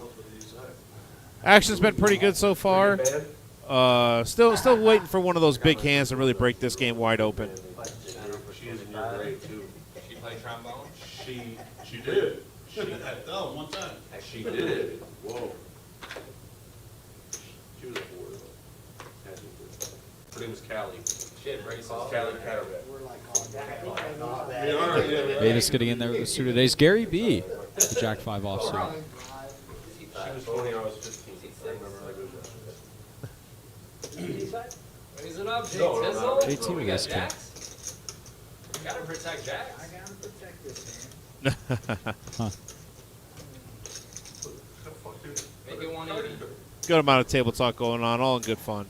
Action's been pretty good so far. Still waiting for one of those big hands to really break this game wide open. She is in your grade, too. She play trombone? She did. She had done one time. She did. Whoa. She was a 4, though. Her name is Callie. Shit, braces. Callie Catterback. Betas getting in there with the suited ace. Gary B, the Jack 5 offsuit. She was 20, I was 15. I remember like it was Raise it up, Jay No, no, Tizzle. no. JT with ace king. Jacks. You gotta protect Jacks. I gotta protect this, man. Make it 180. Good amount of table talk going on, all in good fun.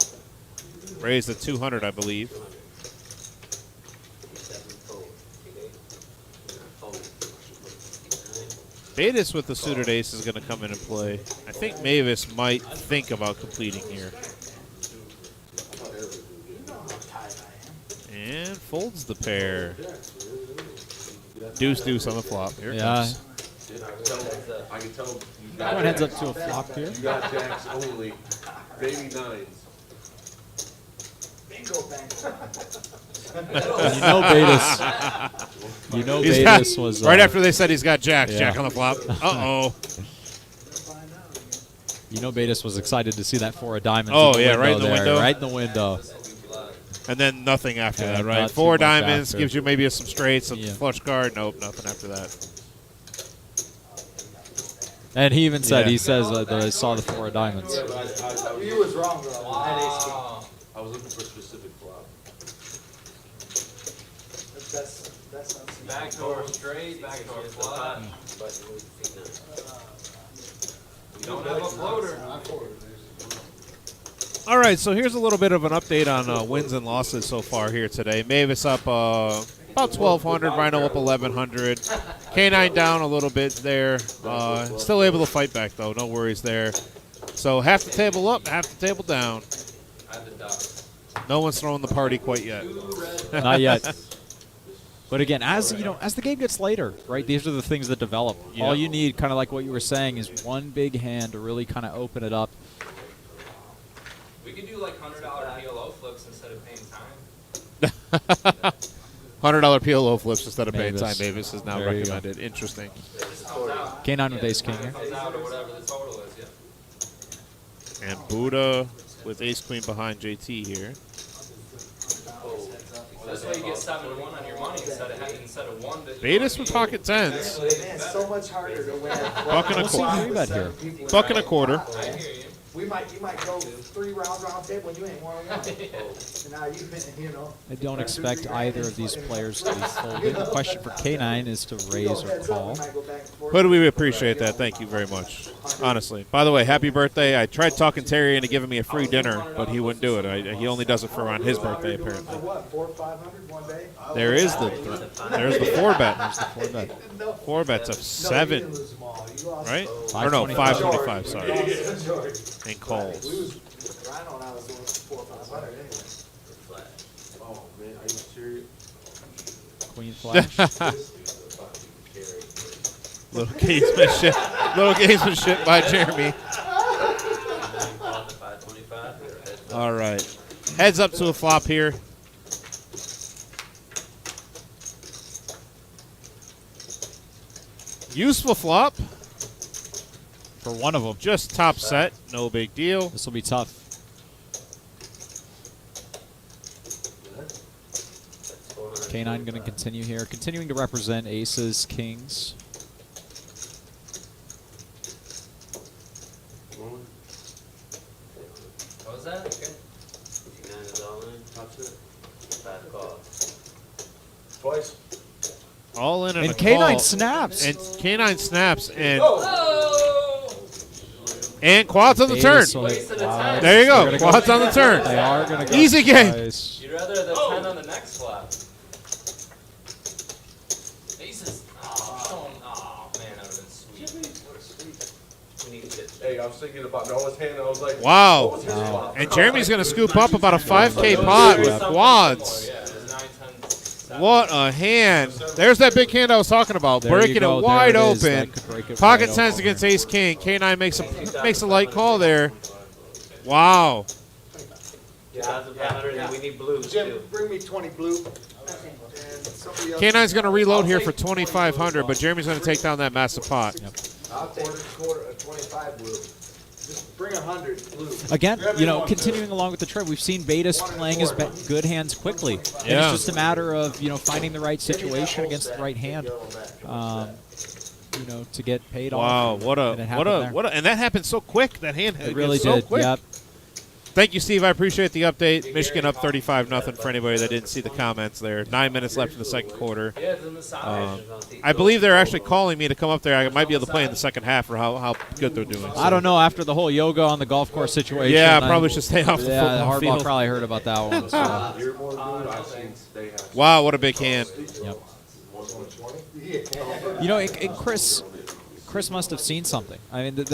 Raised to 200, I believe. Betas with the suited ace is going to come in and play. I think Mavis might think about completing here. And folds the pair. Deuce, deuce on the flop. Here it Yeah. comes. I can tell you Going heads up to a flop here. You got jacks only, baby nines. Bingo bango. You know Betas. You know He's got- Betas was right after they said he's got jacks, yeah. jack on the flop. Uh-oh. You know Betas was excited to see that 4 of diamonds. Oh, in the yeah, right in the there, window. Right in the window. And then nothing after Yeah, that, right? not too 4 much diamonds after. gives you maybe some straights, a Yeah. flush card. Nope, nothing after that. And he even said, Yeah. he says that I saw the 4 of diamonds. You was wrong, bro. I had ace king. Wow. I was looking for a specific flop. That's not Backdoor straight, backdoor flush. We don't have a floater. All right, so here's a little bit of an update on wins and losses so far here today. Mavis up about 1,200, Rhino up 1,100. K9 down a little bit there. Still able to fight back, though. No worries there. So half the table up, half the table down. I had the duck. No one's throwing the party quite yet. Not yet. But again, as you know, as the game gets later, right? These are the things that develop. Yeah. All you need, kind of like what you were saying, is one big hand to really kind of open it up. We could do like $100 PLO flips instead of paying time. $100 PLO flips instead of paying Mavis. time. Mavis is now There you go. recommended. Interesting. Comes out. K9 with ace king here. Comes out or whatever the total is, yeah. And Buddha with ace queen behind JT here. This way you get 7 to 1 on your money instead of 1 that Betas with pocket tens. Man, it's so much harder to win. Buck and a We'll see quarter. three bet here. Buck and a quarter. I hear you. You might go 3 rounds round table and you ain't 1-1. And now you've been, you know. I don't expect either of these players to be folded. The question for K9 is to raise or call. But we appreciate that. Thank you very much. Honestly. By the way, happy birthday. I tried talking Terry into giving me a free dinner, but he wouldn't do it. He only does it for on his birthday, apparently. For what, 400 or 500 one day? There's the 4 bet. There's the 4 bet. No. 4 bets of No, you 7, didn't lose them all. You lost right? Or no, 525, sorry. majority. And We calls. was, Rhino and I was doing 400 or 500 anyway. Oh, man, are you serious? Queen flash. Little gamesmanship by Jeremy. All right. Heads up to a flop here. Useful flop. For one of them. Just top set. No big deal. This will be tough. K9 going to continue here. Continuing to represent aces, kings. What was that? Okay. Twice. All in and And a K9 call. snaps. And K9 snaps Oh! and quads on the turn. Betas will hit Wasted a quads. 10. There you They're go. gonna Quads on the They turn. are going to go Easy game. twice. You'd rather have the 10 on the next flop. Aces. Oh, man, that would have been sweet. Hey, I was thinking about Noah's hand. I was like, Wow. what was his flop? And Jeremy's going to scoop up about a 5K pot with quads. Yeah, it was 9, 10, 7. What a hand. There's that big hand I was talking about. There you Breaking go. it There wide it is. open. That could break it Pocket wide tens open. against ace king. K9 makes a light call there. Wow. 2,500, and we need blues Jim, too. bring me 20 blue. And somebody else. K9's going to reload here for 2,500, but Jeremy's going to take down that massive pot. I'll take a quarter of 25 blue. Just bring 100 blue. Again, Grab you know, anyone, continuing along with the trend, we've seen Betas playing his good hands quickly. And Yeah. it's just a matter of, you know, finding the right situation against the right hand, you know, to get paid Wow, off. what and it a happened there. and that happened so quick. That hand It really so did. quick. Yep. Thank you, Steve. I appreciate the update. Michigan up 35-0 for anybody that didn't see the comments there. 9 minutes left in the second quarter. Yeah, it's in the side. I believe they're actually calling me to come up there. I might be able to play in the second half for how good they're doing. I don't know, after the whole yoga on the golf course situation. Yeah, I probably should stay off the Yeah, football Harbaugh field. probably heard about that one. So. You're more blue, I've seen they have. Wow, what a big hand. Yep. More than 20? Yeah. You know, and Chris must have seen something. I mean,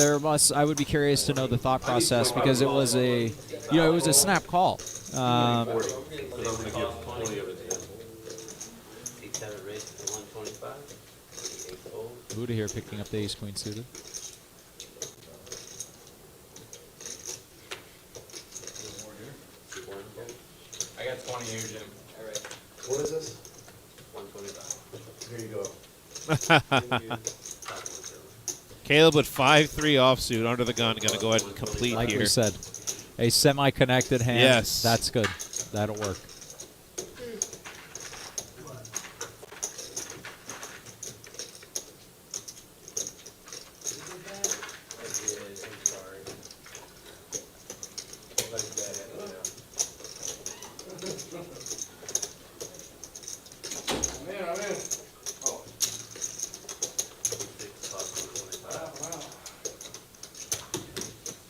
I would be curious to know the thought process because it was a snap call. 'Cause I'm gonna give 20 of it to him. Seats have it raised to 125. 8 fold. Buddha here picking up the ace queen suited. I got 20 here, Jim. All right. What is this? 125. Here you go. Caleb with 5-3 offsuit under the gun. Going to go ahead and complete Like here. we said, a semi-connected hand. Yes. That's good. That'll work.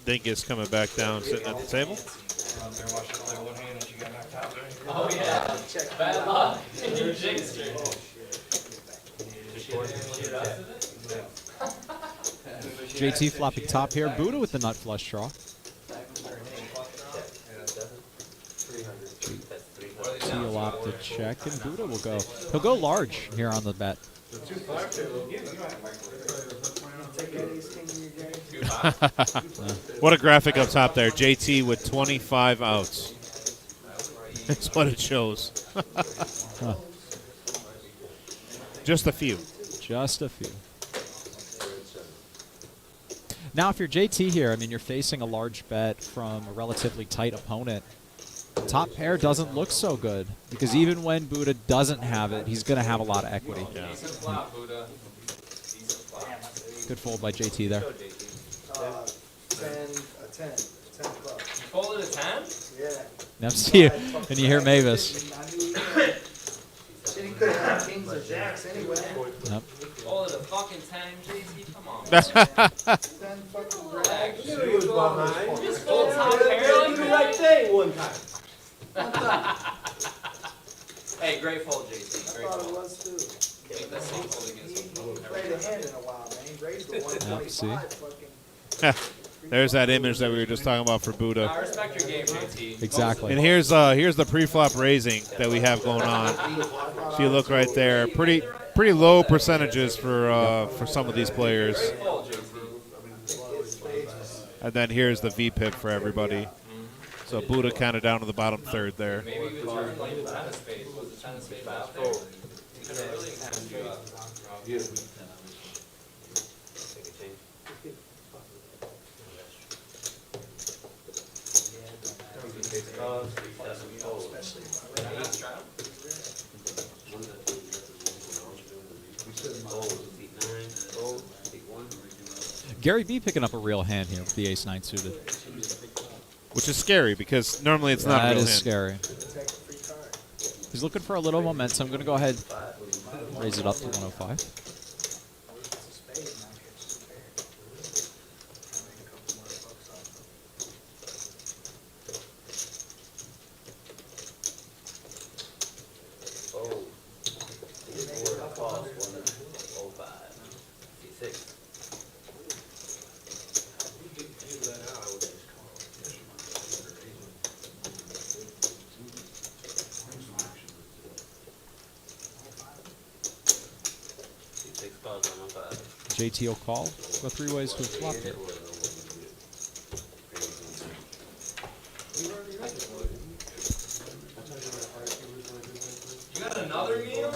Dingus coming back down, sitting at the table. Oh, yeah. Bad luck. You jinxed her. JT flopping top here. Buddha with the nut flush draw. JT will opt to check, and Buddha will go. He'll go large here on the bet. What a graphic up top there. JT with 25 outs. That's what it shows. Just a few. Just a few. Now, if you're JT here, I mean, you're facing a large bet from a relatively tight opponent. Top pair doesn't look so good because even when Buddha doesn't have it, he's going to have a lot of equity. Yeah. Decent flop, Buddha. Good fold by JT there. 10 club. You folded a 10? Yeah. Now see you, and you hear Mavis. Shit, he could have had kings or jacks anyway. Yep. Folded a fucking 10, JT? Come on. 10 fucking jacks. He was behind. You just fold top pair like Do the that? right thing one time. Hey, great fold, JT. I Great thought it fold. was too. Make that same fold He against he him. played a hand in a while, man. He raised the see. 125 fucking. There's that image that we were just talking about for Buddha. I respect your game, JT. Exactly. And here's the pre-flop raising that we have going on. If you look right there, pretty low percentages for some of these players. Great fold, JT. And then here's the VPIP for everybody. So Buddha kind of down to the bottom third there. Maybe he was turning like the tennis spade. Was the tennis spade out there? He could have really tapped you up. Take a change. Six cards, 3,000 fold. Nice try. Fold, seat 9, fold, seat 1. Gary B picking up a real hand here with the ace-9 suited. Which is scary because normally it's not a That real is hand. scary. He's looking for a little momentum. I'm going to go ahead and raise it up to 105. Fold. Seat 4, false, 105. Seat 6. Seat 6 calls 105. JT will call. Go three ways to a flop here. You got another meal?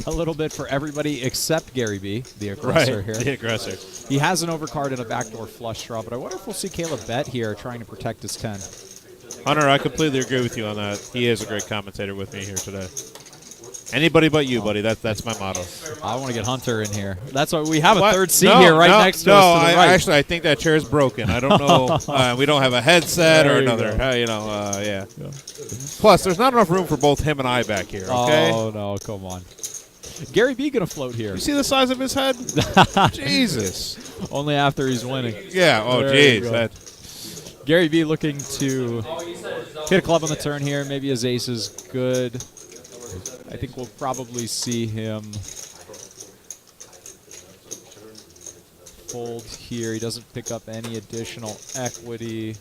a little bit for everybody except Gary B, the aggressor Right, here. the aggressor. He has an overcard and a backdoor flush draw, but I wonder if we'll see Caleb bet here trying to protect his 10. Hunter, I completely agree with you on that. He is a great commentator with me here today. Anybody but you, buddy. That's my motto. I want to get Hunter in here. That's why we have a What? third seat No, here right no, next to no, us to the right. Actually, I think that chair is broken. I don't know. We don't have a headset There or you another. go. Yeah. Plus, there's not enough room for both him and I back here. Okay. Oh, no, come on. Gary B going to float here. You see the size of his head? Jesus. Only after he's winning. Yeah. Oh, There you jeez. go. That. Gary B looking to hit a club on the turn here. Maybe his ace is good. I think we'll probably see him fold here. He doesn't pick up any additional equity.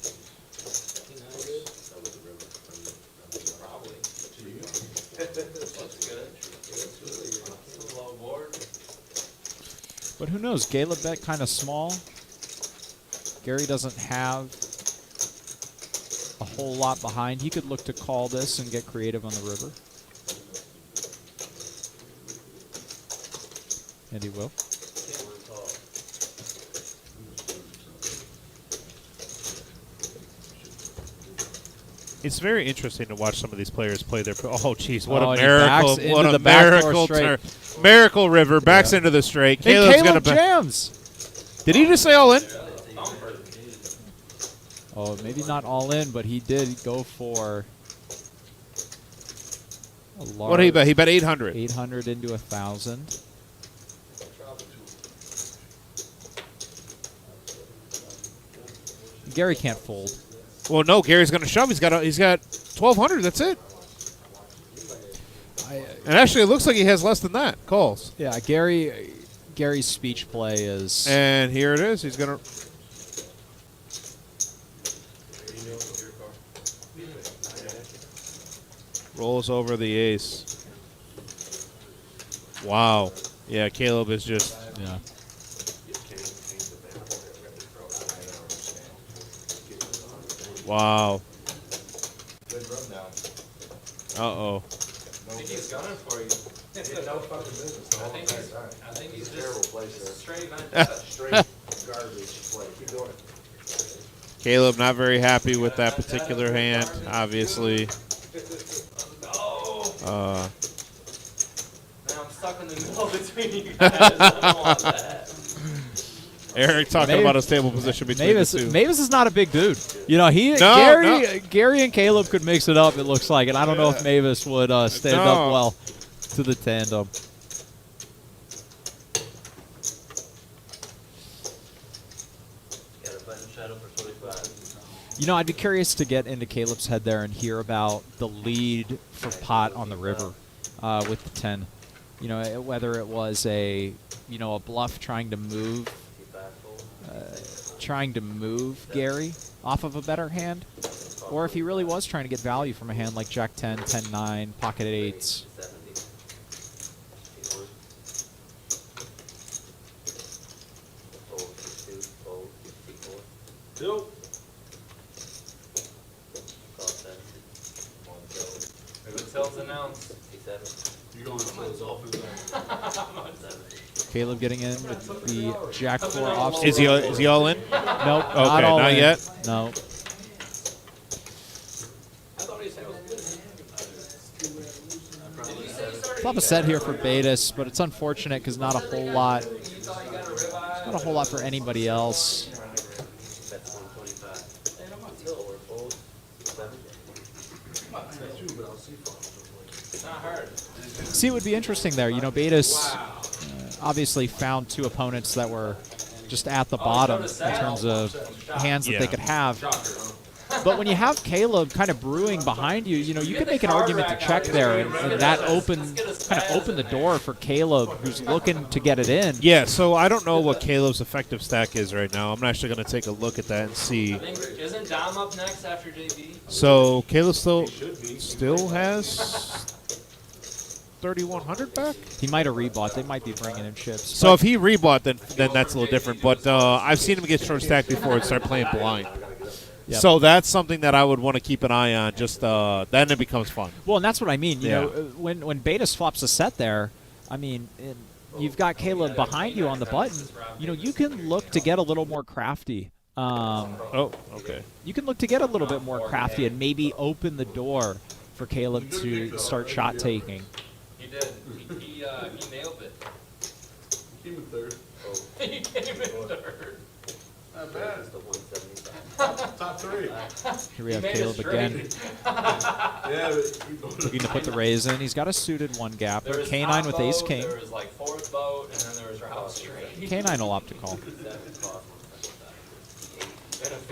But who knows? Caleb bet kind of small. Gary doesn't have a whole lot behind. He could look to call this and get creative on the river. And he will. It's very interesting to watch some of these players play their. Oh, jeez! What Oh, a and he backs miracle! into What a the backdoor miracle! straight. Miracle river backs into the straight. And Caleb's Caleb gonna. jams. Did he just say all in? Oh, maybe not all in, but he did go for a large. What did he bet? He bet 800. 800 into 1,000. Gary can't fold. Well, no, Gary's going to shove. He's got 1,200. That's it. And actually, it looks like he has less than that calls. Yeah, Gary's speech play is. And here it is. He's going to. Rolls over the ace. Wow. Yeah, Caleb is just. Yeah. Wow. Good rundown. Uh-oh. I think he's gunning for you. No fucking business. I think he's Terrible just place there. straight man. Straight garbage play. Keep doing it. Caleb not very happy with that particular hand, obviously. No. Man, I'm stuck in the middle between you guys. I don't want that. Eric talking Mavis- about his table position between Mavis, the two. Mavis is not a big dude. You know, Gary and Caleb could mix it up, it looks like, and I don't know if Mavis would stand up well to the tandem. Got a button shadow for 45. You know, I'd be curious to get into Caleb's head there and hear about the lead for pot on the river with the 10. You know, whether it was a bluff trying to move Gary off of a better hand, or if he really was trying to get value from a hand like Jack 10, 10, 9, pocket 8s. 70. Fold 62, fold 64. Two. Call 70. One tilt. If it tilts announced. 67. You're going to close off his 70. Caleb getting in with the Jack 4 offsuit. Is he all in? Nope, Okay, not all not in. yet? No. I thought he said it was good. Did you say you started Flop a set here for Betis, but it's unfortunate because not a whole lot. you thought you got a ribeye? Not a whole lot for anybody else. That's 125. And I'm on tilt or fold 70. It's not hard. See, it would be interesting there. You know, Betis obviously found two opponents that were just at the bottom in terms of hands that they could have. But when you have Caleb kind of brewing behind you, you know, you can make an argument to check there, and that kind of open the door for Caleb, who's looking to get it in. Yeah, so I don't know what Caleb's effective stack is right now. I'm actually going to take a look at that and see. I think, isn't Dom up next after JB? So Caleb still has 3,100 back? He might have rebought. They might be bringing in chips. So if he rebought, then that's a little different. But I've seen him get short stacked before and start playing blind. Yep. So that's something that I would want to keep an eye on. Just then it becomes fun. Well, and that's what I mean. You Yeah. know, when Betis flops a set there, I mean, you've got Caleb behind you on the button. You know, you can look to get a little more crafty. Oh, okay. You can look to get a little bit more crafty and maybe open the door for Caleb to start shot taking. He did. He nailed it. Came in third. He came in third. Not bad. Top three. Here we have made it Caleb again, Yeah, but looking to put the raise in. He's got a suited one gapper. There was K9 top with boat, ace king. There was like fourth boat, and then there was route straight. K9 will opt to call.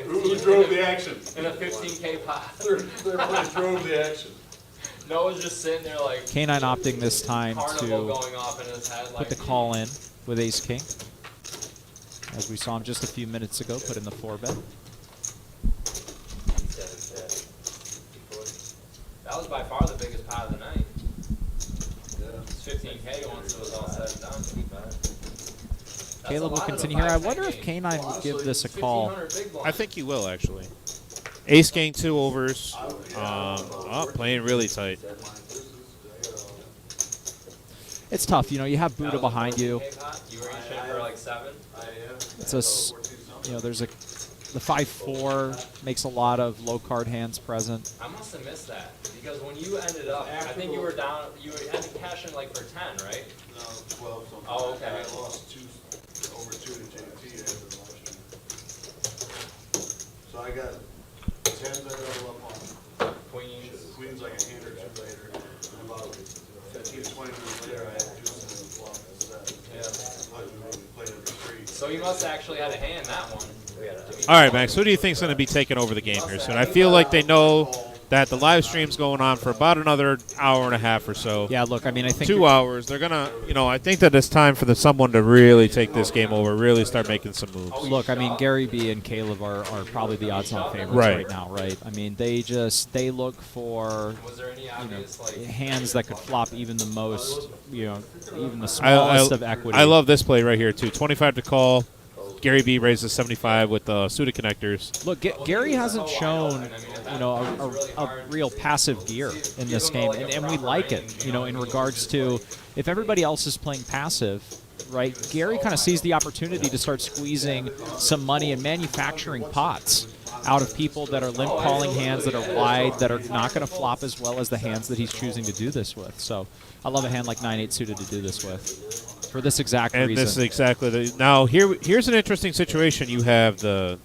who drove the action? In a 15K pot. Third place drove the action. Noah's just sitting there like K9 opting this time carnival to going off in his head. put the call in with ace king. As we saw him just a few minutes ago, put in the 4-bet. That was by far the biggest pot of the night. It's 15K once it was all said and done. That's Caleb a will lot of the continue here. I 5K wonder if game. K9 would give this a call. 1,500 big blinds. I think he will actually. Ace king 2 overs. Playing really tight. It's tough, you know. You have That Buddha was a behind you. 14K pot. You were each in for like 7. It's you know, there's the 5-4 makes a lot of low card hands present. I must have missed that because when you ended up, I think you were down. You had to cash in like for 10, right? No, 12 something. Oh, okay. I lost over 2 to JT after last year. So I got 10s I double up on. Queens. Queens like a hand or two later. And about 15 to 20 minutes later, I had juice in the flop instead. Yeah. I played every three. So you must have actually had a hand that one. All right, Max, who do you think's going to be taking over the game here soon? I feel like they know that the live stream's going on for about another hour and a half or so. Yeah, look, I mean, I think 2 hours. They're going to, you know, I think that it's time for someone to really take this game over, really start making some moves. Look, I mean, Gary B and Caleb are probably the odds-on favorites right now, right? I mean, they look for Was there any obvious like hands that could flop even the most, you know, even the smallest of equity. I love this play right here, too. 25 to call. Gary B raises 75 with suited connectors. Look, Gary hasn't shown, you know, a real passive gear in this game, and we like it, you know, in regards to if everybody else is playing passive, right? Gary kind of sees the opportunity to start squeezing some money and manufacturing pots out of people that are limp calling hands that are wide, that are not going to flop as well as the hands that he's choosing to do this with. So I love a hand like 9-8 suited to do this with. For this exact reason. And this is exactly the. Now here's an interesting situation. You have the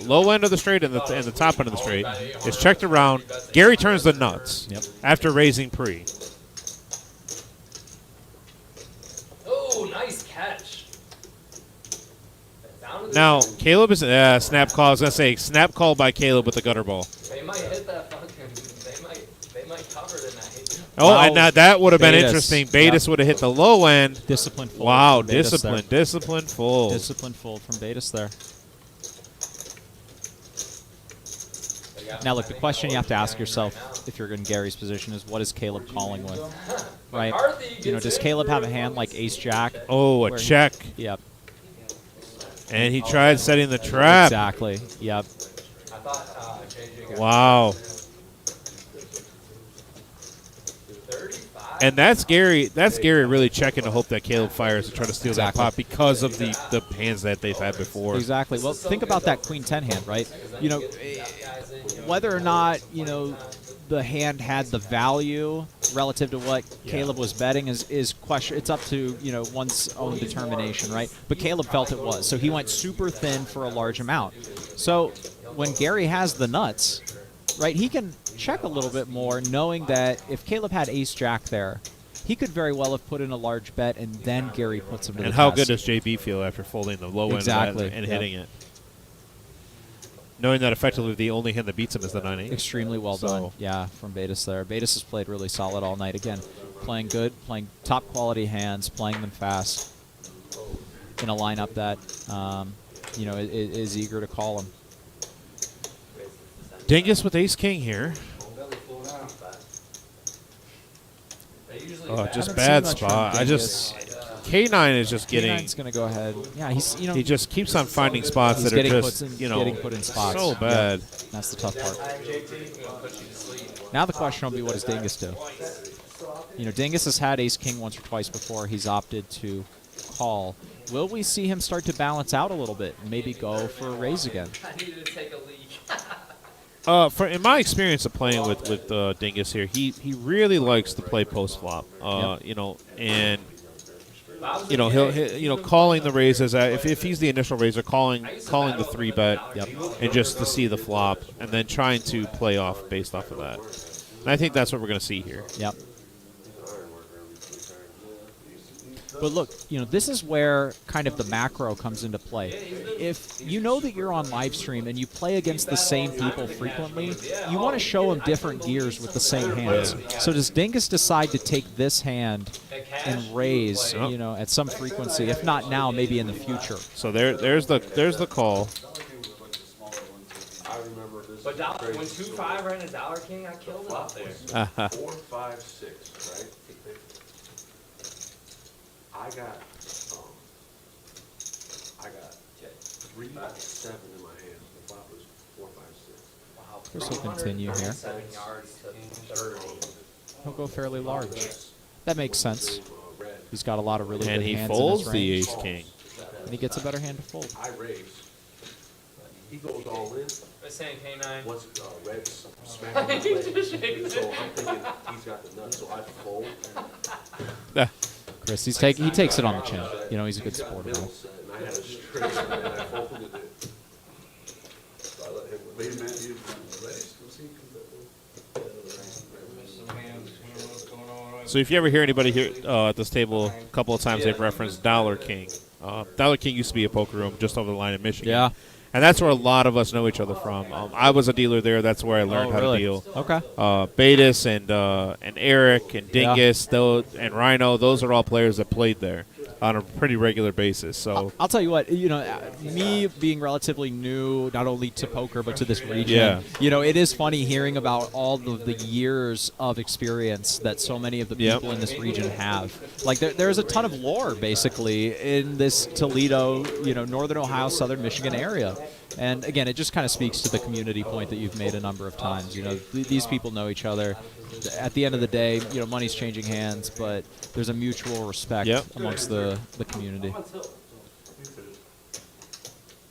low end of the straight and the top end of the straight. It's checked around. Gary turns the nuts after raising pre. Oh, nice catch. Now Caleb is snap call. I was gonna say snap call by Caleb with the gutter ball. They might hit that fucking. They might cover tonight. Oh, Wow. and now that would have been Betis. interesting. Betis would have hit the low end. Discipline full. Wow, from Betis discipline full. there. Discipline full from Betis there. Now, look, the question you have to ask yourself if you're in Gary's position is, what is Caleb calling with? Right? You know, does Caleb have a hand like Ace-Jack? Oh, a check. Yep. And he tried setting the trap. Exactly. Yep. Wow. And that's Gary. That's Gary really checking to hope that Caleb fires to try to steal that pot because of the hands that they've had before. Exactly. Well, think about that Queen 10 hand, right? You know, whether or not, you know, the hand had the value relative to what Caleb was betting is question. It's up to, you know, one's own determination, right? But Caleb felt it was, so he went super thin for a large amount. So when Gary has the nuts, right, he can check a little bit more, knowing that if Caleb had Ace-Jack there, he could very well have put in a large bet, and then Gary puts him to the And how test. good does JB feel after folding the low end of that and hitting it? Knowing that effectively the only hand that beats him is the 9-8. Extremely well done. Yeah, from Betis there. Betis has played really solid all night. Again, playing good, playing top quality hands, playing them fast in a lineup that, you know, is eager to call them. Dingus with Ace-King here. Oh, just bad spot. K9 is just getting. K9's going to go ahead. Yeah, he's, you know, he just keeps on finding spots that are just, you know, getting put in spots. so bad. Yep. That's the tough part. Now the question will be, what does Dingus do? You know, Dingus has had ace-king once or twice before. He's opted to call. Will we see him start to balance out a little bit and maybe go for a raise again? I needed to take a leak. In my experience of playing with Dingus here, he really likes to play post flop. Yep. You know, and you know he'll calling the raises if he's the initial raiser, calling the 3-bet, and just to see the flop, and then trying to play off based off of that. And I think that's what we're going to see here. Yep. But look, you know, this is where kind of the macro comes into play. If you know that you're on live stream and you play against the same people frequently, you want to show them different gears with the same hands. So does Dingus decide to take this hand and raise, you know, at some frequency? If not now, maybe in the future. So there's the call. I remember this. But when 2-5 ran a dollar king, I killed it out there. 4, 5, 6, right? I got 3, 7 in my hand. The flop was 4, 5, 6. This will continue here. 7 yards to 30. He'll go fairly large. That makes sense. He's got a lot of really And good he hands folds in the his range. ace-king. And he gets a better hand to fold. I raise. He goes all in. What's saying K9? Once Red's smacking his leg. So I'm thinking he's got the nuts, so I fold. Chris, he takes it on the chin. You know, he's a good sport. Middle set, and I had a straight, and I folded it. So I let him win. Wait a minute, you raised, was he? So if you ever hear anybody here at this table, a couple of times they've referenced Dollar King. Dollar King used to be a poker room just over the line in Michigan. Yeah. And that's where a lot of us know each other from. I was a dealer there. That's where I learned how to deal. Okay. Betis and Eric and Dingus and Rhino, those are all players that played there on a pretty regular basis. So I'll tell you what, you know, me being relatively new, not only to poker but to this region, you know, it is funny hearing about all the years of experience that so many of the people in this region have. Like there's a ton of lore basically in this Toledo, you know, Northern Ohio, Southern Michigan area. And again, it just kind of speaks to the community point that you've made a number of times. You know, these people know each other. At the end of the day, you know, money's changing hands, but there's a mutual respect amongst the community.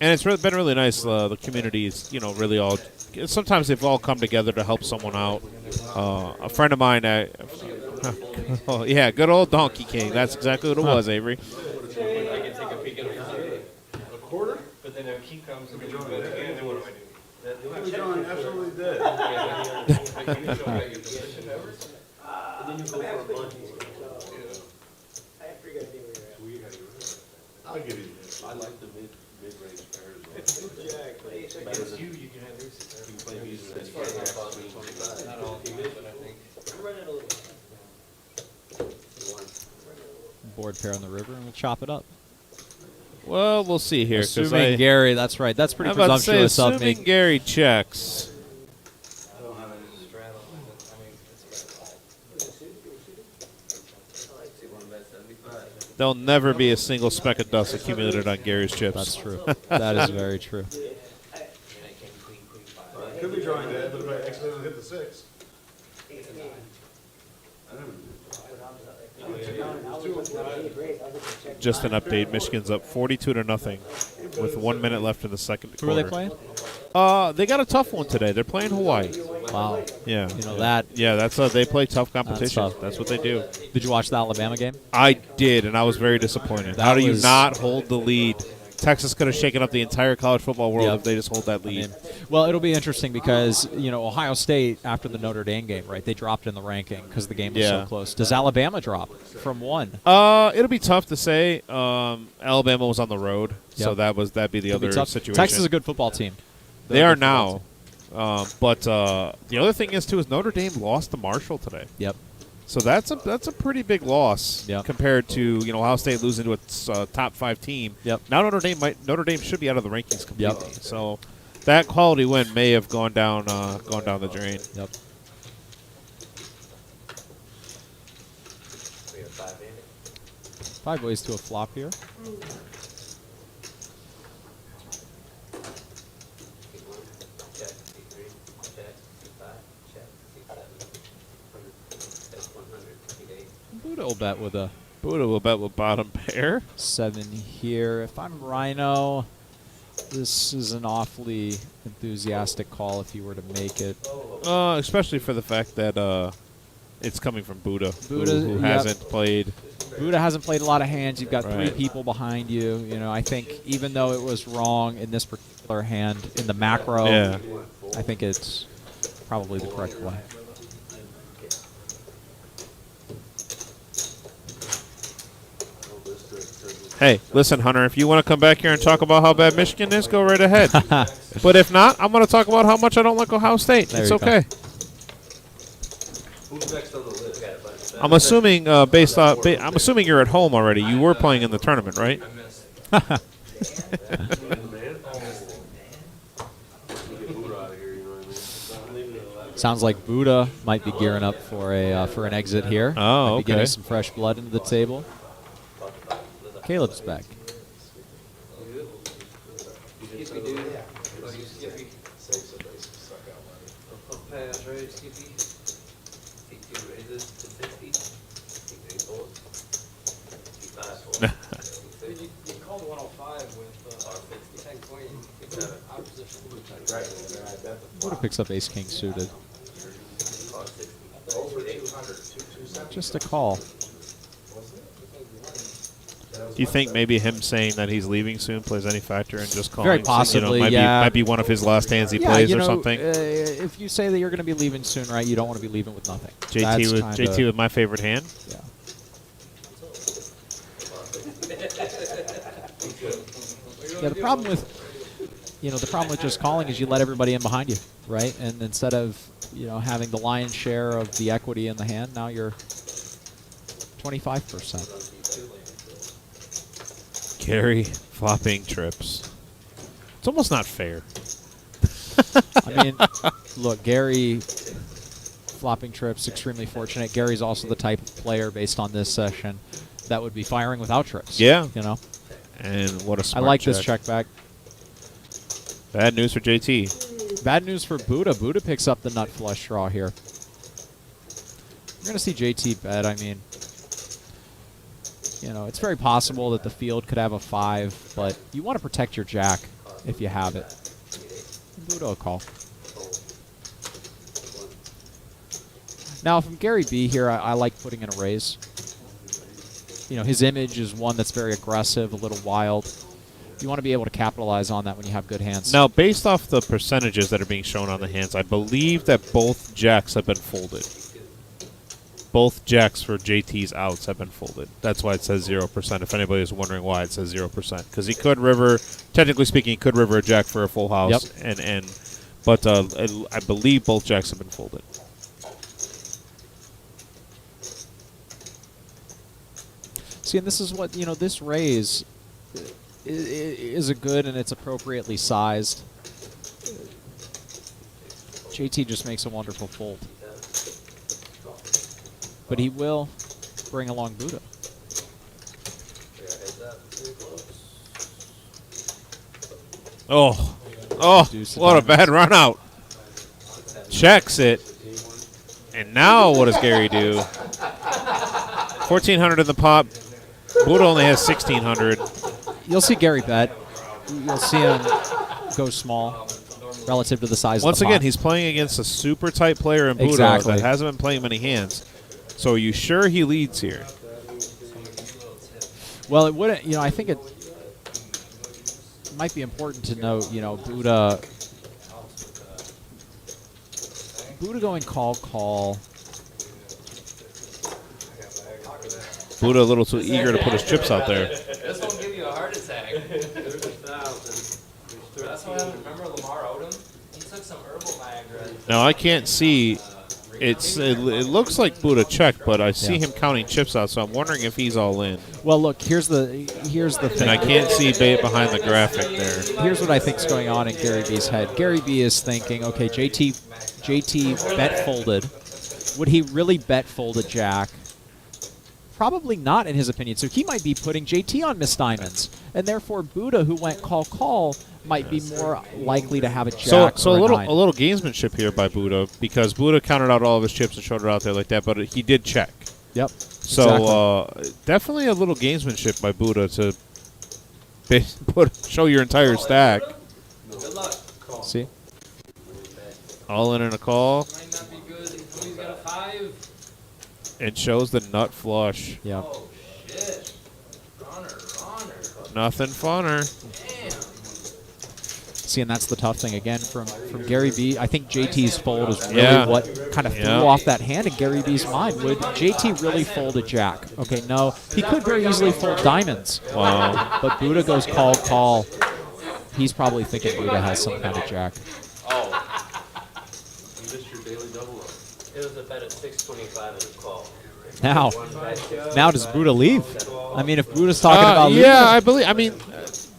And it's been really nice. The communities, you know, really all. Sometimes they've all come together to help someone out. A friend of mine, oh, yeah, good old Donkey King. That's exactly what it was, Avery. I can take a peek at it. A quarter? But then if he comes and we do it again, then what do I do? John absolutely did. And then you go for a bunch. I forgot they were I'll give you this. I like the mid-range pairs. Jack, Against you, you can have aces. You can play these and you can't have something 25. Not all the time, but I think. I'm running a little. Board pair on the river, and we'll chop it up. Well, we'll see here. Assuming Gary, that's right. That's pretty I'm about to say, presumptuous of me. assuming Gary checks. I don't have any straddle. I mean, it's one bet 75. There'll never be a single speck of dust accumulated on Gary's chips. That's true. That is very true. Could be drawing that, but if I accidentally hit the 6. Just an update. Michigan's up 42-0 with 1 minute left in the second Who are quarter. they playing? They got a tough one today. They're playing Hawaii. Wow. Yeah. You know that. Yeah, that's they play tough competition. tough. That's what they do. Did you watch the Alabama game? I did, and I was very disappointed. That How do you was- not hold the lead? Texas could have shaken up the entire college football world Yep. if they just hold that I lead. mean, well, it'll be interesting because, you know, Ohio State, after the Notre Dame game, right, they dropped in the ranking because the game was so Yeah. close. Does Alabama drop from 1? It'll be tough to say. Alabama was on the road, so Yep. that'd be the It'll be other tough. situation. Texas is a good football team. They are now. But the other thing is, too, is Notre Dame lost to Marshall today. Yep. So that's a pretty big loss Yep. compared to Ohio State losing to its top 5 team. Yep. Now Notre Dame should be out of the rankings completely. Yep. So that quality win may have gone down the drain. Yep. We have 5 handed. 5 ways to a flop here. Check, C3, check, C5, check, C7. 100. That's 100. Buddha will bet with a Buddha will bet with bottom pair. 7 here. If I'm Rhino, this is an awfully enthusiastic call if you were to make it. Especially for the fact that it's coming from Buddha, Buddha, who yep. hasn't played. Buddha hasn't played a lot of hands. You've got 3 Right. people behind you. You know, I think even though it was wrong in this particular hand in the macro, Yeah. I think it's probably the correct play. Hey, listen, Hunter, if you want to come back here and talk about how bad Michigan is, go right ahead. But if not, I'm going to talk about how much I don't like Ohio State. There It's you go. okay. Who's next on the list? I'm assuming I'm assuming you're at home already. You were playing in the tournament, right? I missed. Sounds like Buddha might be gearing up for an exit here. Oh, Might be getting okay. some fresh blood into the table. Caleb's back. Skippy, dude. Oh, you Skippy. Save somebody some suck out money. Up pass, right, Skippy? Take 2 raises to 50. Take 8 bullets. Keep fast one. You called 105 with 10 queen. Opposition. Right, and then I bet the Buddha picks up ace king suited. over 200, 270. Just a call. Do you think maybe him saying that he's leaving soon plays any factor in just calling? Very So, possibly, might yeah. might be one of his last hands he Yeah, plays you or know, something. If you say that you're going to be leaving soon, right, you don't want to be leaving with nothing. JT with my favorite hand. Yeah. Yeah, the problem with just calling is you let everybody in behind you, right? And instead of, having the lion's share of the equity in the hand, now you're 25%. Gary flopping trips. It's almost not fair. I mean, look, Gary flopping trips, extremely fortunate. Gary's also the type of player, based on this session, that would be firing without trips. Yeah. And what a I smart like this check back. Bad news for JT. Bad news for Buddha. Buddha picks up the nut flush draw here. You're going to see JT bet. I mean, it's very possible that the field could have a 5, but you want to protect your jack if you have it. Buddha a call. Now, if I'm Gary B here, I like putting in a raise. His image is one that's very aggressive, a little wild. You want to be able to capitalize on that when you have good hands. Now, based off the percentages that are being shown on the hands, I believe that both jacks have been folded. Both jacks for JT's outs have been folded. That's why it says 0%, if anybody is wondering why it says 0%. Because he could river, technically speaking, he could river a jack for a full house. Yep. But I believe both jacks have been folded. See, and this is what, this raise is a good and it's appropriately sized. JT just makes a wonderful fold. But he will bring along Buddha. Oh, Deuce of what a diamonds. bad run out. Checks it. And now what does Gary do? 1,400 in the pot. Buddha only has 1,600. You'll see Gary bet. You'll see him go small relative to the size Once of the again, pot. he's playing against a super tight player in Buddha Exactly. that hasn't been playing many hands. So are you sure he leads here? Well, it wouldn't, I think it might be important to note, Buddha going call. Buddha a little too eager to put his chips out there. This won't give you a heart attack. That's what happened. Remember Lamar Odom? He took some herbal Viagra. Now I can't see. It looks like Buddha checked, but I see him counting chips out, so I'm wondering if he's all in. Well, look, here's the thing. And I can't see behind the graphic there. Here's what I think's going on in Gary B's head. Gary B is thinking, okay, JT bet folded. Would he really bet fold a jack? Probably not, in his opinion. So he might be putting JT on Miss Diamonds, and therefore Buddha, who went call, might be more likely to have a jack. So or a nine. little gamesmanship here by Buddha, because Buddha counted out all of his chips and showed it out there like that, but he did check. Yep. So definitely a little gamesmanship by Buddha to show your entire stack. Good luck. See? All in a call. Might not be good. Somebody's got a 5. It shows the nut flush. Yeah. Oh, shit. Runner. Nothing funner. Damn. See, and that's the tough thing again from Gary B. I think JT's fold is really Yeah. what kind of threw off that hand in Gary B's mind. Would JT really fold a jack? Okay, no. He could very easily fold diamonds. Wow. But Buddha goes call, call. He's probably thinking Buddha has some kind of jack. Oh. You missed your daily double up. It was a bet at 625 in the call. Now does Buddha leave? I mean, if Buddha's talking about leaving, yeah,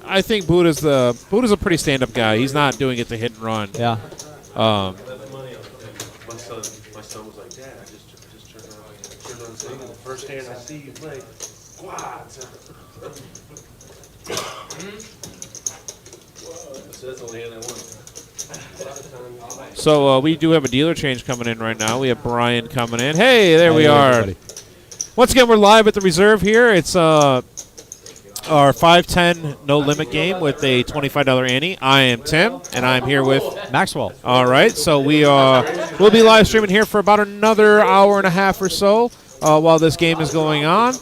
I think Buddha's a pretty stand-up guy. He's not doing it to hit and run. yeah. My son was like, Dad, I just turned on Zing, and the first hand I see you play, quads. So that's the only hand I won. So we do have a dealer change coming in right now. We have Brian coming in. Hey, there we Hey, are. everybody. Once again, we're live at the Reserve here. It's our 5-10 no limit game with a $25 ante. I am Tim, and I'm here with Maxwell. All right, so we'll be live streaming here for about another hour and a half or so while this game is going on.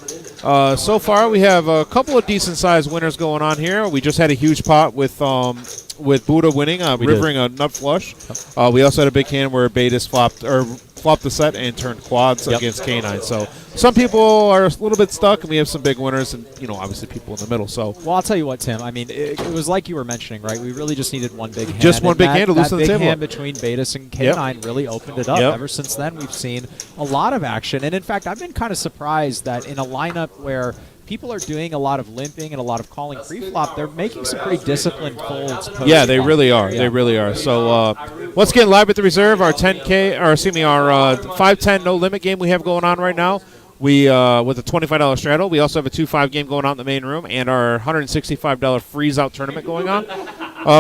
So far, we have a couple of decent-sized winners going on here. We just had a huge pot with Buddha winning, rivering a nut flush. We also had a big hand where Betas flopped the set and turned quads against K9. So some people are a little bit stuck, and we have some big winners, and obviously people in the middle. So Well, I'll tell you what, Tim. I mean, it was like you were mentioning, right? We really just needed one big hand. Just one and big that- hand to loosen the That table big hand up. between Betas and K9 really opened it up. Yep. Ever since then, we've seen a lot of action. And in fact, I've been kind of surprised that in a lineup where people are doing a lot of limping and a lot of calling pre-flop, they're making some pretty disciplined folds. yeah, they post-flop. really are. Yeah. They really are. So let's get live at the Reserve. Our 5-10 no limit game we have going on right now. We with a $25 straddle. We also have a 2-5 game going on in the main room, and our $165 freeze out tournament going on.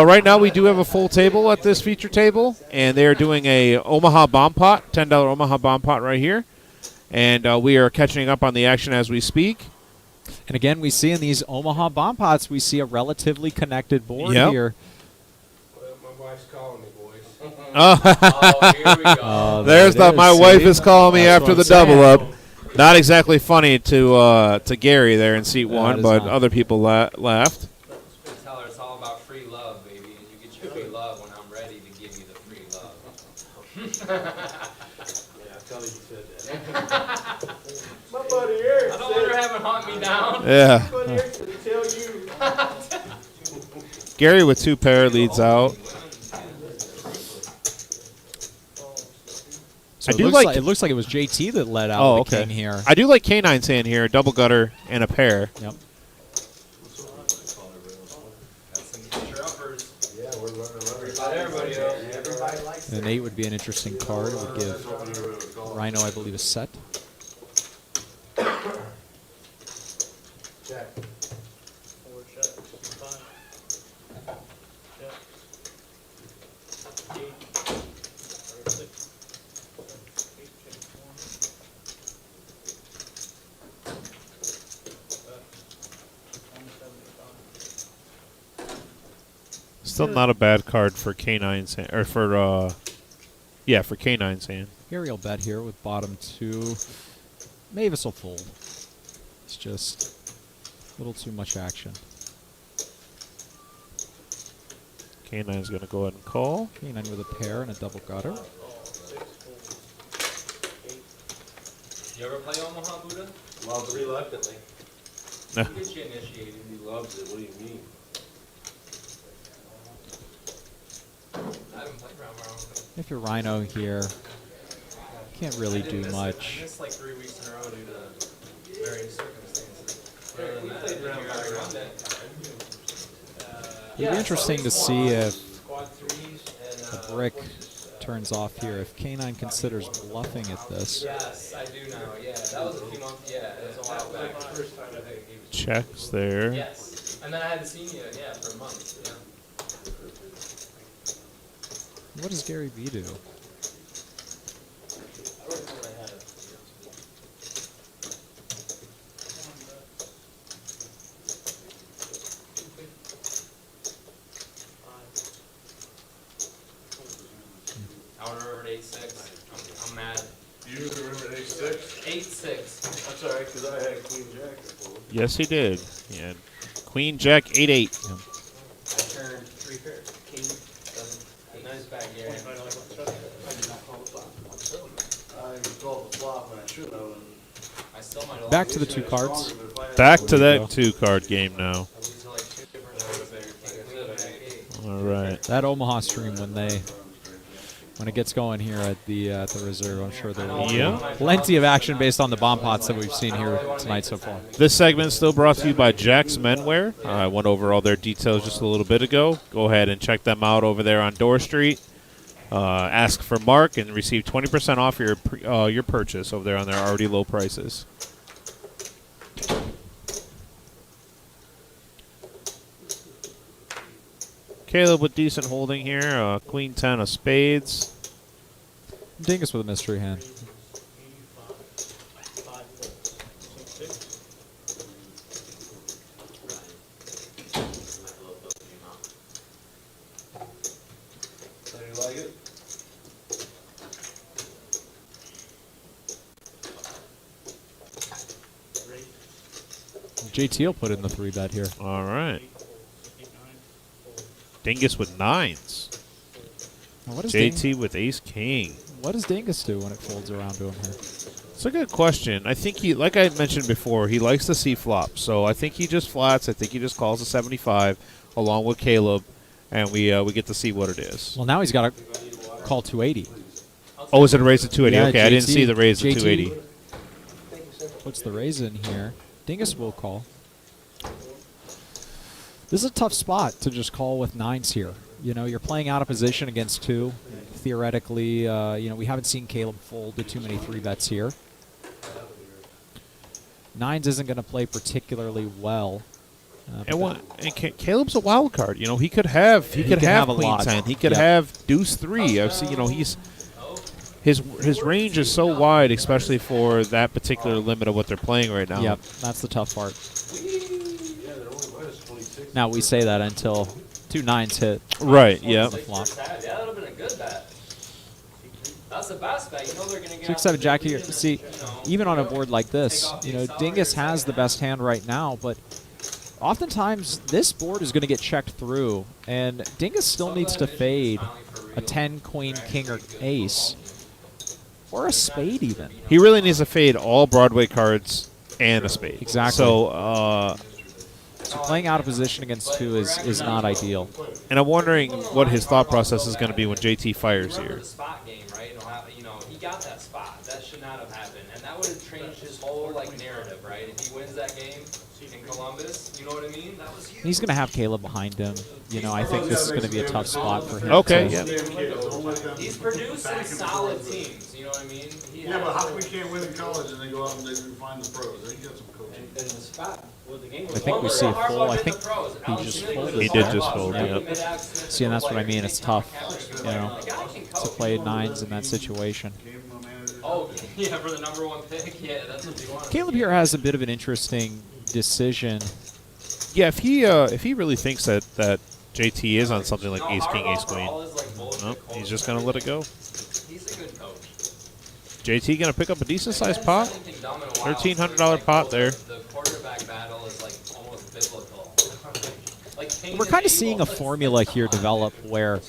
Right now, we do have a full table at this feature table, and they are doing a Omaha bomb pot, $10 Omaha bomb pot right here, and we are catching up on the action as we speak. And again, we see in these Omaha bomb pots, we see a relatively connected board Yep. here. My wife's calling me, boys. Oh, here we go. There's There it my is, wife see? is calling me That's after what the I'm double saying. up. Not exactly funny to Gary there in seat That one, is but not. other people laughed. Tell her it's all about free love, baby, and you get your free love when I'm ready to give you the free love. Yeah, tell me you said that. My buddy Eric I don't want her having hunt me down. Yeah. my buddy Eric said to tell you. Gary with 2 pair leads out. So I do it looks like it was JT that led out Oh, the okay. king here. I do like K9's hand here, double gutter and a pair. Yep. Your uppers. Yeah, we're running. About everybody else. Everybody likes An 8 would be an interesting card. It would give Rhino, I believe, a set. Check. Still not a bad card for K9's hand, or for K9's hand. Gary will bet here with bottom 2. Mavis will fold. It's just a little too much action. K9's going to go ahead and call. K9 with a pair and a double gutter. You ever play Omaha, Buddha? Well, reluctantly. We'll get you initiated. He loves it. What do you mean? I haven't played around where I'm If you're Rhino here, can't really do I much. missed like 3 weeks in a row due to various circumstances. Other than that, I think you're every Monday. It'd be interesting to see if Squad 3s and the brick turns off here. If K9 considers bluffing at this. Yes, I do now. Yeah, that was a few months. Yeah, that was a while back. First time I think he was. Checks there. Yes, and then I hadn't seen you. Yeah, for a month. Yeah. What does Gary B do? 8-6. I'm mad. You remember ace-6? 8-6. That's all right, because I had queen jack before. Yes, he did. He had queen jack 8-8. I turned 3 pairs. King, 7, 8. Nice back here. I called the flop and I should have. And I still might have Back lost. to the two cards. stronger, but if I had- Back to There you that go. 2-card game now. I lose to like 2 different numbers there. King, queen, jack, 8. All right. That Omaha stream when it gets going here at the reserve, I'm sure there will be Yeah. plenty of action based on the bomb pots that we've seen here tonight so far. This segment is still brought to you by Jack's Menwear. I went over all their details just a little bit ago. Go ahead and check them out over there on Door Street. Ask for Mark and receive 20% off your purchase over there on their already low prices. Caleb with decent holding here. Queen 10 of spades. Dingus with a mystery hand. So you like it? JT will put in the 3-bet here. All right. Dingus with 9s. Now, what does JT with ace king. What does Dingus do when it folds around to him here? It's a good question. I think he, like I mentioned before, he likes to see flop. So I think he just flats. I think he just calls a 75 along with Caleb, and we get to see what it is. Well, now he's got to call 280. Oh, is it a raise to 280? Yeah, Okay, I didn't JT see the raise to JT 280. Puts the raise in here. Dingus will call. This is a tough spot to just call with 9s here. You know, you're playing out of position against 2. Theoretically, we haven't seen Caleb fold to too many 3-bets here. 9s isn't going to play particularly well. Caleb's a wild card. You know, he could have can have a queen lot. 10. He could Yeah. have deuce 3. I've seen. You know, his range is so wide, especially for that particular limit of what they're playing right now. Yep, that's the tough part. Now we say that until 2 9s hit. Right. Yeah. The flop. Yeah, that would have been a good bet. That's the best bet. You know they're going to get 6 7 Jack here. See, even on a board like this, Dingus has the best hand right now, but oftentimes this board is going to get checked through, and Dingus still needs to fade a 10, queen, king, or ace, or a spade even. He really needs to fade all Broadway cards and a spade. Exactly. So, playing out of position against 2 is not ideal. and I'm wondering what his thought process is going to be when JT fires Remember here. the spot game, right? He got that spot. That should not have happened, and that would have changed his whole narrative, right? If he wins that game in Columbus, you know what I mean? That was huge. He's going to have Caleb behind him. I think this is going to be a tough spot for him. Okay, to- yeah. He's producing solid teams. You know what I mean? Yeah, but how come we can't win in college and they go out and they find the pros? They get some coaching. And the spot, well, the game I was think we see a full. I think he just folded. He did just fold, yep. See, and that's what I mean. It's tough, to play 9s in that situation. Oh, yeah, for the #1 pick. Yeah, that's what you want. Caleb here has a bit of an interesting decision. Yeah, if he really thinks that JT is on something like ace king, ace queen, no, he's just going to let it go. He's a good coach. JT going to pick up a decent sized pot. $1,300 pot there. The quarterback battle is almost biblical. We're kind of seeing a formula here develop where,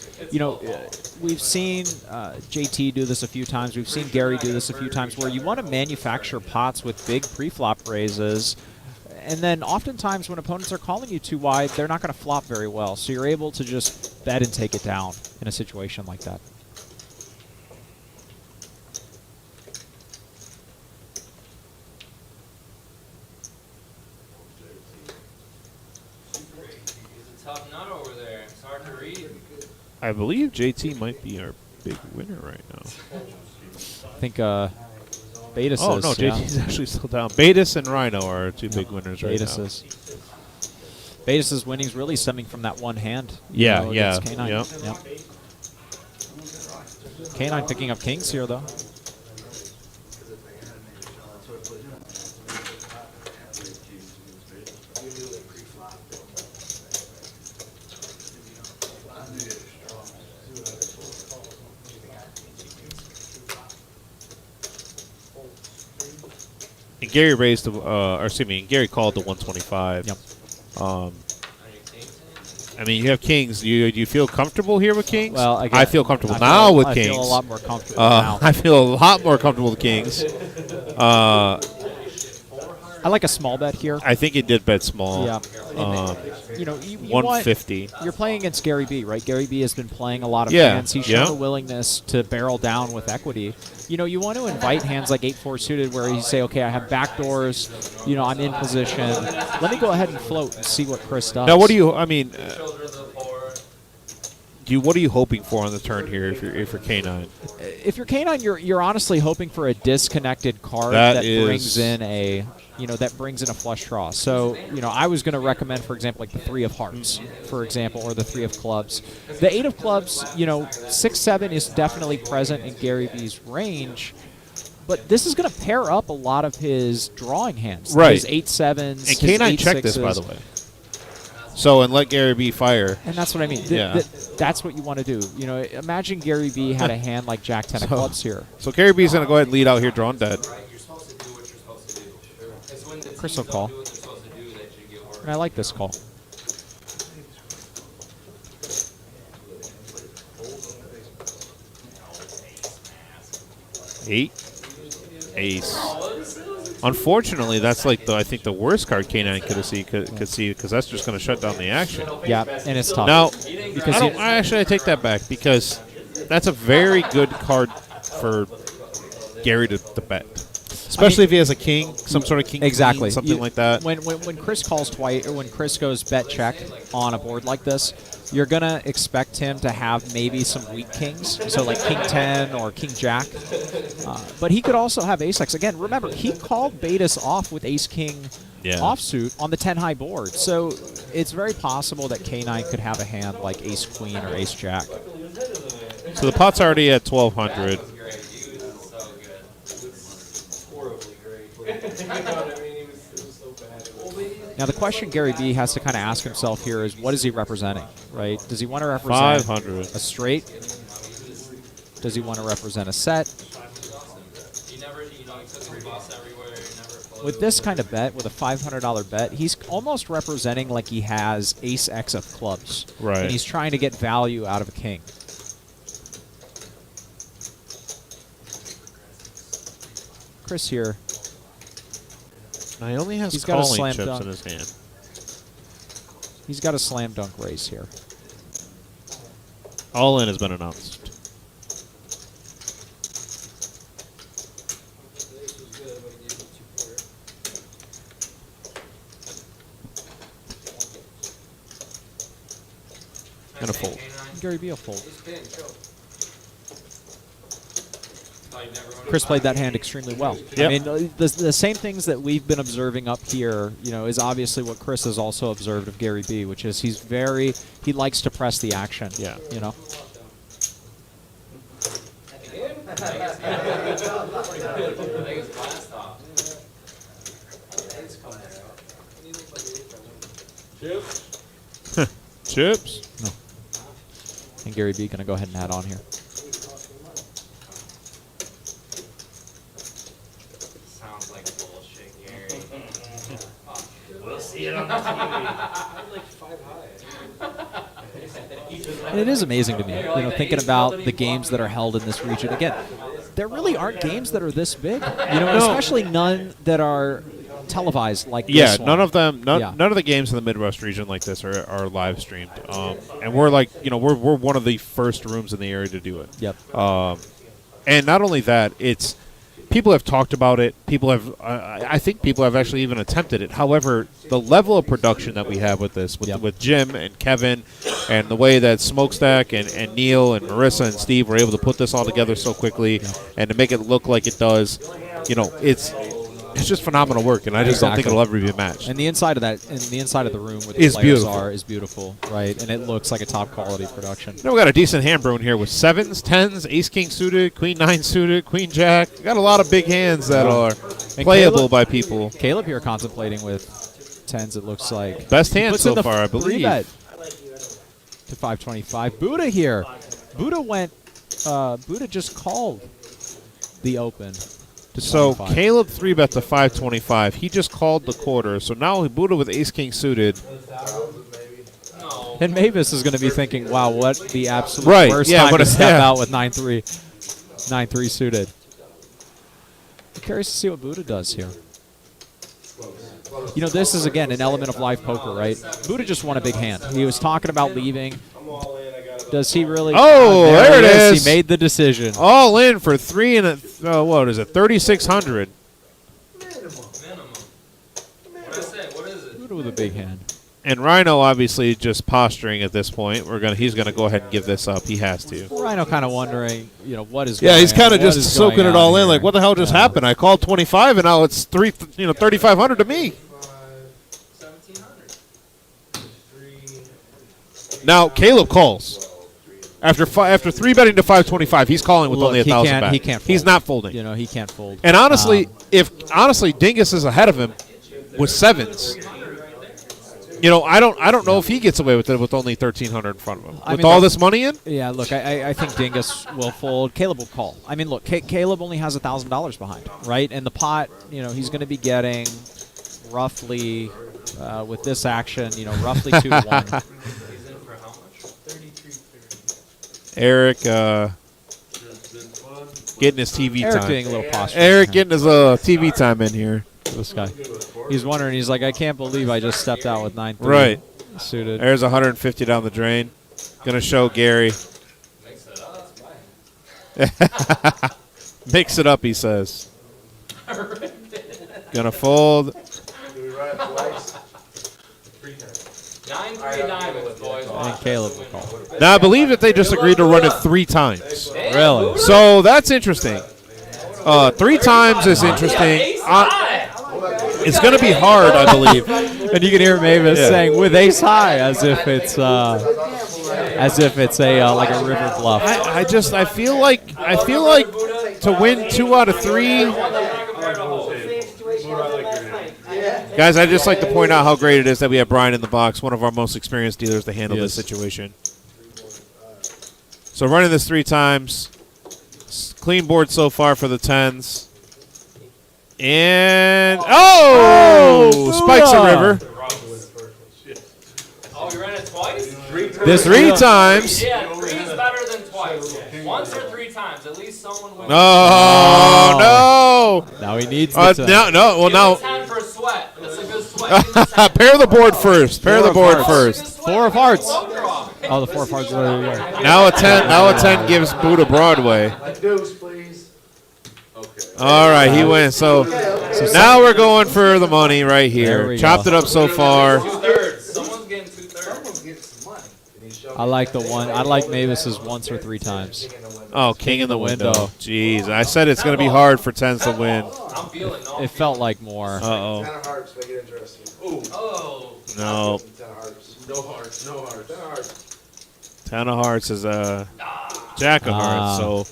we've seen JT do this a few times. We've seen Gary do this a few times where you want to manufacture pots with big pre-flop raises. And then oftentimes when opponents are calling you too wide, they're not going to flop very well. So you're able to just bet and take it down in a situation like that. He's a tough nut over there. It's hard to read. I believe JT might be our big winner right now. I think Betis Oh, is. no, JT's actually still down. Betis and Rhino are our 2 big winners right Betis now. is. Betis' winnings really stemming from that one hand. Yeah, against yeah, K9. yep. Yep. K9 picking up kings here, though. and Gary raised the, or excuse me, and Gary called the 125. Yep. I mean, you have kings. Do you feel comfortable here with kings? Well, again, I feel comfortable now with kings. I feel a lot more comfortable now. I feel a lot more comfortable with kings. I like a small bet here. I think he did bet small. Yeah. You know, you 150. You're playing against Gary B, right? Gary B has been playing a lot of Yeah, hands. He's shown yeah. a willingness to barrel down with equity. You know, you want to invite hands like 8-4 suited where you say, okay, I have backdoors. You know, I'm in position. Let me go ahead and float and see what Chris does. Now, what do you? I mean, Children of the poor. what are you hoping for on the turn here if you're K9? If you're K9, you're honestly hoping for a disconnected card That that is- brings in a flush draw. So, you know, I was going to recommend, for example, like the 3 of hearts, for example, or the 3 of clubs. The 8 of clubs, you know, 6-7 is definitely present in Gary V's range, but this is going to pair up a lot of his drawing hands. Right. His 8-7s, And his K9 checked this, by 8-6s. the way. So, and let Gary B fire. And that's what I mean. Yeah. That's what you want to do. You know, imagine Gary B had a hand like Jack 10 of clubs here. So Gary B's going to go ahead and lead out here, drawing dead. Right, you're supposed to do what you're supposed to do. It's when the teams Crystal don't call. do what they're supposed to do that you get worried. And I like this call. Eight. Ace. Unfortunately, that's like I think the worst card K9 could see because that's just going to shut down the action. Yeah, and it's tough. Now, because I take that back because that's a very good card for Gary to bet, especially if he has a king, some sort of king, exactly, queen, something like that. When Chris calls twice, or when Chris goes bet check on a board like this, you're gonna expect him to have maybe some weak kings, so like King 10 or King Jack. But he could also have Ace X. Again, remember he called Betas off with Ace King offsuit on the 10 high board, so it's very possible that K9 could have a hand like Ace Queen or Ace Jack. So the pot's already at 1,200. Great. He was so good. It was horribly great. You know what I mean? It was so bad. Now the question Gary B has to kind of ask himself here is, what is he representing, right? Does he want to represent 500. a straight? Does he want to represent a set? He never, you know, he took his boss everywhere. He never closed. With this kind of bet, with a $500 bet, he's almost representing like he has Ace X of clubs. Right. And he's trying to get value out of a king. Chris here. Now he only has He's got a calling slam chips dunk. in his hand. He's got a slam dunk race here. All in has been announced. And a fold. Gary B will fold. Oh, you never went Chris played that hand extremely well. Yep. I mean, the same things that we've been observing up here, you know, is obviously what Chris has also observed of Gary B, which is he likes to press the action. Yeah. You know. I think it's blast off. Chips. And Gary B gonna go ahead and add on here. Sounds like bullshit, Gary. We'll see it on the TV. And it is amazing to me, you know, thinking about the games that are held in this region. Again, there really aren't games that are this big, you know, especially none that are televised like Yeah, this one. none of them. None Yeah. of the games in the Midwest region like this are live streamed. And we're like, you know, we're one of the first rooms in the area to do it. Yep. And not only that, it's people have talked about it. People have, I think, people have actually even attempted it. However, the level of production that we have with this, with Jim and Kevin, and the way that Smokestack and Neil and Marissa and Steve were able to put this all together so quickly and to make it look like it does, you know, it's just phenomenal work, and I just don't think it'll ever be matched. And the inside of that, and the inside of the room where the Is players beautiful. are, is beautiful, right? And it looks like a top quality production. Now we got a decent hand brewing here with 7s, 10s, Ace King suited, Queen 9 suited, Queen Jack. We got a lot of big hands that are And playable Caleb- by people. Caleb here contemplating with 10s. It looks like Best He hand puts so in the far, I three believe. bet to 525. Buddha here. Buddha went. Buddha just called the open to So 25. Caleb 3-bet to 525. He just called the quarter. So now Buddha with ace king suited. No. And Mavis is going to be thinking, wow, what the absolute Right, worst yeah, time what to a- step yeah. out with 9-3. 9-3 suited. I'm curious to see what Buddha does here. You know, this is, again, an element of live poker, right? Buddha just won a big hand. He was talking about leaving. Does he really? Oh, there it is. He made the decision. All in for 3 and what is it? 3,600. Minimum. What I say? What is it? Buddha with a big hand. And Rhino obviously just posturing at this point. He's gonna go ahead and give this up. He has to. Rhino kind of wondering, you know, what is Yeah, going he's kind of what just is soaking going it all on in. here? Like, what the hell just happened? I called 25 and now it's 3,500 to me. 1,700. Now Caleb calls. After 3 betting to 525, he's calling with Look, only he 1,000 can't- back. he can't He's fold. not folding. You know, he can't fold. And honestly, if Dingus is ahead of him with sevens, you know, I don't know if he gets away with it with only 1,300 in front of him. I With mean, all look- this money in, Yeah, look, I think Dingus will fold. Caleb will call. I mean, look, Caleb only has $1,000 behind, right? And the pot, you know, he's going to be getting roughly, with this action, you know, roughly 2 to 1. He's in for how much? 33.30. Eric getting his TV Eric time. doing a little posture. Eric getting his TV time in here. This guy. He's wondering, he's like, I can't believe I just stepped out with 9-3 Right. suited. There's 150 down the drain. Gonna show Gary. Mix it up. Mix it up, he says. Gonna fold. Do we run it twice? 9-3 diamonds, boys. And Caleb will call. Now I believe that they just agreed to run it 3 times. Really? So that's interesting. 3 times is interesting. It's going to be hard, I believe. And you can hear Mavis saying with ace high, as if it's a like a river bluff. I feel like to win 2 out of 3. Guys, I just like to point out how great it is that we have Brian in the box, one of our most experienced dealers to handle this situation. So running this 3 times. Clean board so far for the 10s. And spikes a river. Oh, you ran it twice? This 3 times. Yeah, 3 is better than twice. Once or 3 times. At least someone wins. Oh, no. Now he needs the 10. Give him 10 for a sweat. That's a good sweat. Give him 10. Pair the board first. Pair the board first. 4 of hearts. Low draw. Oh, the 4 of hearts. Now a 10 gives Buddha Broadway. A deuce, please. All right, he wins. So now we're going for the money right There here. we Chopped go. it up so far. 2/3. Someone's getting 2/3. Someone's getting some money. I like the one. I like Mavis's once or 3 times. Oh, king in the window. Jeez, I said it's going to be hard for 10s to win. I'm feeling no. It felt like more. Uh-oh. 10 of hearts, make it interesting. Oh. No. 10 of hearts. No hearts, no hearts. 10 of hearts. 10 of hearts is a jack of hearts. So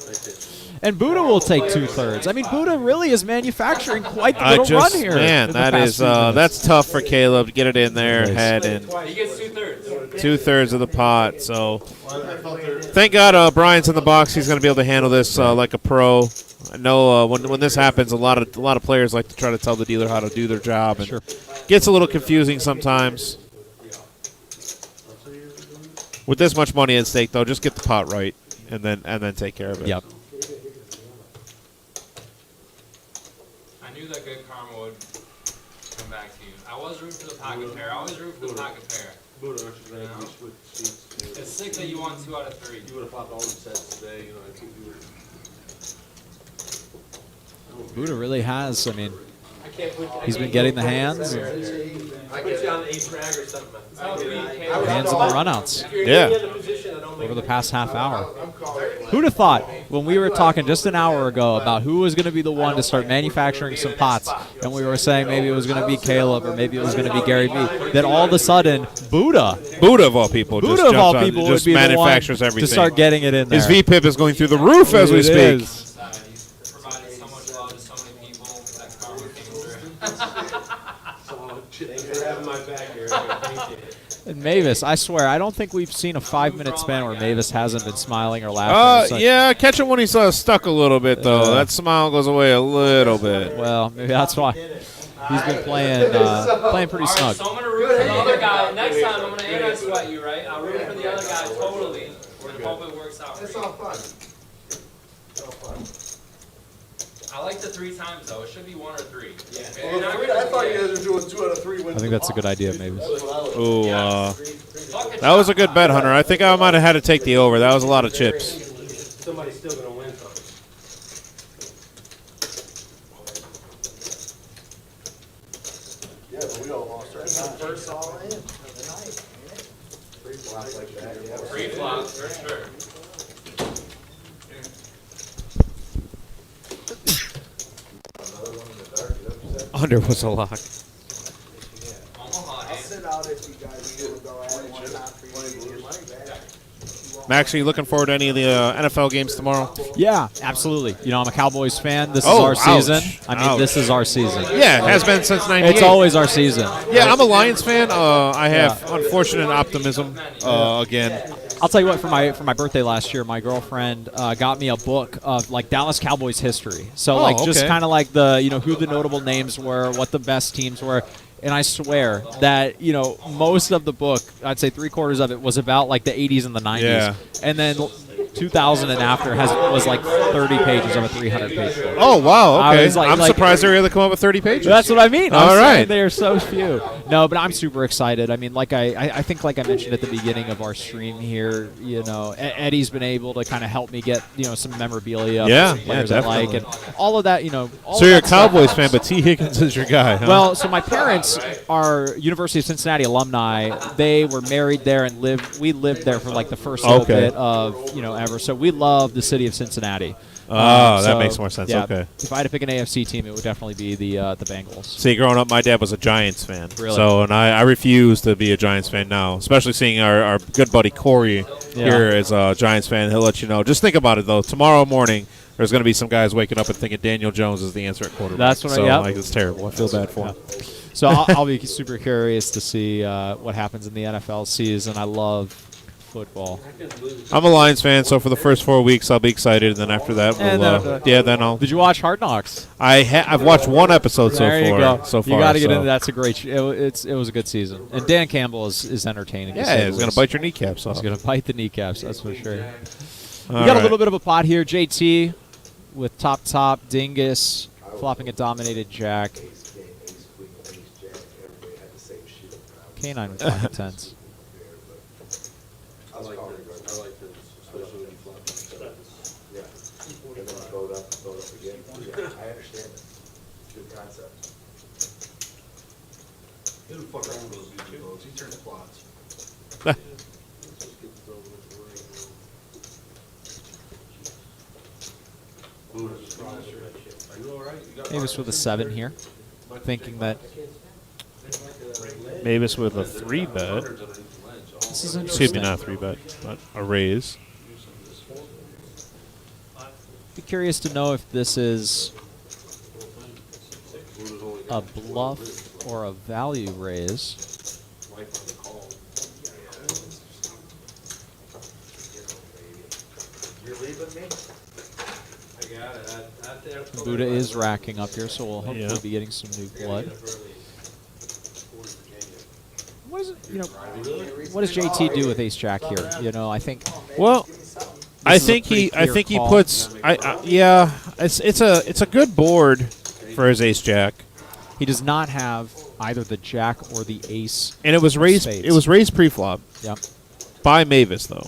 And Buddha will take 2/3. I mean, Buddha really is manufacturing quite the I little run just, here. man, in the that past is few minutes. that's tough for Caleb to get it in there, It is. head and He gets 2/3. 2/3 of the pot. So thank God Brian's in the box. He's going to be able to handle this like a pro. I know when this happens, a lot of players like to try to tell the dealer how to do their job, and Sure. gets a little confusing sometimes. With this much money at stake, though, just get the pot right, and then take care of it. Yep. I knew that good karma would come back to you. I was rooting for the pocket pair. I always root for the pocket pair. Buddha, aren't you glad you switched seats? It's sick that you won 2 out of 3. You would have popped all the sets today, you know, I think you were. Buddha really has. I mean, I can't put. he's been getting the hands. I put you on the 8 frag or something. Hands on the runouts Yeah. over the past half hour. Who'd have thought when we were talking just an hour ago about who was going to be the one to start manufacturing some pots, and we were saying maybe it was going to be Caleb or maybe it was going to be Gary Vee, that all of a sudden Buddha Buddha of all people, Buddha just of jumps all on- people just would be the one manufactures everything. to start getting it in there. His VPIP is going through the roof as we It speak. is. You've provided so much love to so many people. That karma came through. So, Thanks for having my back here. I appreciate it. And Mavis, I swear, I don't think we've seen a 5-minute span where Mavis hasn't been smiling or laughing. Yeah, catch him when he's stuck a little bit, though. That smile goes away a little bit. Well, maybe that's why. He's been playing pretty All right, snug. so I'm gonna root for the other guy. Next time I'm gonna anti-sweat you, right? I'll root for the other guy totally. And hope it works out for It's you. all fun. It's all fun. I like the 3 times though. It should be 1 or 3. Yeah. Well, I thought you guys were doing 2 out of 3 wins. I think that's a good idea, Mavis. That's what I was. Ooh, that was a good bet, Hunter. I think I might have had to take the over. That was a lot of chips. Somebody's still gonna win something. Yeah, but we all lost our time. First all in of the night, ain't it? Free flops like that, yeah. Free flops for sure. Another one in the dark, you upset. Under was a lock. Omaha, I'll sit out if you guys will go at it. One not for you to get your money back. Max, are you looking forward to any of the NFL games tomorrow? Yeah, absolutely. You know, I'm a Cowboys fan. This is Oh, our ouch. season. I mean, Ouch. this is our season. Yeah, it has been since '98. It's always our season. Yeah, I'm a Lions fan. I have unfortunate optimism again. I'll tell you what, for my birthday last year, my girlfriend got me a book of like Dallas Cowboys history. So just okay. kind of like the who the notable names were, what the best teams were. And I swear that, most of the book, I'd say 3/4 of it was about like the 80s and the 90s. Yeah. And then 2000 and after was like 30 pages of a 300-page book. Oh, wow, I okay. was like- I'm like- surprised they were able to come up with 30 pages. That's what I mean. All I'm saying right. They are so few. No, but I'm super excited. I mean, like I think like I mentioned at the beginning of our stream here, Eddie's been able to kind of help me get, some memorabilia. Yeah, of players yeah, I like, definitely. and all of that, all So of you're a that stuff. Cowboys fan, but T. Higgins is your guy, huh? Well, so my parents are University of Cincinnati alumni. They were married there and we lived there for like the first little Okay. bit of, ever. So we love the city of Cincinnati. That So, makes more sense. yeah, Okay. If I had to pick an AFC team, it would definitely be the Bengals. See, growing up, my dad was a Giants fan. Really? So, and I refuse to be a Giants fan now, especially seeing our good buddy Corey here is a Giants fan. He'll let you know. Just think about it, though. Tomorrow morning, there's going to be some guys waking up and thinking Daniel Jones is the answer at quarterback. That's what I- so, yep. like, it's terrible. I feel bad for him. So I'll be super curious to see what happens in the NFL season. I love football. I'm a Lions fan, so for the first 4 weeks, I'll be excited, and then after that, And we'll, then after that- then I'll. Did you watch Hard Knocks? I've watched one episode so There you far. go. So far, you got to get so. into that. That's a great. It was a good season. And Dan Campbell is entertaining. to say Yeah, the he's going least. to bite your kneecaps off. He's going to bite the kneecaps. That's for sure. We All got a right. little bit of a pot here. JT with top Dingus flopping a dominated Jack. Ace, king, ace, queen, ace, jack, everybody had the same shit. Canine with pocket tens. I like this, especially when you flop on sevens. Yeah. And then you go up again. Yeah, I understand it. Good concept. Who the fuck around those YouTube votes? He turns plots. Let's just get this over with right now. Are you all right? You got Mavis with a 7 here, thinking that Mavis with a 3-bet. this is Excuse me, interesting. not a 3-bet, but a raise. Be curious to know if this is a bluff or a value raise. You're leaving me? I got it. Buddha is racking up here, so we'll hopefully Yeah. be getting some new blood. What is it? What does JT do with Ace Jack here? I think Well, I is a think pretty I clear think he call. puts. Yeah, it's a good board for his Ace Jack, he does not have either the Jack or the Ace. and it was raised. Spades. It was raised pre-flop Yep. by Mavis though.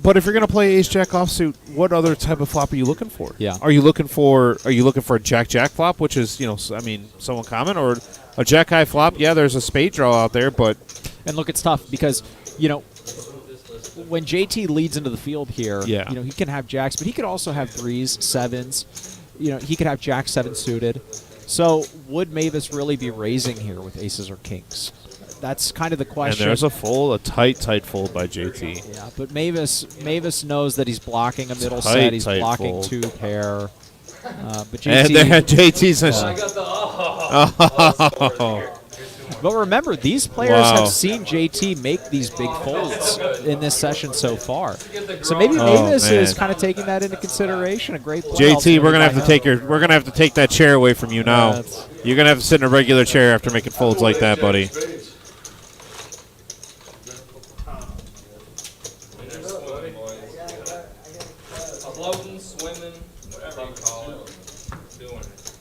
But if you're gonna play Ace Jack offsuit, what other type of flop are you looking for? Yeah. Are you looking for a Jack Jack flop, which is so uncommon, or a Jack High flop? Yeah, there's a spade draw out there, but And look, it's tough because when JT leads into the field here, Yeah. he can have jacks, but he could also have 3s, 7s. He could have Jack 7 suited. So would Mavis really be raising here with aces or kings? That's kind of the and question. there's a tight fold by JT. Yeah, but Mavis knows that he's blocking a middle Tight, set. He's tight blocking fold. 2 pair. But And JT, there, JT's. I got the Oh. But remember, these players Wow. have seen JT make these big folds in this session so far. So maybe Oh, Mavis man. is kind of taking that into consideration. A great play. JT, we're gonna have to by take him. we're gonna have to take that chair away from you now. That's- You're gonna have to sit in a regular chair after making folds like that, buddy. Floating, swimming, whatever you call it, doing it.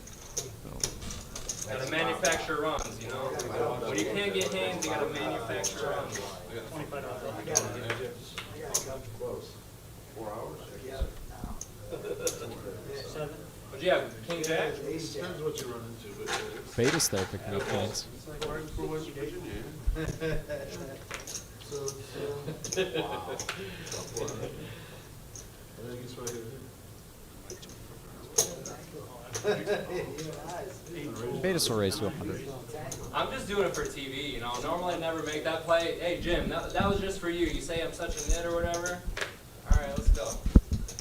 Gotta manufacture runs, you know? When you can't get hands, you gotta manufacture runs. But yeah, King Jack? Depends what you run into, but Betis there picking up points. it's like working for West Virginia. So, I think it's right here. Betis will raise to 100. I'm just doing it for TV, you know? Normally I never make that play. Hey, Jim, that was just for you. You say I'm such a nit or whatever? All right, let's go.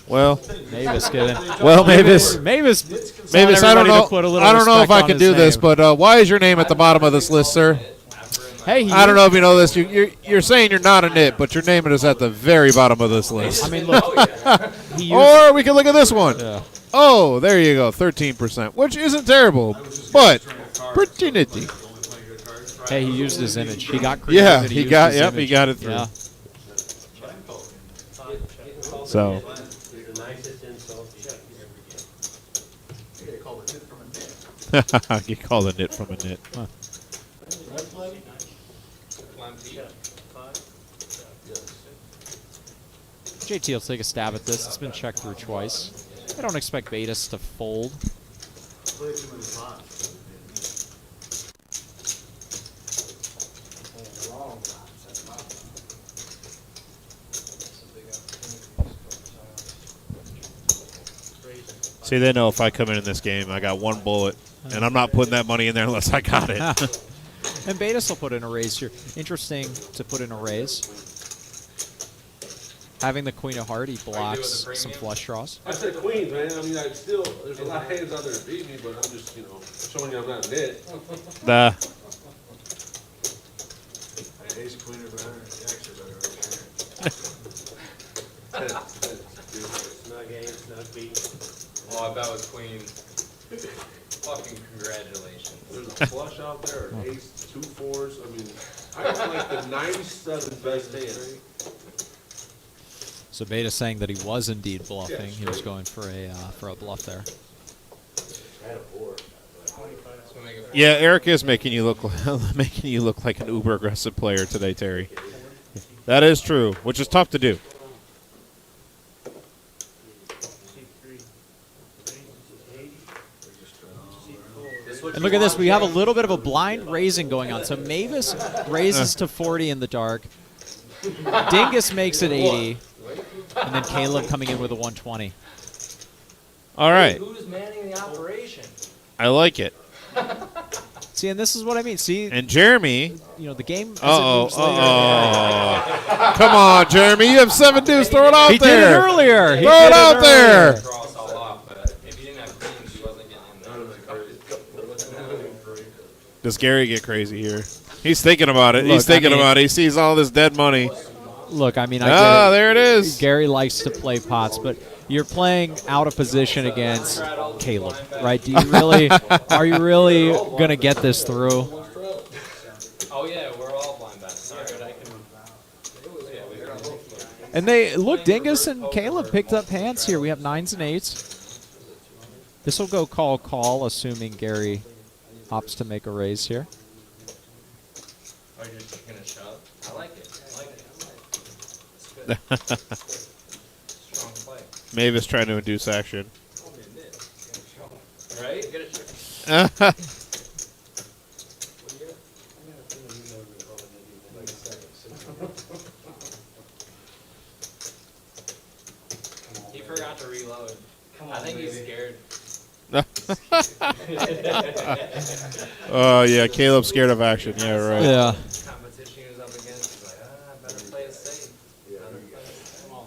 Well, Mavis getting. Mavis. Mavis. Mavis, I don't know. I don't know if I can do this, but but why is your name at the bottom of this list, sir? hey, I don't know if you know this. You're saying you're not a nit, but your name is at the very bottom of this list. I mean, look. He used, Or we can look at this one. yeah. Oh, there you go, 13%, which isn't terrible, but pretty nitty. Hey, he used his image. He got creative. Yeah, and he used got. his Yep, he image. got it through. Yeah. So. The nicest insult you ever get. You call a nit from a nit. Huh. JT will take a stab at this. It's been checked through twice. I don't expect Betis to fold. See, they know if I come in this game, I got one bullet, and I'm not putting that money in there unless I got it. And Betis will put in a raise here. Interesting to put in a raise. Having the Queen of Heart, he blocks some flush draws. I said queens, man. I mean, there's a lot of hands out there to beat me, but I'm just, showing you I'm not a nit. The Ace queen or better, jacks are better right Snug aim, snug beat. Oh, I bet with Queen. Fucking congratulations. There's a flush out there, an ace, 2 4s. I mean, I got like the 97 best hand. So Betis saying that he was indeed bluffing. He was going for a bluff there. yeah, Eric is making you look like an uber aggressive player today, Terry. That is true, which is tough to do. And look at this. We have a little bit of a blind raising going on. So Mavis raises to 40 in the dark. Dingus makes it 80. And then Caleb coming in with a 120. All right, Who's manning the operation? I like it. See, and this is what I mean. See, And Jeremy. the game as it Uh-oh, moves later. Come on, Jeremy. You have 7 deuce. Throw it out He did it there. earlier. He Throw did it out earlier. there. Throw us all off, but if he didn't have queens, he wasn't getting in there. Does Gary get crazy here? He's thinking about it. Look, He's thinking I mean- about it. He sees all this dead money. Look, I mean, I Ah, get it. there it is. Gary likes to play pots, but you're playing out of position against Caleb, right? Do you really? Are you really gonna get this through? Oh yeah, we're all blind bets. Sorry, but I can. And they look, Dingus and Caleb picked up hands here. We have 9s and 8s. This will go call, assuming Gary opts to make a raise here. Are you just gonna shove? I like it. I like it. Strong play. Mavis trying to induce action. Right? He forgot to reload. I think he's scared. Oh, yeah, Caleb's scared of action. Yeah, right. Yeah. Competition he was up against, he's like, I better play it safe. Come on.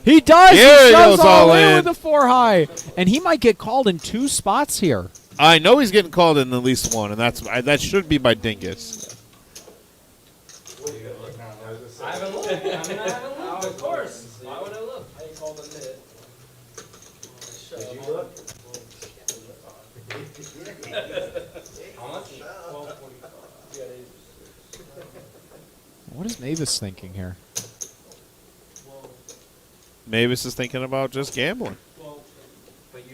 He does. Yeah, He he shoves goes all in in. with the 4 high, and he might get called in 2 spots here. I know he's getting called in at least one, and that should be by Dingus. I haven't looked. I mean, I haven't looked, of course. Why would I look? I ain't called a mid. Did you look? How much? What is Mavis thinking here? Mavis is thinking about just gambling.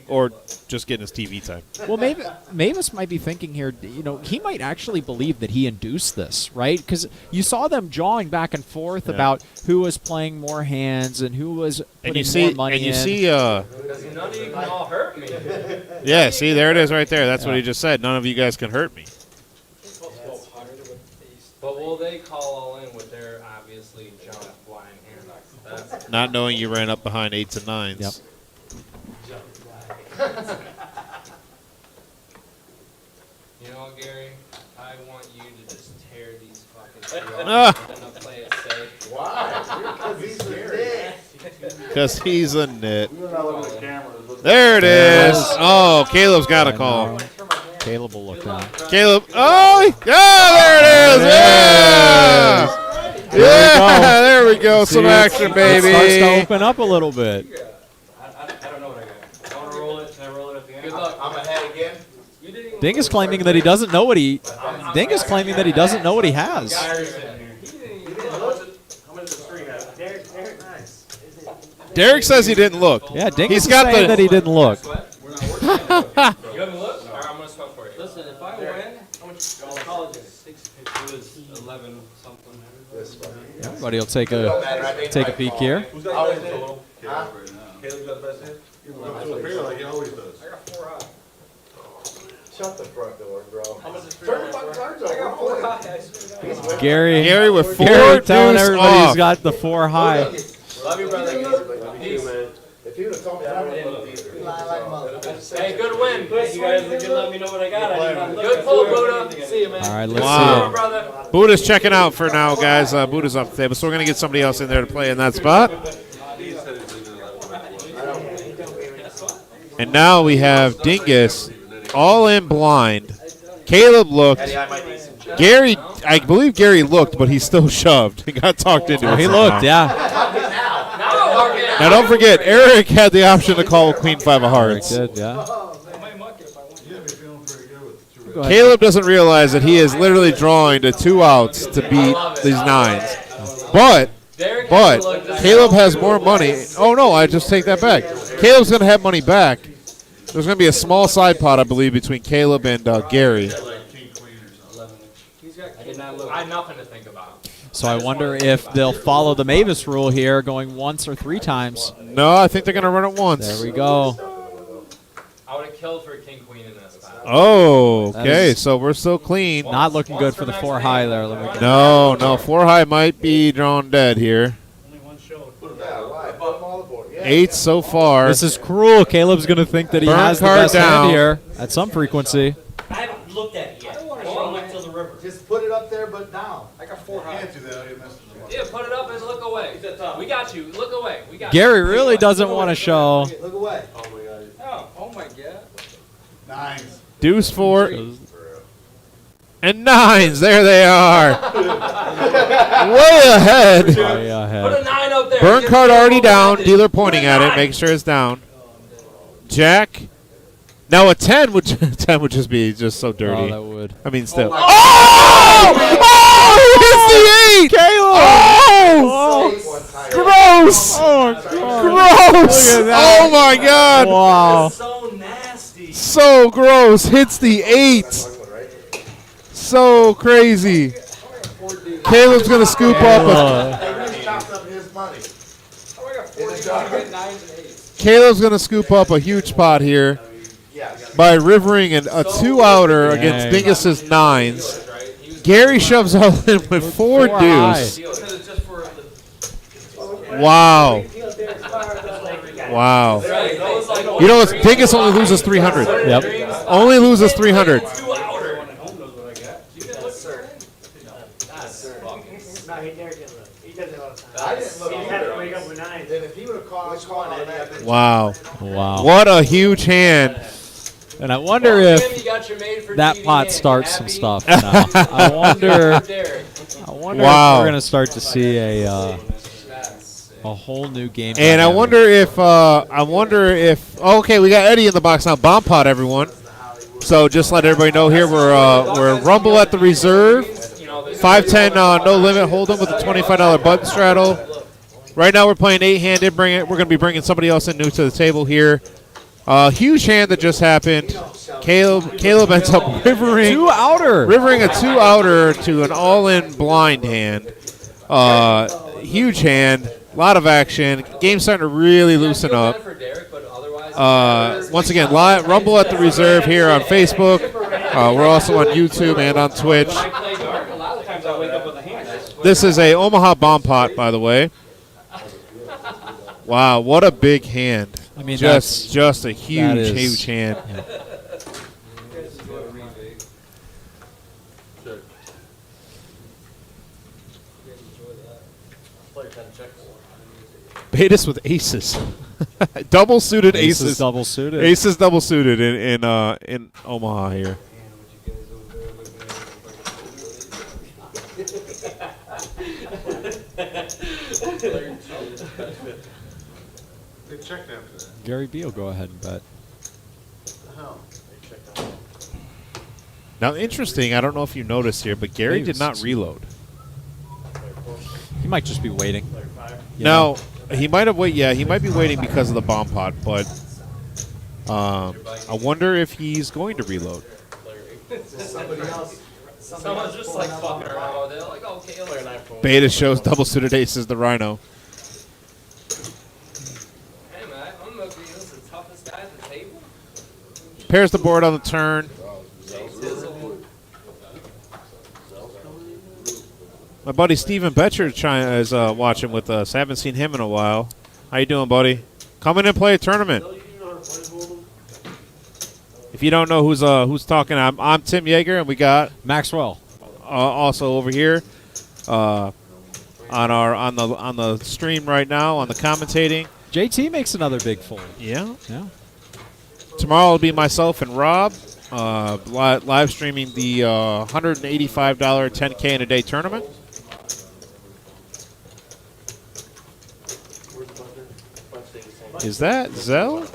Or just getting his TV time. Well, Mavis might be thinking here, you know, he might actually believe that he induced this, right? Because you saw them jawing back and forth about who was playing more hands and who was putting more money in. Because none of you can all hurt me. Yeah, see, there it is right there. That's what he just said. None of you guys can hurt me. But will they call all in with their obviously jump blind hand? That's Not knowing you ran up behind 8s and 9s. Yep. You know what, Gary? I want you to just tear these fucking two Ah. up and then play it safe. Why? Because he's a dick. Because he's a nit. We went out looking at the cameras. There it is. Oh, Caleb's got a call. Caleb will look down. Caleb. Oh, there it is. Yeah. Yeah, there we go. Some action, It starts baby. to open up a little bit. I don't know what I got. I want to roll it. Can I roll it at the end? Good luck. I'm ahead again. You didn't even Ding is claiming that he doesn't know what he. Ding is claiming that he doesn't know what he has. Gary's sitting here. He didn't even How much does the screen have? Derek says he didn't look. Yeah, Ding He's is got saying the- that he didn't look. sweat. You haven't looked? All right, I'm gonna sweat for you. Listen, if I win, how much college is 6? It was 11 something. This one. Everybody will take a peek here. Who's got the best hand? Huh? Caleb's got the best hand? Up to the finger like he always does. I got 4 high. Shut the front door, bro. How much is 3 Turn the fucking cards over. I got 4 We're high. playing. He's Gary. Gary with 4 Gary telling deuce everybody off. he's got the 4 high. Love you, brother. Peace. If he would have told me that, I would have looked either. Hey, good win. You guys can let me know what I got. I did not look. Good pull, Buddha. See you, man. All right, let's Wow. see it. Brother. Buddha's checking out for now, guys. Buddha's off the table, so we're going to get somebody else in there to play in that spot. He said he's leaving at 11. And now we have Dingus all in blind. Caleb looked. Gary, I believe Gary looked, but he still shoved. He got talked into it. He somehow. looked, yeah. Now, Now don't forget, Eric had the option to call Queen 5 of Eric Hearts. did, yeah. You gotta be feeling pretty good with 2 Go ahead. Caleb doesn't realize that he is literally drawing to 2 outs to beat these 9s. But Caleb has more money. Oh, no, I just take that back. Caleb's going to have money back. There's going to be a small side pot, I believe, between Caleb and Gary. like king, queen or something. I had nothing to think about. So I wonder if they'll follow the Mavis rule here, going once or 3 times. No, I think they're going to run it once. There we go. I would have killed for king, queen in this spot. Oh, That okay, is- so we're still clean. Not looking good for the 4 high there. Let me No, 4 high might be drawn dead here. Yeah, why? Put them all aboard. Yeah. 8 so far. This is cruel. Caleb's going to think that he Burn has the card best down. hand here at some frequency. I haven't looked at it yet. I want to show him till the river. Just put it up there, but down. I got 4 high. Can't do that, you messed with the Yeah, put it up and look away. We got you. Look away. We got Gary you. really doesn't want to show. Look away. Oh my god. Oh my god. 9s. Deuce 4 and 9s. There they are. Way ahead. Way Put a ahead. 9 up there. Burn Get card the already down. advantage. Dealer pointing at it, making sure it's down. Jack. Now a 10 would 10 would just be just so Oh, dirty. that would. I mean, still. my Oh! Oh! He hits the 8. Oh! Gross! Gross! Look at that. Oh my God! Wow. So nasty. So gross. Hits the 8. So crazy. Caleb's gonna scoop up. He chopped up his money. Caleb's gonna scoop up a huge pot here Yes. by rivering a 2-outer Dang. against Dingus's 9s. Gary shoves all in with 4 4 deuce. Because it's just for the Wow. Wow. right. That was like You know what? Dingus only loses 300. Yep. Only loses 300. 2 outer. No, he dare didn't look. He does it all the time. I didn't look He had to either. wake up with 9. Then if he would have called us one, then I'd been. Wow. Wow. What a huge hand. And I wonder Tim, if you got your made for that TV pot hand. starts You some happy? stuff now. I wonder Derek. Wow. if we're gonna start to see a whole new game. And I wonder if okay, we got Eddie in the box now. Bomb pot, everyone. So just let everybody know here we're Rumble at the Reserve, 510 no limit hold'em with a $25 button straddle. Right now we're playing 8-handed. We're going to be bringing somebody else in new to the table here. Huge hand that just happened. Caleb ends up rivering a 2-outer to an all-in blind hand. Huge hand, a lot of action. Game's starting to really loosen up. Once again, live Rumble at the Reserve here on Facebook. We're also on YouTube and on Twitch. This is a Omaha bomb pot, by the way. Wow, what a big hand! I mean, just a huge hand. Yeah. Betas with aces, double suited aces, double suited. Aces double suited in Omaha here. They checked after that. Gary B will go ahead and bet. Now, interesting. I don't know if you noticed here, but Gary did not reload. He might just be waiting. Now, he might have he might be waiting because of the bomb pot, but I wonder if he's going to reload. Someone's just like fucking around. They're like, okay, Beta shows double suited aces the Rhino. hey man, I'm gonna be the toughest guy at the table. Pairs the board on the turn. My buddy Steven Betcher is watching with us. Haven't seen him in a while. How you doing, buddy? Come in and play a tournament. If you don't know who's talking, I'm Tim Yeager, and we got Maxwell also over here on the stream right now on the commentating. JT makes another big fold. Yeah. Yeah. Tomorrow will be myself and Rob live streaming the $185 10K in a day tournament. Is that Zell?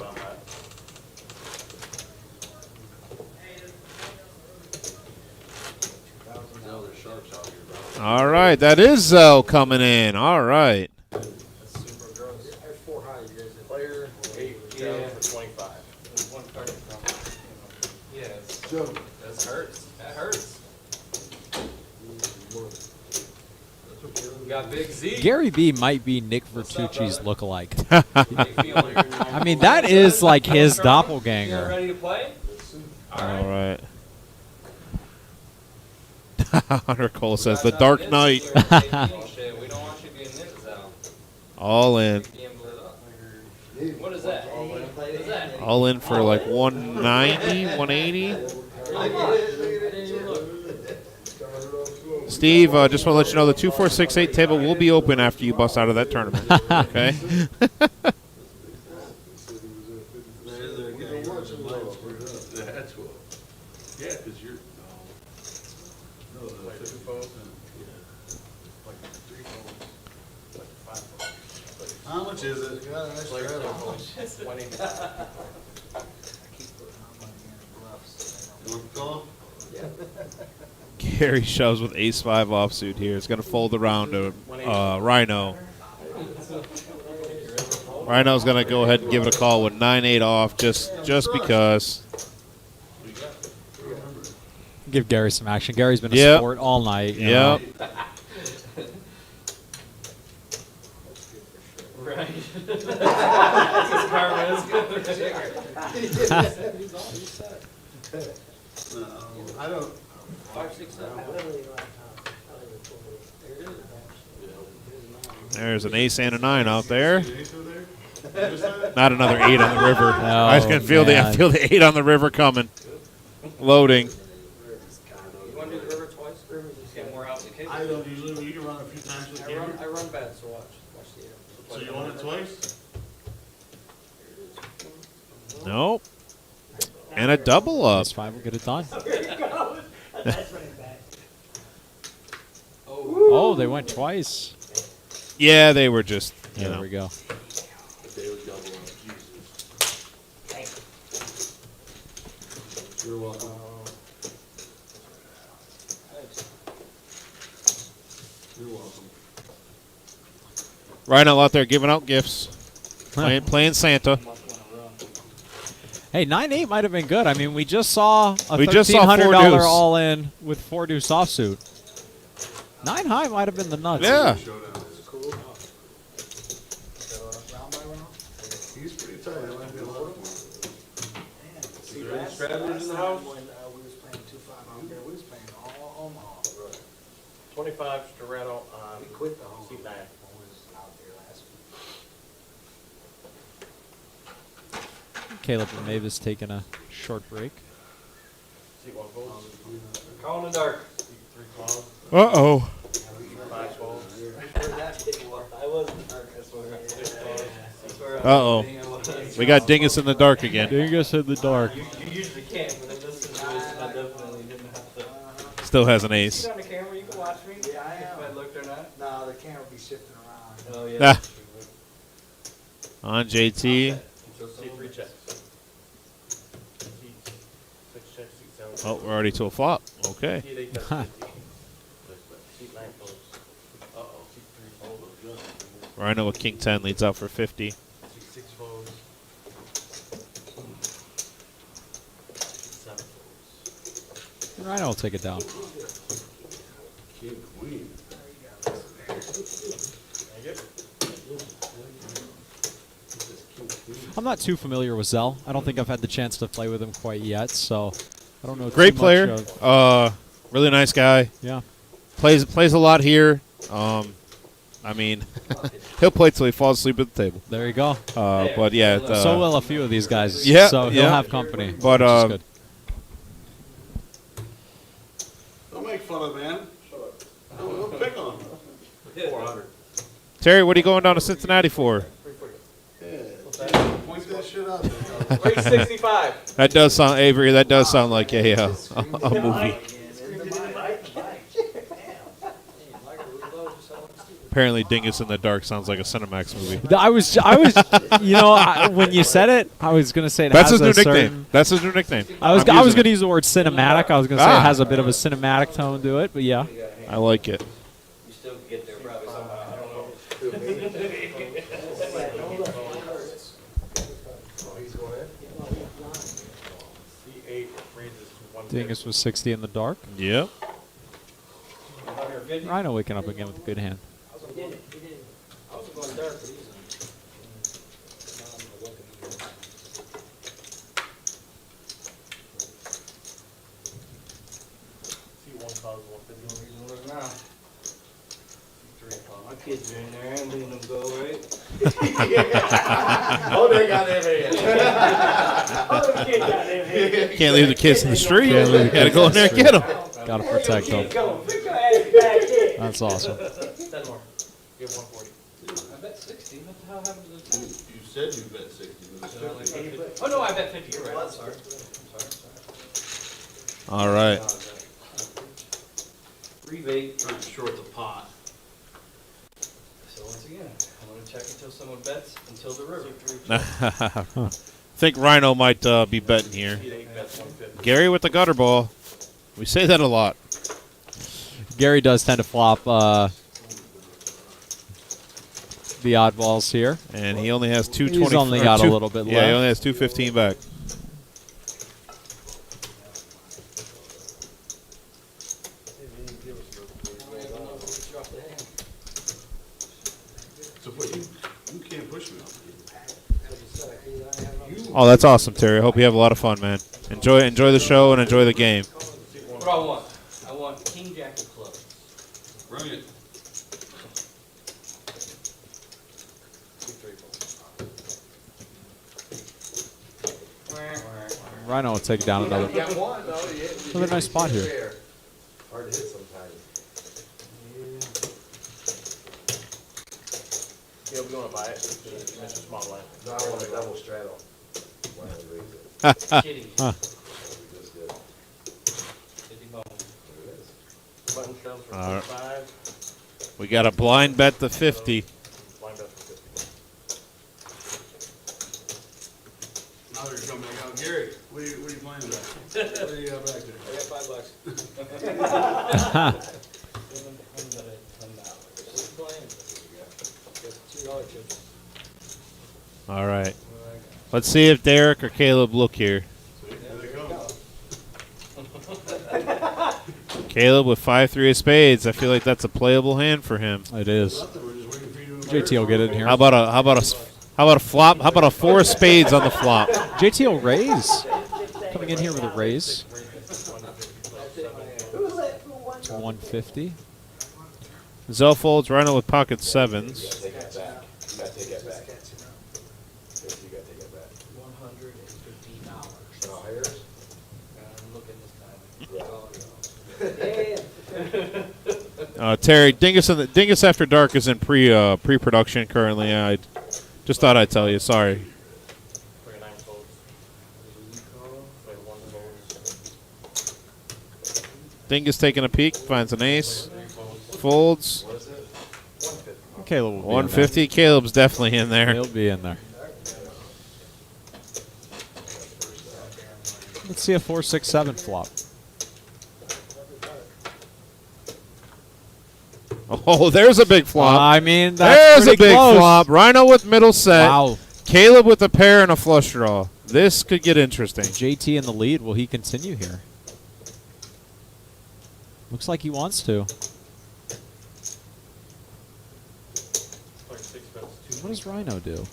All right, that is Zell coming in. All right. Player, 8 down for 25. Yeah, that hurts. That hurts. We got Big Z. Gary B might be Nick Vertucci's lookalike. I mean, that is like his doppelganger. Ready to play? All right. Hunter Cole says the Dark Knight. We don't want you being Ninja. All in. What is that? What is that? All in for like 190, 180. Steve, just want to let you know the 2468 table will be open after you bust out of that tournament. Okay. That's what. Yeah, because you're. No, the 50 phones and like 3 phones, like 5 phones. How much is it? You got a nice straddle. You want the call? Gary shoves with ace-5 offsuit here. It's going to fold around to Rhino. Rhino's going to go ahead and give it a call with 9-8 off just because. Give Gary some action. Gary's been a sport all night. You know. Right. Karma is good. I don't. 5, 6, 7. There's an ace and a 9 out there. Not another 8 on the river. I just can feel I feel the 8 on the river coming. Loading. You want to do the river twice? Get more out in case. I don't usually. You can run a few times with the camera. I run bad, so watch the air. So you want it twice? Nope. And a double up. Ace 5 will get it done. That's running back. Oh, they went twice. Yeah, they were just, you There know. we go. They would double up, Jesus. You're welcome. You're welcome. Rhino out there giving out gifts. Playing Santa. Hey, 9-8 might have been good. I mean, we just saw a We just saw $1,300 four deuce. all-in with 4 deuce offsuit. 9 high might have been the nuts. Yeah. Cool. Round by round? He's pretty tight. That might be a lot of fun. See, there any last strategies in the time house? when we was playing 2-5 out there, we was playing all Omaha. 25 Storretto on We quit the home. seat 9. When we was out there last week. Caleb and Mavis taking a short break. Seat 1 folds. Call in the dark. Seat 3 clouds. Uh-oh. 5 folds. I wasn't dark, I swear. 6 folds. Uh-oh. We got Dingus in the dark again. Dingus in the dark. You usually can't, but in this situation, I definitely didn't have to. Still has an ace. On the camera, you can watch me. Yeah, I am. If I looked or not. No, the camera be shifting around. Oh, yeah. Ah. On JT. So seat 3 checks. Seat 6 checks, seat 7. Oh, we're already to a flop. Okay. Seat 8 checks. Seat 9 folds. Uh-oh. Seat 3 folds. Rhino with King 10 leads out for 50. Seat 6 folds. Seat 7 folds. Rhino will take it down. King, queen. Thank you. I'm not too familiar with Zell. I don't think I've had the chance to play with him quite yet, so I don't know Great too player. much of, Really nice guy. yeah. Plays a lot here. I mean, he'll play till he falls asleep at the table. There you go. But yeah. So will a few of these guys. Yeah, So he'll yeah. have company. But, which is good. Don't make fun of the man. Don't pick on him. 400. Terry, what are you going down to Cincinnati for? Yeah. Point that shit out there. Rate 65. That does sound, Avery. That does sound like a movie. Apparently, Dingus in the Dark sounds like a Cinemax movie. I was, when you said it, I was gonna say it That's has his new a certain. nickname. That's his new nickname. I was I'm using gonna it. use the word cinematic. I was gonna say Ah. it has a bit of a cinematic tone to it, but yeah. I like it. You still can get there probably somehow. I don't know. C8 raises to 150. Dingus was 60 in the dark. Yep. 150. Rhino waking up again with a good hand. He did it, he did it. I was going dark, but easy. C1 clouds 150. Reason to look now. C3 clouds. My kids are in there, I'm letting them go, right? Oh, they got everything. Oh, the kid got it. Can't leave the kids in the street. Can't leave the Gotta kids go in in the there and get them. Gotta protect them. Go, pick your ass back in. That's awesome. 10 more. You have 140. I bet 60. What the hell happened to the 10? You said you bet 60, but it's 50. Oh, no, I bet 50. You're right. I'm sorry. All right. Rebate trying to short the pot. So once again, I'm going to check until someone bets until the river. Think Rhino might be betting here. Seat 8 bets 150. Gary with the gutter ball. We say that a lot. Gary does tend to flop the oddballs here. And he only has 220. He's only or got a two- little bit Yeah, he left. only has 215 back. So what, you can't push me off. Oh, that's awesome, Terry. I hope you have a lot of fun, man. Enjoy the show and enjoy the game. What do I want? I want King Jack of clubs. Brilliant. Rhino will take down another. You got one, though. Another nice spot here. Hard to hit sometimes. Yeah, we want to buy it. Mr. Small Line. No, I want a double straddle. Kitty. Huh. 50 bones. Button shove for All right. 25. We got a blind bet to 50. Blind bet for 50. Now they're coming back out. Gary, what are you playing about? What do you got back there? I got $5. $2 chips. All right. Let's see if Derek or Caleb look here. There they come. Caleb with 5-3 of spades. I feel like that's a playable hand for him. It is. Nothing, we're just waiting for you to JT will get it in here. How about a flop? How about a 4 of spades on the flop? JT will raise. Coming in here with a raise. To 150. Zell folds Rhino with pocket sevens. Take that back. You gotta take that back. You gotta take that back. $150. No hires? I'm looking this time. Terry, Dingus After Dark is in pre-production currently. I just thought I'd tell you. Sorry. 29 folds. Wait, 1 fold. Dingus taking a peek, finds an ace, 3 folds. folds. What is it? 150. Caleb will be 150. Caleb's definitely in in there. there. He'll be in there. Let's see a 4-6-7 flop. Oh, there's a big flop. I mean, that's There's a pretty big close. flop. Rhino with middle set. Wow. Caleb with a pair and a flush draw. This could get interesting. JT in the lead. Will he continue here? Looks like he wants to. Like 6 bets. What does Rhino do?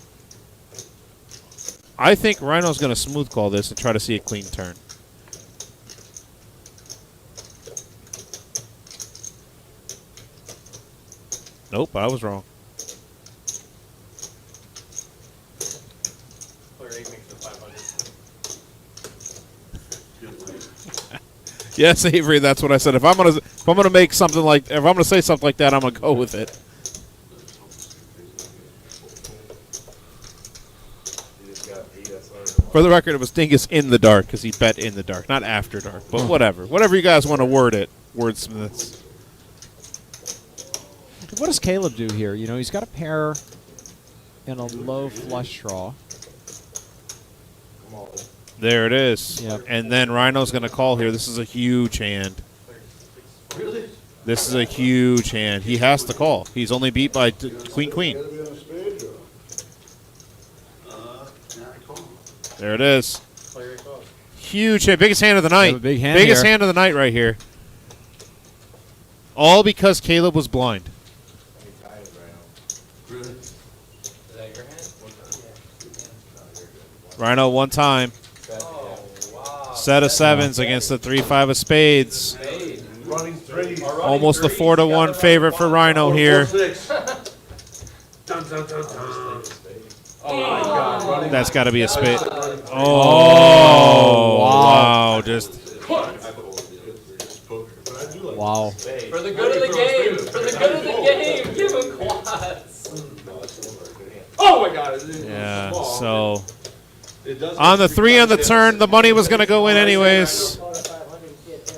I think Rhino's going to smooth call this and try to see a clean turn. Nope, I was wrong. Player 8 makes it 500. Yes, Avery, that's what I said. If I'm gonna make something like, if I'm gonna say something like that, I'm gonna go with it. You just got beat. That's not For the record, it was Dingus in the dark because he bet in the dark, not after dark. But whatever, whatever you guys want to word it, wordsmiths. What does Caleb do here? You know, he's got a pair and a low flush draw. Come on. There it is. Yep. And then Rhino's gonna call here. This is a huge hand. Really? This is a huge hand. He has to call. He's only beat by Queen Queen. Gotta be on a spade draw. Yeah, I call him. There it is. Player 8 calls. Huge hand. Biggest hand of the night. Have a big hand Biggest here. hand of the night right here. All because Caleb was blind. How many times right now? Really? Is that your hand? Rhino one time. Oh, wow. Set of sevens against the 3-5 of spades. Spade. Running threes. Almost the 4-1 favorite for Rhino here. 4-6. Dun, dun, dun, dun. Oh my God. Running That's got to be a spade. Oh, Oh, wow. wow. Just Wow. For the good of the game. For the good of the game. Give him quads. Oh my God. yeah. So It does on the have 3 on the 3 turn, the money was going to go in anyways.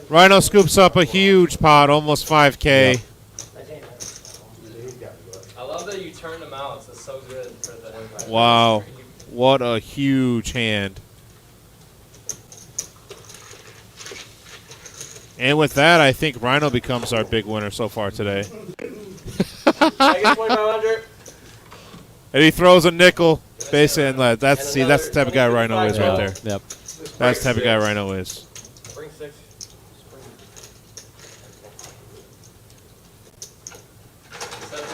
Rhino scoops up a huge pot, almost 5K. I love that you turned them out. It's so good for the. Wow. What a huge hand. And with that, I think Rhino becomes our big winner so far today. I get 2,500. And he throws a nickel. Basically, and that's the type of guy Rhino is right there. Yep. That's the type of guy Rhino is. Spring 6.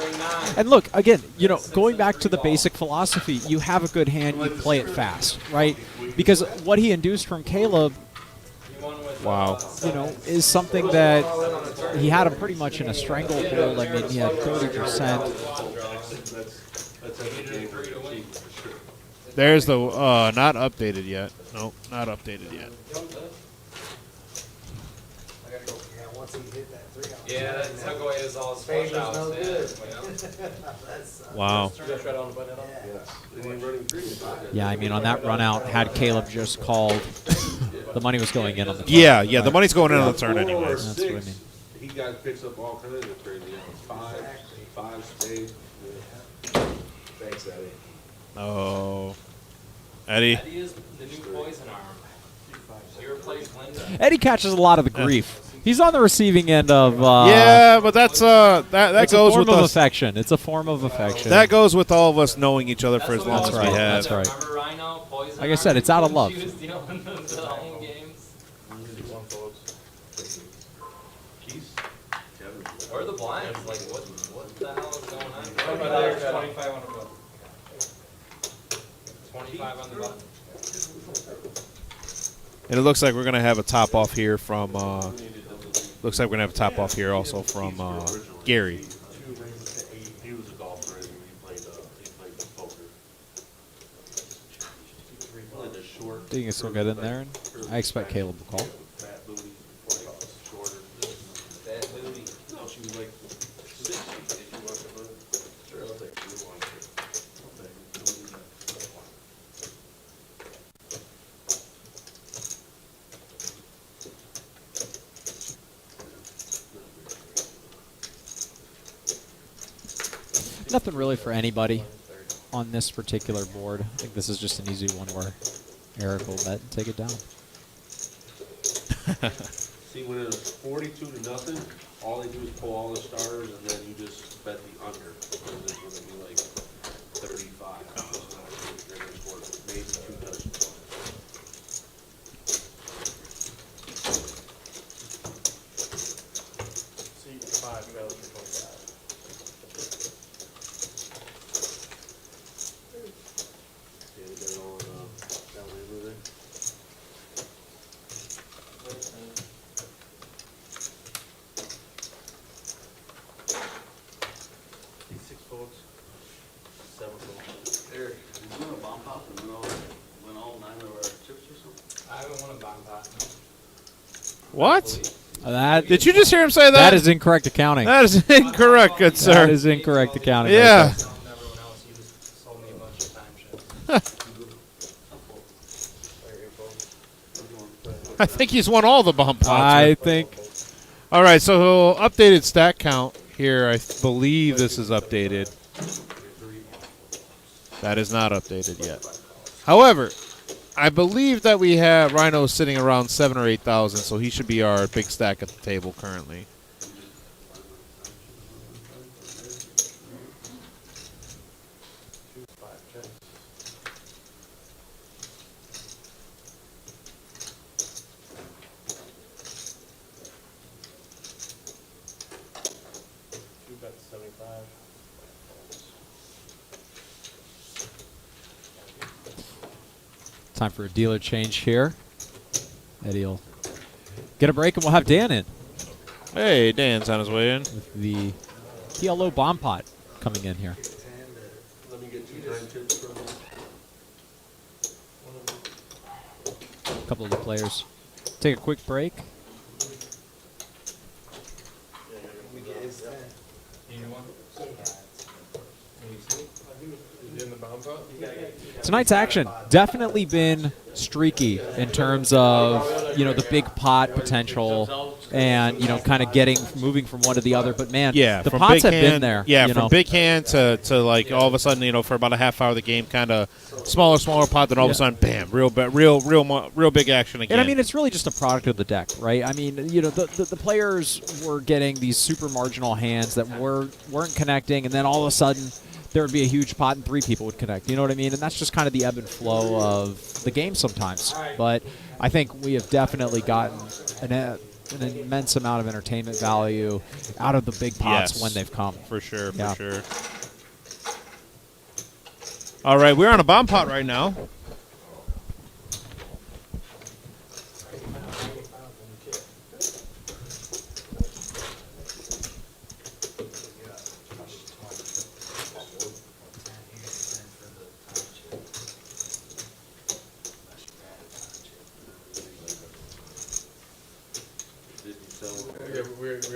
Ring 9. And look, again, you know, going back to the basic philosophy, you have a good hand, you play it fast, right? Because what he induced from Caleb, You won with, Wow. you know, is something that he had him pretty much in a stranglehold. I mean, he had 30%. That's a game for cheap, for sure. There's the not updated yet. Nope, not updated yet. once he hit that 3 out. Yeah, that took away his all his Fade flush was outs. no Yeah. good. Yeah. That's, Wow. You guys try down the button at all? yeah. And he running green. Yeah, I mean, on that run out, had Caleb just called, the money was going in on the turn. Yeah, yeah. The Right. money's going in on the Yeah, turn 4 or anyways. That's what I 6, mean. he got picks up all kinds of crazy. Five spade. Thanks, Eddie. Oh, Eddie. Eddie is the new poison arm. He replaced Linda. Eddie catches a lot of the grief. He's on the receiving end of. Yeah, but that's that it's goes a form with of us. affection. It's a form of affection. That goes with all of us knowing each other for as long That's as what we I was have. That's right. Remember Rhino, poison Like I said, it's out of arm? love. She was dealing the home games. One folks. Keys. Kevin. Or the blinds. Like, what the hell is going on? $25 on the button. 25 on the button. And it looks like we're gonna have a top off here from. Looks like we're gonna have a top off here also from Gary. He was a golfer and he played poker. Played the short. Do you think he'll get in there? I expect Caleb will call. Fat booty. Shorter. That booty. No, she was like 60. Did you want to? Sure, I'll take it. I'll take it. Nothing really for anybody on this particular board. I think this is just an easy one where Eric will bet and take it down. See, when it's 42 to nothing, all they do is pull all the starters, and then you just bet the under. And it's going to be like 35. They're going to score maybe 2 touchdowns. See, 5, you got 25. Yeah, they got it all down over there. See, 6 folks. 7 folks. Eric, did you win a bomb pop and win all 9 of our chips or something? I haven't won a bomb pot. No. What? That Did you just hear him say that? that is incorrect accounting. That is incorrect, good sir. That is incorrect accounting. Yeah. Right Telling everyone else, you just sold me a bunch of timeshares. There you go. I think he's won all the bump there. pots. I think All right, so updated stat count here. I believe this is updated. That is not updated yet. However, I believe that we have Rhino sitting around 7,000 or 8,000, so he should be our big stack at the table currently. Choose 5 checks. Two bets 75. time for a dealer change here. Eddie'll get a break, and we'll have Dan in Hey, Dan's on his way in. with the TLO bomb pot coming in here. Let me get 2 time chips from you. A couple of the players take a quick break. You in the bomb pot? Tonight's action definitely been streaky in terms of the big pot potential and kind of moving from one to the other. But man, Yeah, the from pots big have hand, been there. Yeah, you from know. big hand to like all of a sudden, for about a half hour of the game, kind of smaller pot. Then all of a sudden, bam, real big action again. And I mean, it's really just a product of the deck, right? I mean, the players were getting these super marginal hands that weren't connecting, and then all of a sudden there would be a huge pot and 3 people would connect. You know what I mean? And that's just kind of the ebb and flow of the game sometimes. But I think we have definitely gotten an immense amount of entertainment value out of the big pots Yes. when they've come. For sure, Yeah. for sure. All right, we're on a bomb pot right now. Did you sell? Yeah,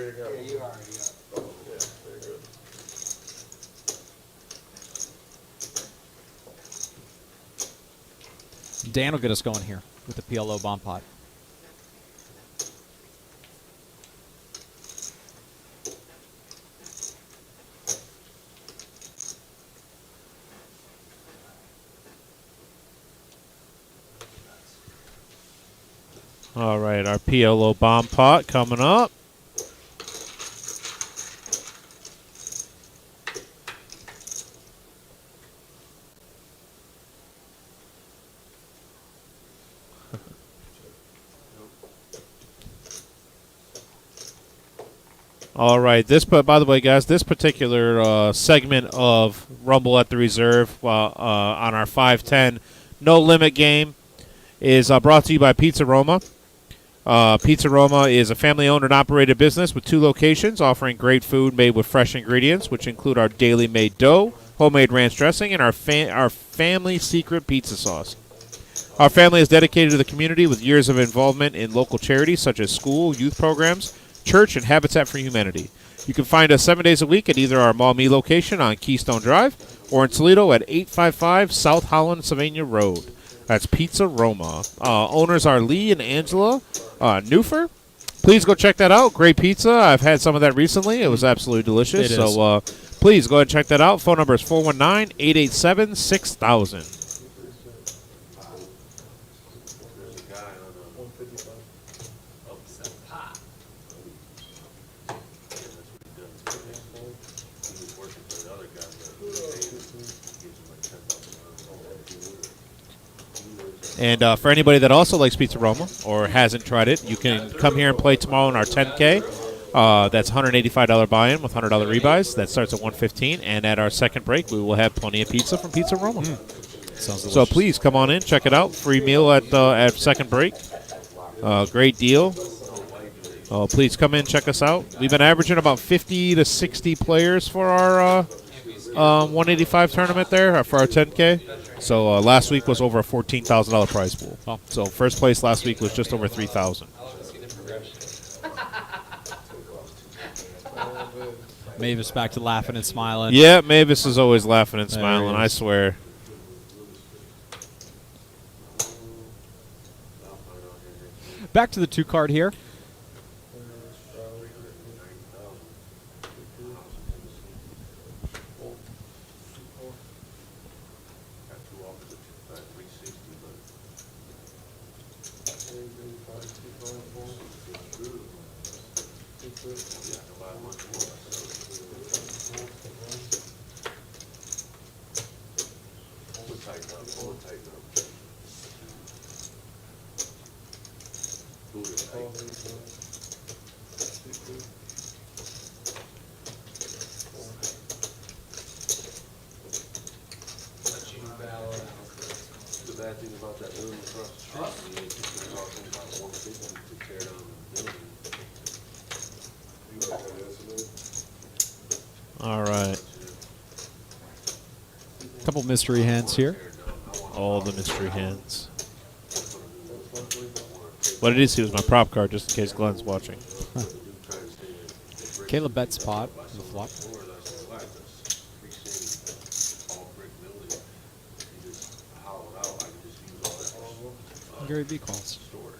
There you go. Yeah, you are, yeah. Yeah, very good. Dan will get us going here with the PLO bomb pot. All right, our PLO bomb pot coming up. All right, by the way, guys, this particular segment of Rumble at the Reserve on our 510 No Limit game is brought to you by Pizza Roma. Pizza Roma is a family-owned and operated business with 2 locations offering great food made with fresh ingredients, which include our daily made dough, homemade ranch dressing, and our family secret pizza sauce. Our family is dedicated to the community with years of involvement in local charities such as school, youth programs, church, and Habitat for Humanity. You can find us 7 days a week at either our Maumee location on Keystone Drive or in Toledo at 855 South Holland Sylvania Road. That's Pizza Roma. Owners are Lee and Angela Newfer. Please go check that out. Great pizza. I've had some of that recently. It was absolutely delicious. It is. So please go ahead and check that out. Phone number is 419-887-6000. There's a guy on 155. Pop. that's what he does. He was working for the other guy that gives him like $10,000. And for anybody that also likes Pizza Roma or hasn't tried it, you can come here and play tomorrow in our 10K. That's $185 buy-in with $100 rebuys. That starts at $115. And at our second break, we will have plenty of pizza from Pizza Roma. Sounds delicious. So please come on in, check it out. Free meal at second break. Great deal. Please come in, check us out. We've been averaging about 50 to 60 players for our 185 tournament there for our 10K. So last week was over a $14,000 prize pool. Oh. So first place last week was just over $3,000. I love to see the progression. Mavis back to laughing and smiling. Yeah, Mavis is always laughing and There smiling, he I is. swear. Back to the 2 card here. Got 2 offers at 360, but yeah, nobody wants more. We'll tighten up, we'll tighten up. Buddha tight. Let you battle it out. The bad thing about that building across the street is it's talking about 150 to tear down the building. All right. Couple mystery hands here. All the mystery hands. What it is, he was my prop card, just in case Glenn's watching. Caleb bets pot on the flop. More or less flat, that's all brick building. You just hollow it out, I can just use all that Gary B calls. storage.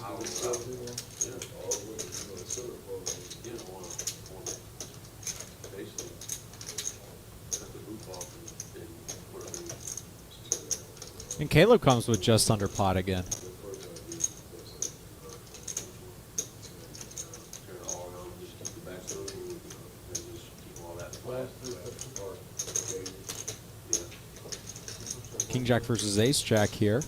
Hollow it out. You don't wanna basically cut the roof off and put it in. And Caleb comes with just under pot again. Tear it all around, just keep the back of the roof, and just keep all that flat. Yeah. King Jack versus Ace Jack here.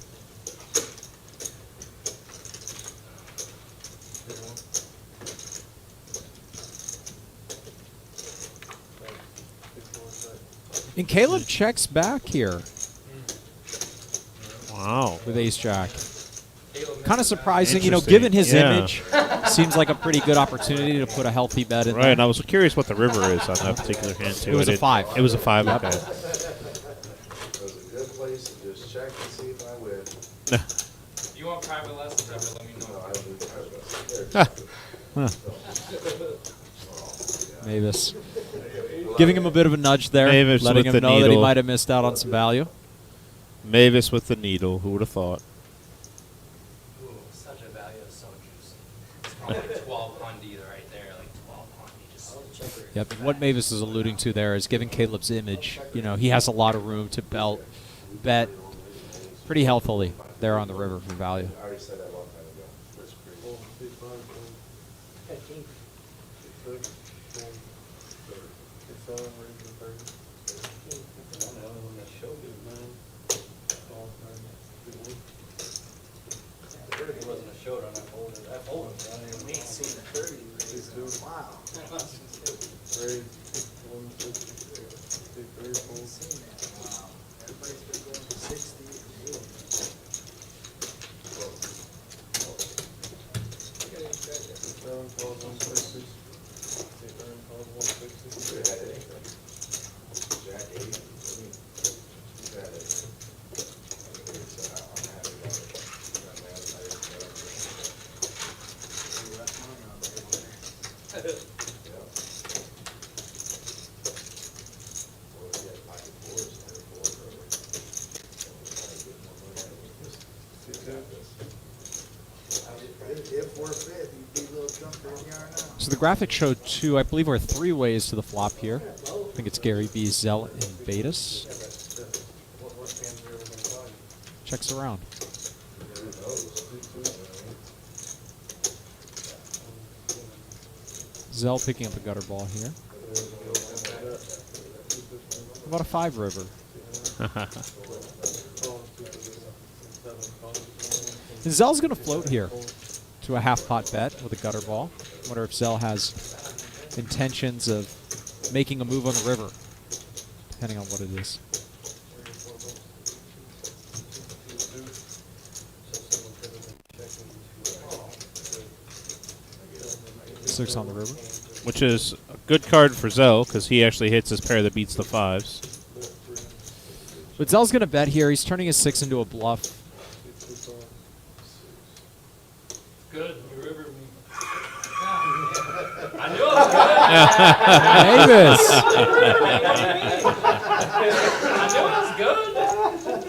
And Caleb checks back here Wow. with Ace Jack. Caleb Kind of surprising, you know, Interesting. given his Yeah. image, seems like a pretty good opportunity to put a healthy bet in Right, there. and I was curious what the river is on that particular hand, too. It was I a didn't- 5. It was a 5, Yep. okay. If you want private lessons ever, let me know. No, I don't need to. Mavis. Giving him a bit of a nudge there, Mavis letting with him the know that he needle. might have missed out on some value. Mavis with the needle. Who would have thought? Ooh, such a value is so juicy. It's probably like 1200 right there, like 1200. Just Yep, and what Mavis is alluding to there is giving Caleb's image. You know, he has a lot of room to bet pretty healthily there on the river for value. I already said that a long time ago. That's crazy. 15. It wasn't a showdown, I folded. I folded. I didn't even see the 30. Wow. Jack 8. I mean, he's had it. So I'm happy about it. I'm mad at it. Yeah. Well, we had pocket fours, and they're four early. So we're trying to get more money out of it. Just got this. If we're fifth, you'd be a little drunker than you are now. So the graphic showed two, I believe, or three ways to the flop here. I think it's Gary B, Zell, and Betis. Checks around. Zell picking up a gutter ball here. About a 5 river. And Zell's going to float here to a half pot bet with a gutter ball. Wonder if Zell has intentions of making a move on the river, depending on what it is. 6 on the river. Which is a good card for Zell because he actually hits his pair that beats the 5s. But Zell's going to bet here. He's turning his 6 into a bluff. good. You rivered me. I knew it was good. Mavis. I knew it was good.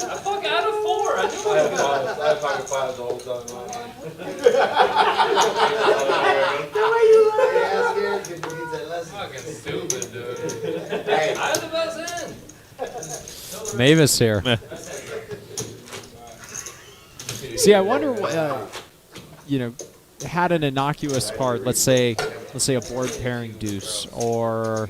I fucking had a 4. I knew it was good. I have pocket fives the whole time. Ask Eric if he needs that lesson. Fucking stupid, dude. Hey. I had the best end. Mavis here. See, I wonder, had an innocuous card, let's say a board pairing deuce, or an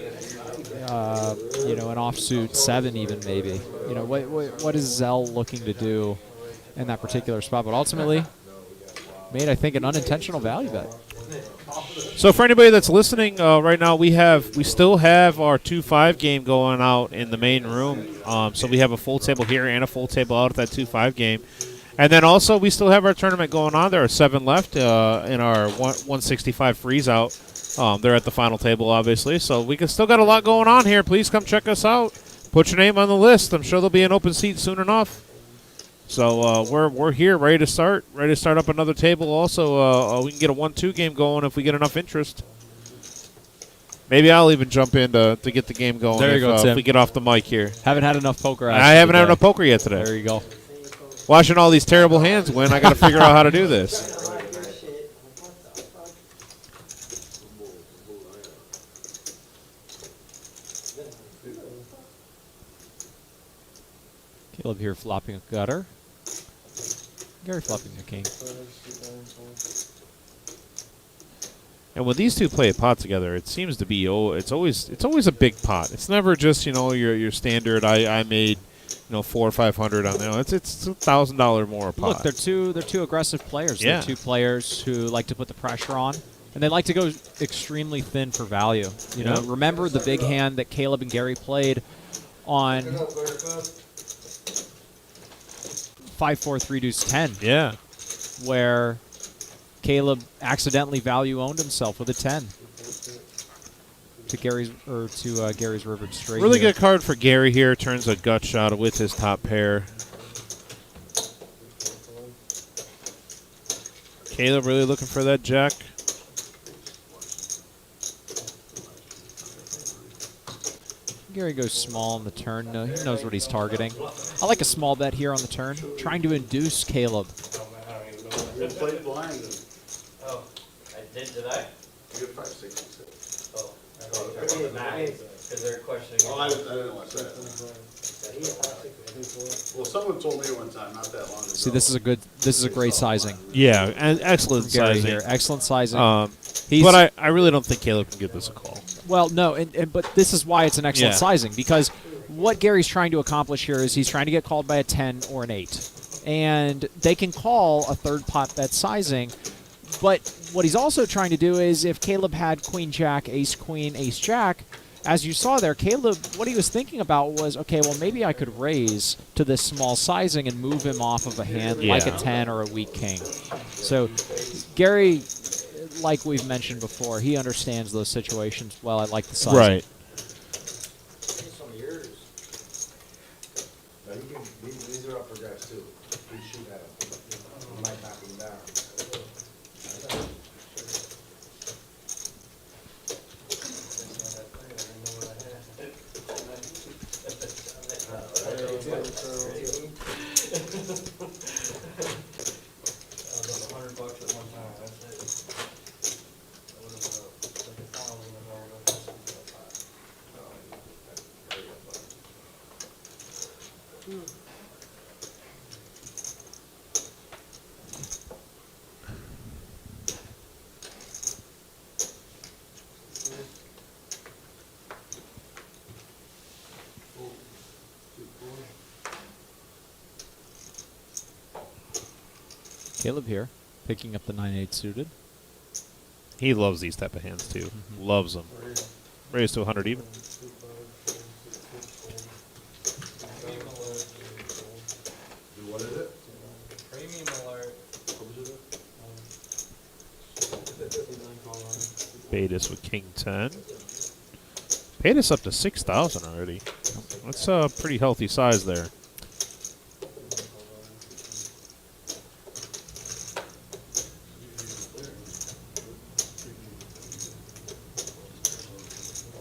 offsuit 7 even maybe. What is Zell looking to do in that particular spot? But ultimately, made I think an unintentional value bet. So for anybody that's listening right now, we still have our 2-5 game going out in the main room. So we have a full table here and a full table out at that 2-5 game. And then also we still have our tournament going on. There are 7 left in our 165 freeze out. They're at the final table, obviously. So we still got a lot going on here. Please come check us out. Put your name on the list. I'm sure there'll be an open seat soon enough. So we're here, ready to start up another table. Also, we can get a 1-2 game going if we get enough interest. Maybe I'll even jump in to get the game going. There you go, Tim. If we get off the mic here. Haven't had enough poker. I haven't had enough poker yet today. There you go. Watching all these terrible hands win, I got to figure out how to do this. Caleb here flopping a gutter. Gary flopping a king. And when these two play a pot together, it seems to be it's always a big pot. It's never just your standard. I made $400 or $500 on that. It's $1,000 more a pot. Look, they're two aggressive players. Yeah. They're two players who like to put the pressure on, and they like to go extremely thin for value. Remember the big hand that Caleb and Gary played on 5-4 3 deuce 10. Yeah. Where Caleb accidentally value owned himself with a 10 to Gary's rivered straight. Really here. good card for Gary here. Turns a gut shot with his top pair. Caleb really looking for that jack. Gary goes small on the turn. No, he knows what he's targeting. I like a small bet here on the turn, trying to induce Caleb. I don't even know what You played blind. Oh, I did I? You get 566. Oh, I thought you were talking about the nines, because they're questioning. Oh, I didn't watch that. Well, someone told me one time, not that long ago. See, this is a great sizing. Yeah, and excellent Gary sizing. here. Excellent sizing. He's- But I really don't think Caleb can give this a call. Well, no, but this is why it's an excellent Yeah. sizing, because what Gary's trying to accomplish here is he's trying to get called by a 10 or an 8. And they can call a third pot bet sizing, but what he's also trying to do is if Caleb had queen jack, ace queen, ace jack, as you saw there, Caleb, what he was thinking about was, okay, well, maybe I could raise to this small sizing and move him off of a hand like a Yeah. 10 or a weak king. So Gary, like we've mentioned before, he understands those situations well. I like the sizing. Right. Some of yours. No, these are upper decks too. We shoot at them. You might knock them down. $100 at one time, that's it. That would have, like 1,000 and all Caleb here, picking up the 9-8 suited. He loves these type of hands too. Loves them. Raised to 100 even. What is it? Premium alert. Betis with king 10. Paid us up to 6,000 already. That's a pretty healthy size there.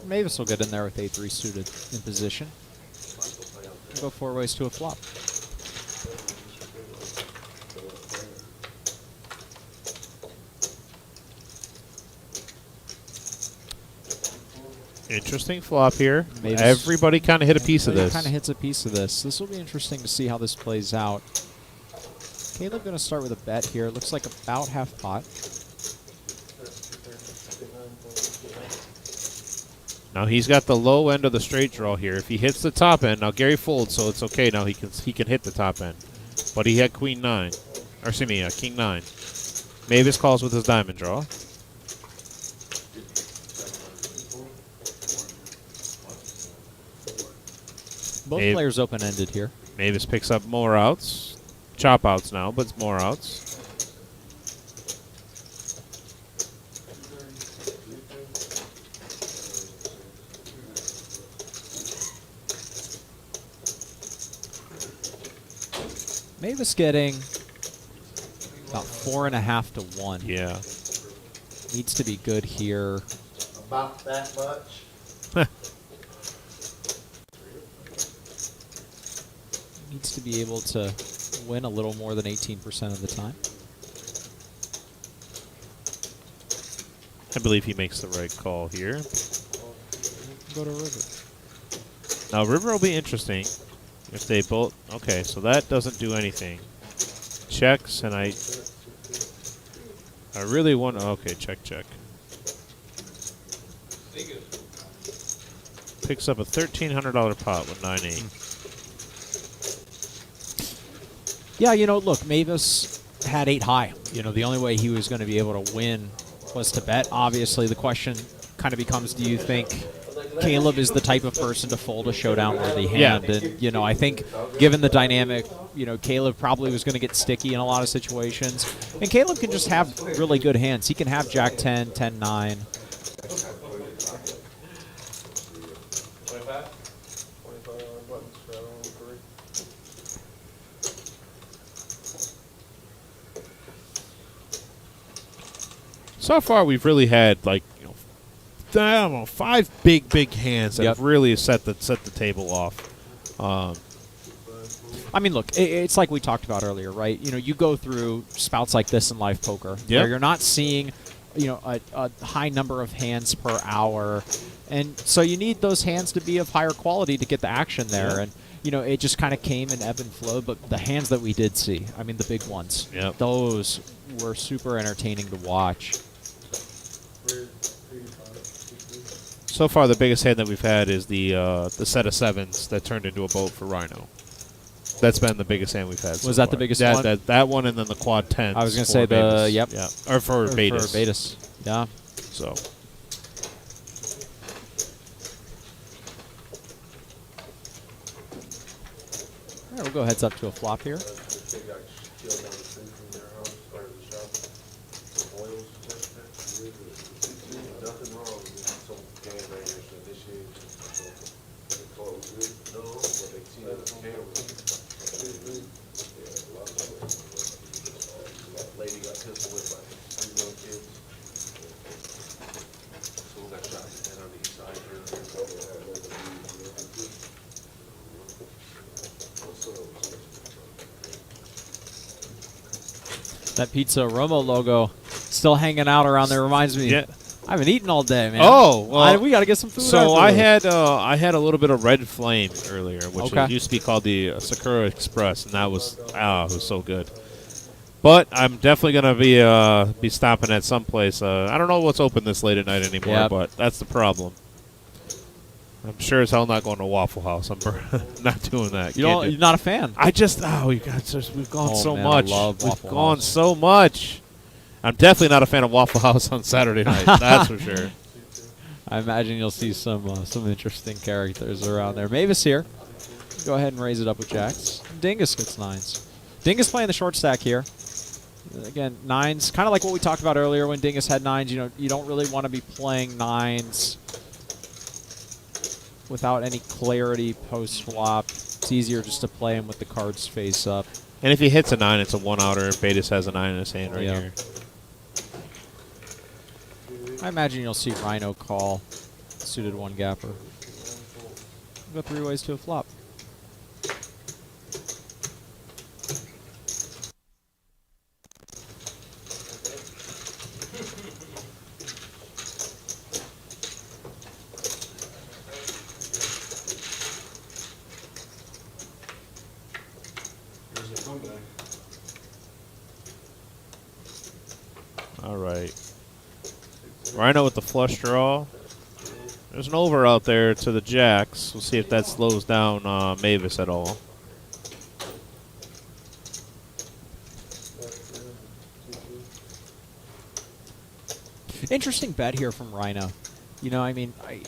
Mavis will get in there with 8-3 suited in position. Go 4 ways to a flop. Interesting flop here. Mavis- Everybody kind of hit a piece of this. Kind of hits a piece of this. This will be interesting to see how this plays out. Caleb going to start with a bet here. Looks like about half pot. Now he's got the low end of the straight draw here. If he hits the top end, now Gary folds, so it's okay. Now he can hit the top end, but he had queen 9, or excuse me, king 9. Mavis calls with his diamond draw. Both Maeve- players open-ended here. Mavis picks up more outs, chop outs now, but it's more outs. Mavis getting about 4.5 to 1. Yeah. Needs to be good here. About that much. Needs to be able to win a little more than 18% of the time. I believe he makes the right call here. Go to river. Now river will be interesting if they both. Okay, so that doesn't do anything. Checks, and I really want. Okay, check. Picks up a $1,300 pot with 9-8. Yeah, look, Mavis had 8 high. The only way he was going to be able to win was to bet. Obviously, the question kind of becomes, do you think Caleb is the type of person to fold a showdown-worthy hand? Yeah. And, I think given the dynamic, Caleb probably was going to get sticky in a lot of situations. And Caleb can just have really good hands. He can have Jack 10, 10, 9. 25? $25 buttons for that on 3. So far, we've really had like I don't know, 5 big hands that have really set the table off. I mean, look, it's like we talked about earlier, right? You know, you go through spouts like this in live poker where you're not seeing, you know, a high number of hands per hour, and so you need those hands to be of higher quality to get the action there. And you know, it just kind of came in ebb and flow. But the hands that we did see, I mean, the big ones, those were super entertaining to watch. So far, the biggest hand that we've had is the set of 7s that turned into a boat for Rhino. That's been the biggest hand we've had. Was that the biggest one? That one, and then the quad 10s. I was going to say the or for Betas. For Betas, yeah. So. All right, we'll go heads up to a flop here. Nothing wrong with some game bangers to initiate. No, but they see it on camera. That lady got pistol whipped by 3 young kids. Someone got shot in the head on the east side here. That Pizza Romo logo still hanging out around there reminds me. Yeah. I haven't eaten all day, man. Oh, well, we got to get some food. So afterwards. I had a little bit of Red Flame earlier, which used to be called the Sakura Express, and that was it was so good. But I'm definitely gonna be stopping at some place. I don't know what's open this late at night anymore, but that's the problem. I'm sure as hell not going to Waffle House. I'm not doing that. You're not a fan. I just we've gone so man, much. I love We've Waffle gone House. so much. I'm definitely not a fan of Waffle House on Saturday night. That's for sure. I imagine you'll see some interesting characters around there. Mavis here. Go ahead and raise it up with jacks. Dingus gets 9s. Dingus playing the short stack here. Again, 9s, kind of like what we talked about earlier when Dingus had 9s. You know, you don't really want to be playing 9s without any clarity post flop. It's easier just to play him with the cards face up. And if he hits a 9, it's a 1-outer. Betas has a 9 in his hand right here. I imagine you'll see Rhino call suited 1-gapper. We've got 3 ways to a flop. All right. Rhino with the flush draw. There's an over out there to the jacks. We'll see if that slows down Mavis at all. Interesting bet here from Rhino. You know, I mean, I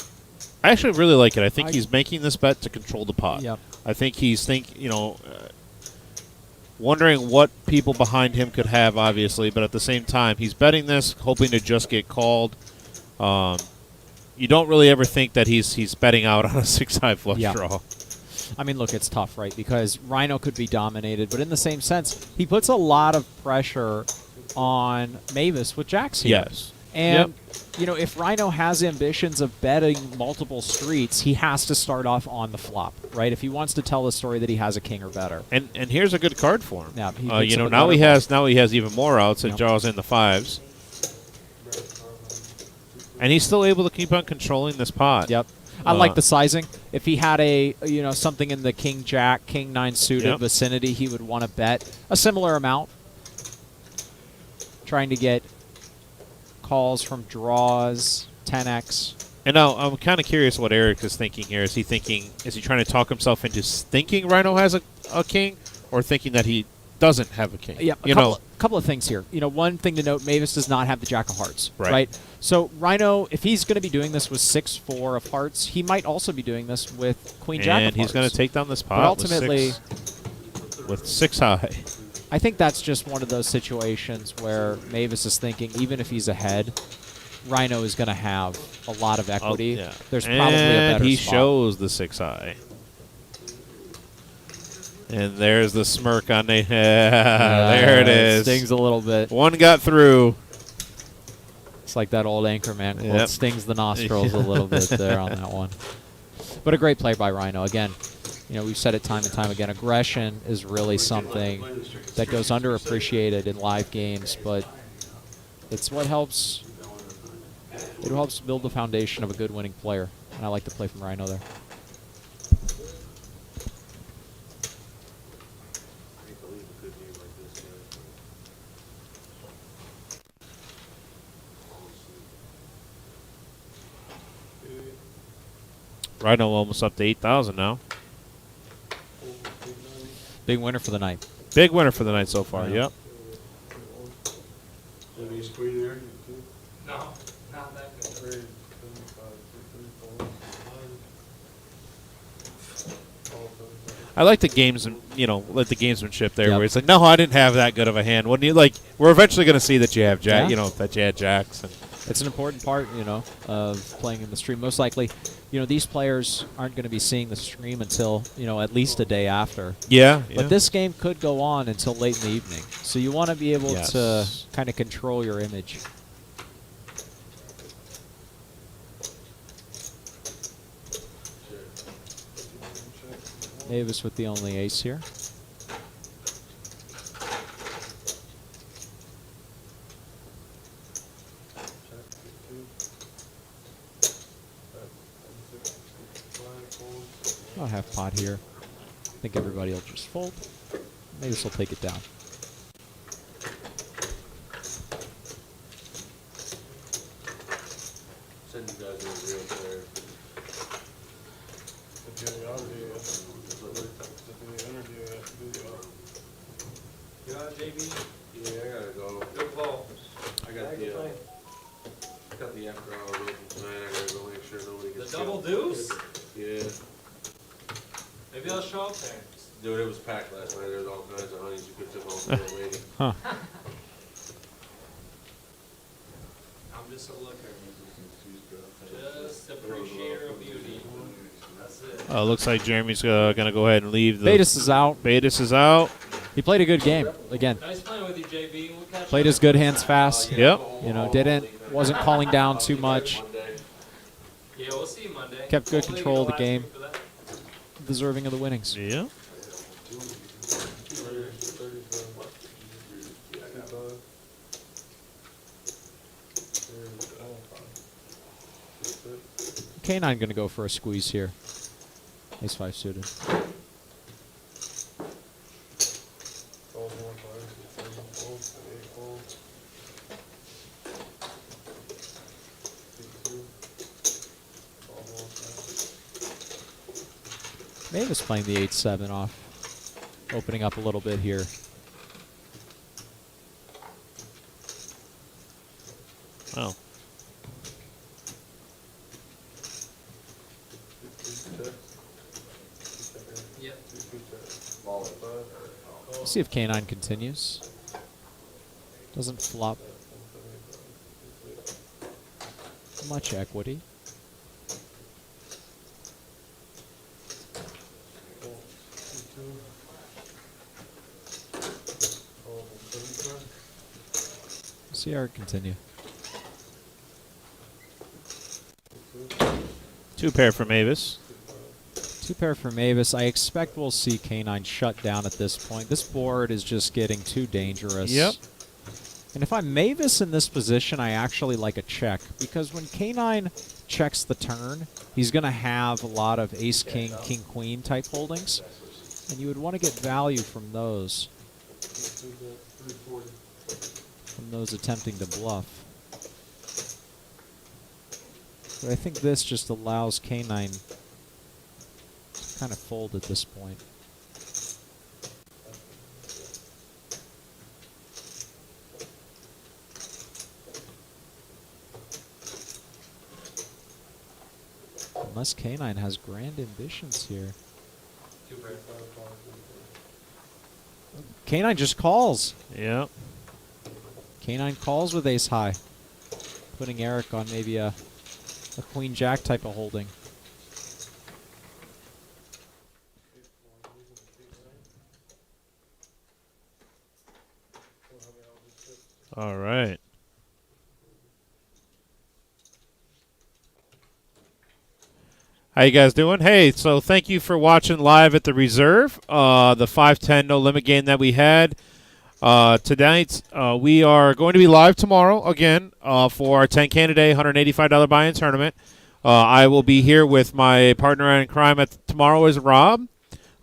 actually really like it. I think he's making this bet to control the pot. Yep. I think he's wondering what people behind him could have, obviously, but at the same time, he's betting this, hoping to just get called. You don't really ever think that he's betting out on a 6-high flush draw. I mean, look, it's tough, right? Because Rhino could be dominated, but in the same sense, he puts a lot of pressure on Mavis with jacks here. Yes. And, you know, if Rhino has ambitions of betting multiple streets, he has to start off on the flop, right? If he wants to tell the story that he has a king or better. And here's a good card for him. Yeah, you know, now he has even more outs and draws in the 5s. And he's still able to keep on controlling this pot. Yep. I like the sizing. If he had something in the king jack, king 9 suited vicinity, he would want to bet a similar amount. Trying to get calls from draws, 10x. And now I'm kind of curious what Eric is thinking here. Is he trying to talk himself into thinking Rhino has a king, or thinking that he doesn't have a king? Yeah, a couple of things here. You know, one thing to note, Mavis does not have the jack of hearts, right? So Rhino, if he's going to be doing this with 6-4 of hearts, he might also be doing this with queen jack of hearts. And he's going to take down this pot but ultimately, with 6-high. I think that's just one of those situations where Mavis is thinking, even if he's ahead, Rhino is going to have a lot of equity. There's probably a better he spot. shows the 6-high. And there's the smirk on the... there it is. Stings a little bit. One got through. It's like that old Anchorman quote. Yep. Stings the nostrils a little bit there on that one. But a great play by Rhino. Again, we've said it time and time again. Aggression is really something that goes underappreciated in live games, but it's what helps. It helps build the foundation of a good winning player. And I like the play from Rhino there. Rhino almost up to 8,000 now. Big winner for the night. Big winner for the night so far. Yeah. Yep. Any screen there? No, not that good. I like the games, like the gamesmanship there, Yep. where it's like, no, I didn't have that good of a hand. When you we're eventually going to see that you have Yeah. that you had jacks. And It's an important part, of playing in the stream. Most likely, these players aren't going to be seeing the stream until, at least a day after. yeah. But this game could go on until late in the evening. So you want to be able Yes. to kind of control your image. Davis with the only ace here. About half pot here. I think everybody will just fold. Maybe this will take it down. Send you guys a real player. You on, JB? Yeah, I gotta go. Good ball. I got the after hours open tonight. I gotta go make sure nobody The gets double killed. deuce? Yeah. Maybe I'll show up there. Dude, it was packed last night. There was all kinds of honeys you could tip home to waiting. Huh. I'm just a looker. Just appreciator of beauty. That's it. looks like Jeremy's going to go ahead and leave. Betis is out. Betis is out. He played a good game. Again, Nice playing with you, JB. We'll catch played you. his good hands fast. Yep. Wasn't calling down too much. Yeah, we'll see you Monday. Kept good Hopefully you control of get the last game. week for that. Deserving of the winnings. Yeah. K9 going to go for a squeeze here. Ace 5 suited. Mavis playing the 8-7 off. Opening up a little bit here. Oh. Yep. Let's see if K9 continues. Doesn't flop much equity. See how it continue. 2 pair for Mavis. 2 pair for Mavis. I expect we'll see K9 shut down at this point. This board is just getting too dangerous. Yep. And if I'm Mavis in this position, I actually like a check. Because when K9 checks the turn, he's going to have a lot of ace-king, king-queen type holdings. And you would want to get value from those. From those attempting to bluff. But I think this just allows K9 to kind of fold at this point. Unless K9 has grand ambitions here. K9 just calls. Yep. K9 calls with ace high. Putting Eric on maybe a queen jack type of holding. All right. How you guys doing? Hey, so thank you for watching live at the Reserve, the 510 no limit game that we had tonight. We are going to be live tomorrow again for our 10 Day $185 buy-in tournament. I will be here with my partner in crime tomorrow is Rob.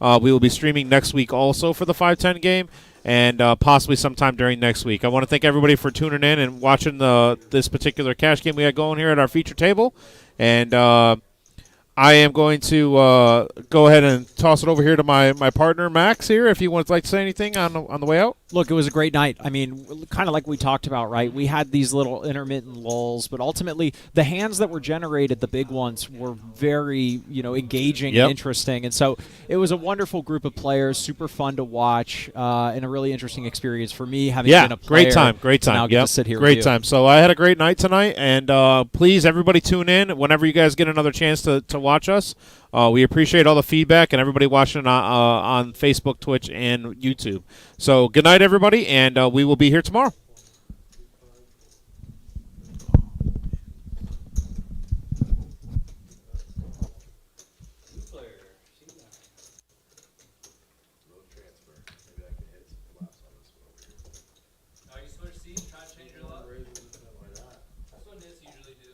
We will be streaming next week also for the 510 game, and possibly sometime during next week. I want to thank everybody for tuning in and watching this particular cash game we got going here at our feature table. And I am going to go ahead and toss it over here to my partner Max here. If you would like to say anything on the way out. Look, it was a great night. I mean, kind of like we talked about, right? We had these little intermittent lulls, but ultimately the hands that were generated, the big ones, were very, engaging and interesting. And so it was a wonderful group of players, super fun to watch, and a really interesting experience for me having been a player. Great time. Now get to sit here great with time. So I had a great night tonight, and please, everybody, tune in whenever you guys get another chance to watch us. We appreciate all the feedback and everybody watching on Facebook, Twitch, and YouTube. So good night, everybody, and we will be here tomorrow. Oh, you switch seats, try to change your luck? That's what Nits usually do.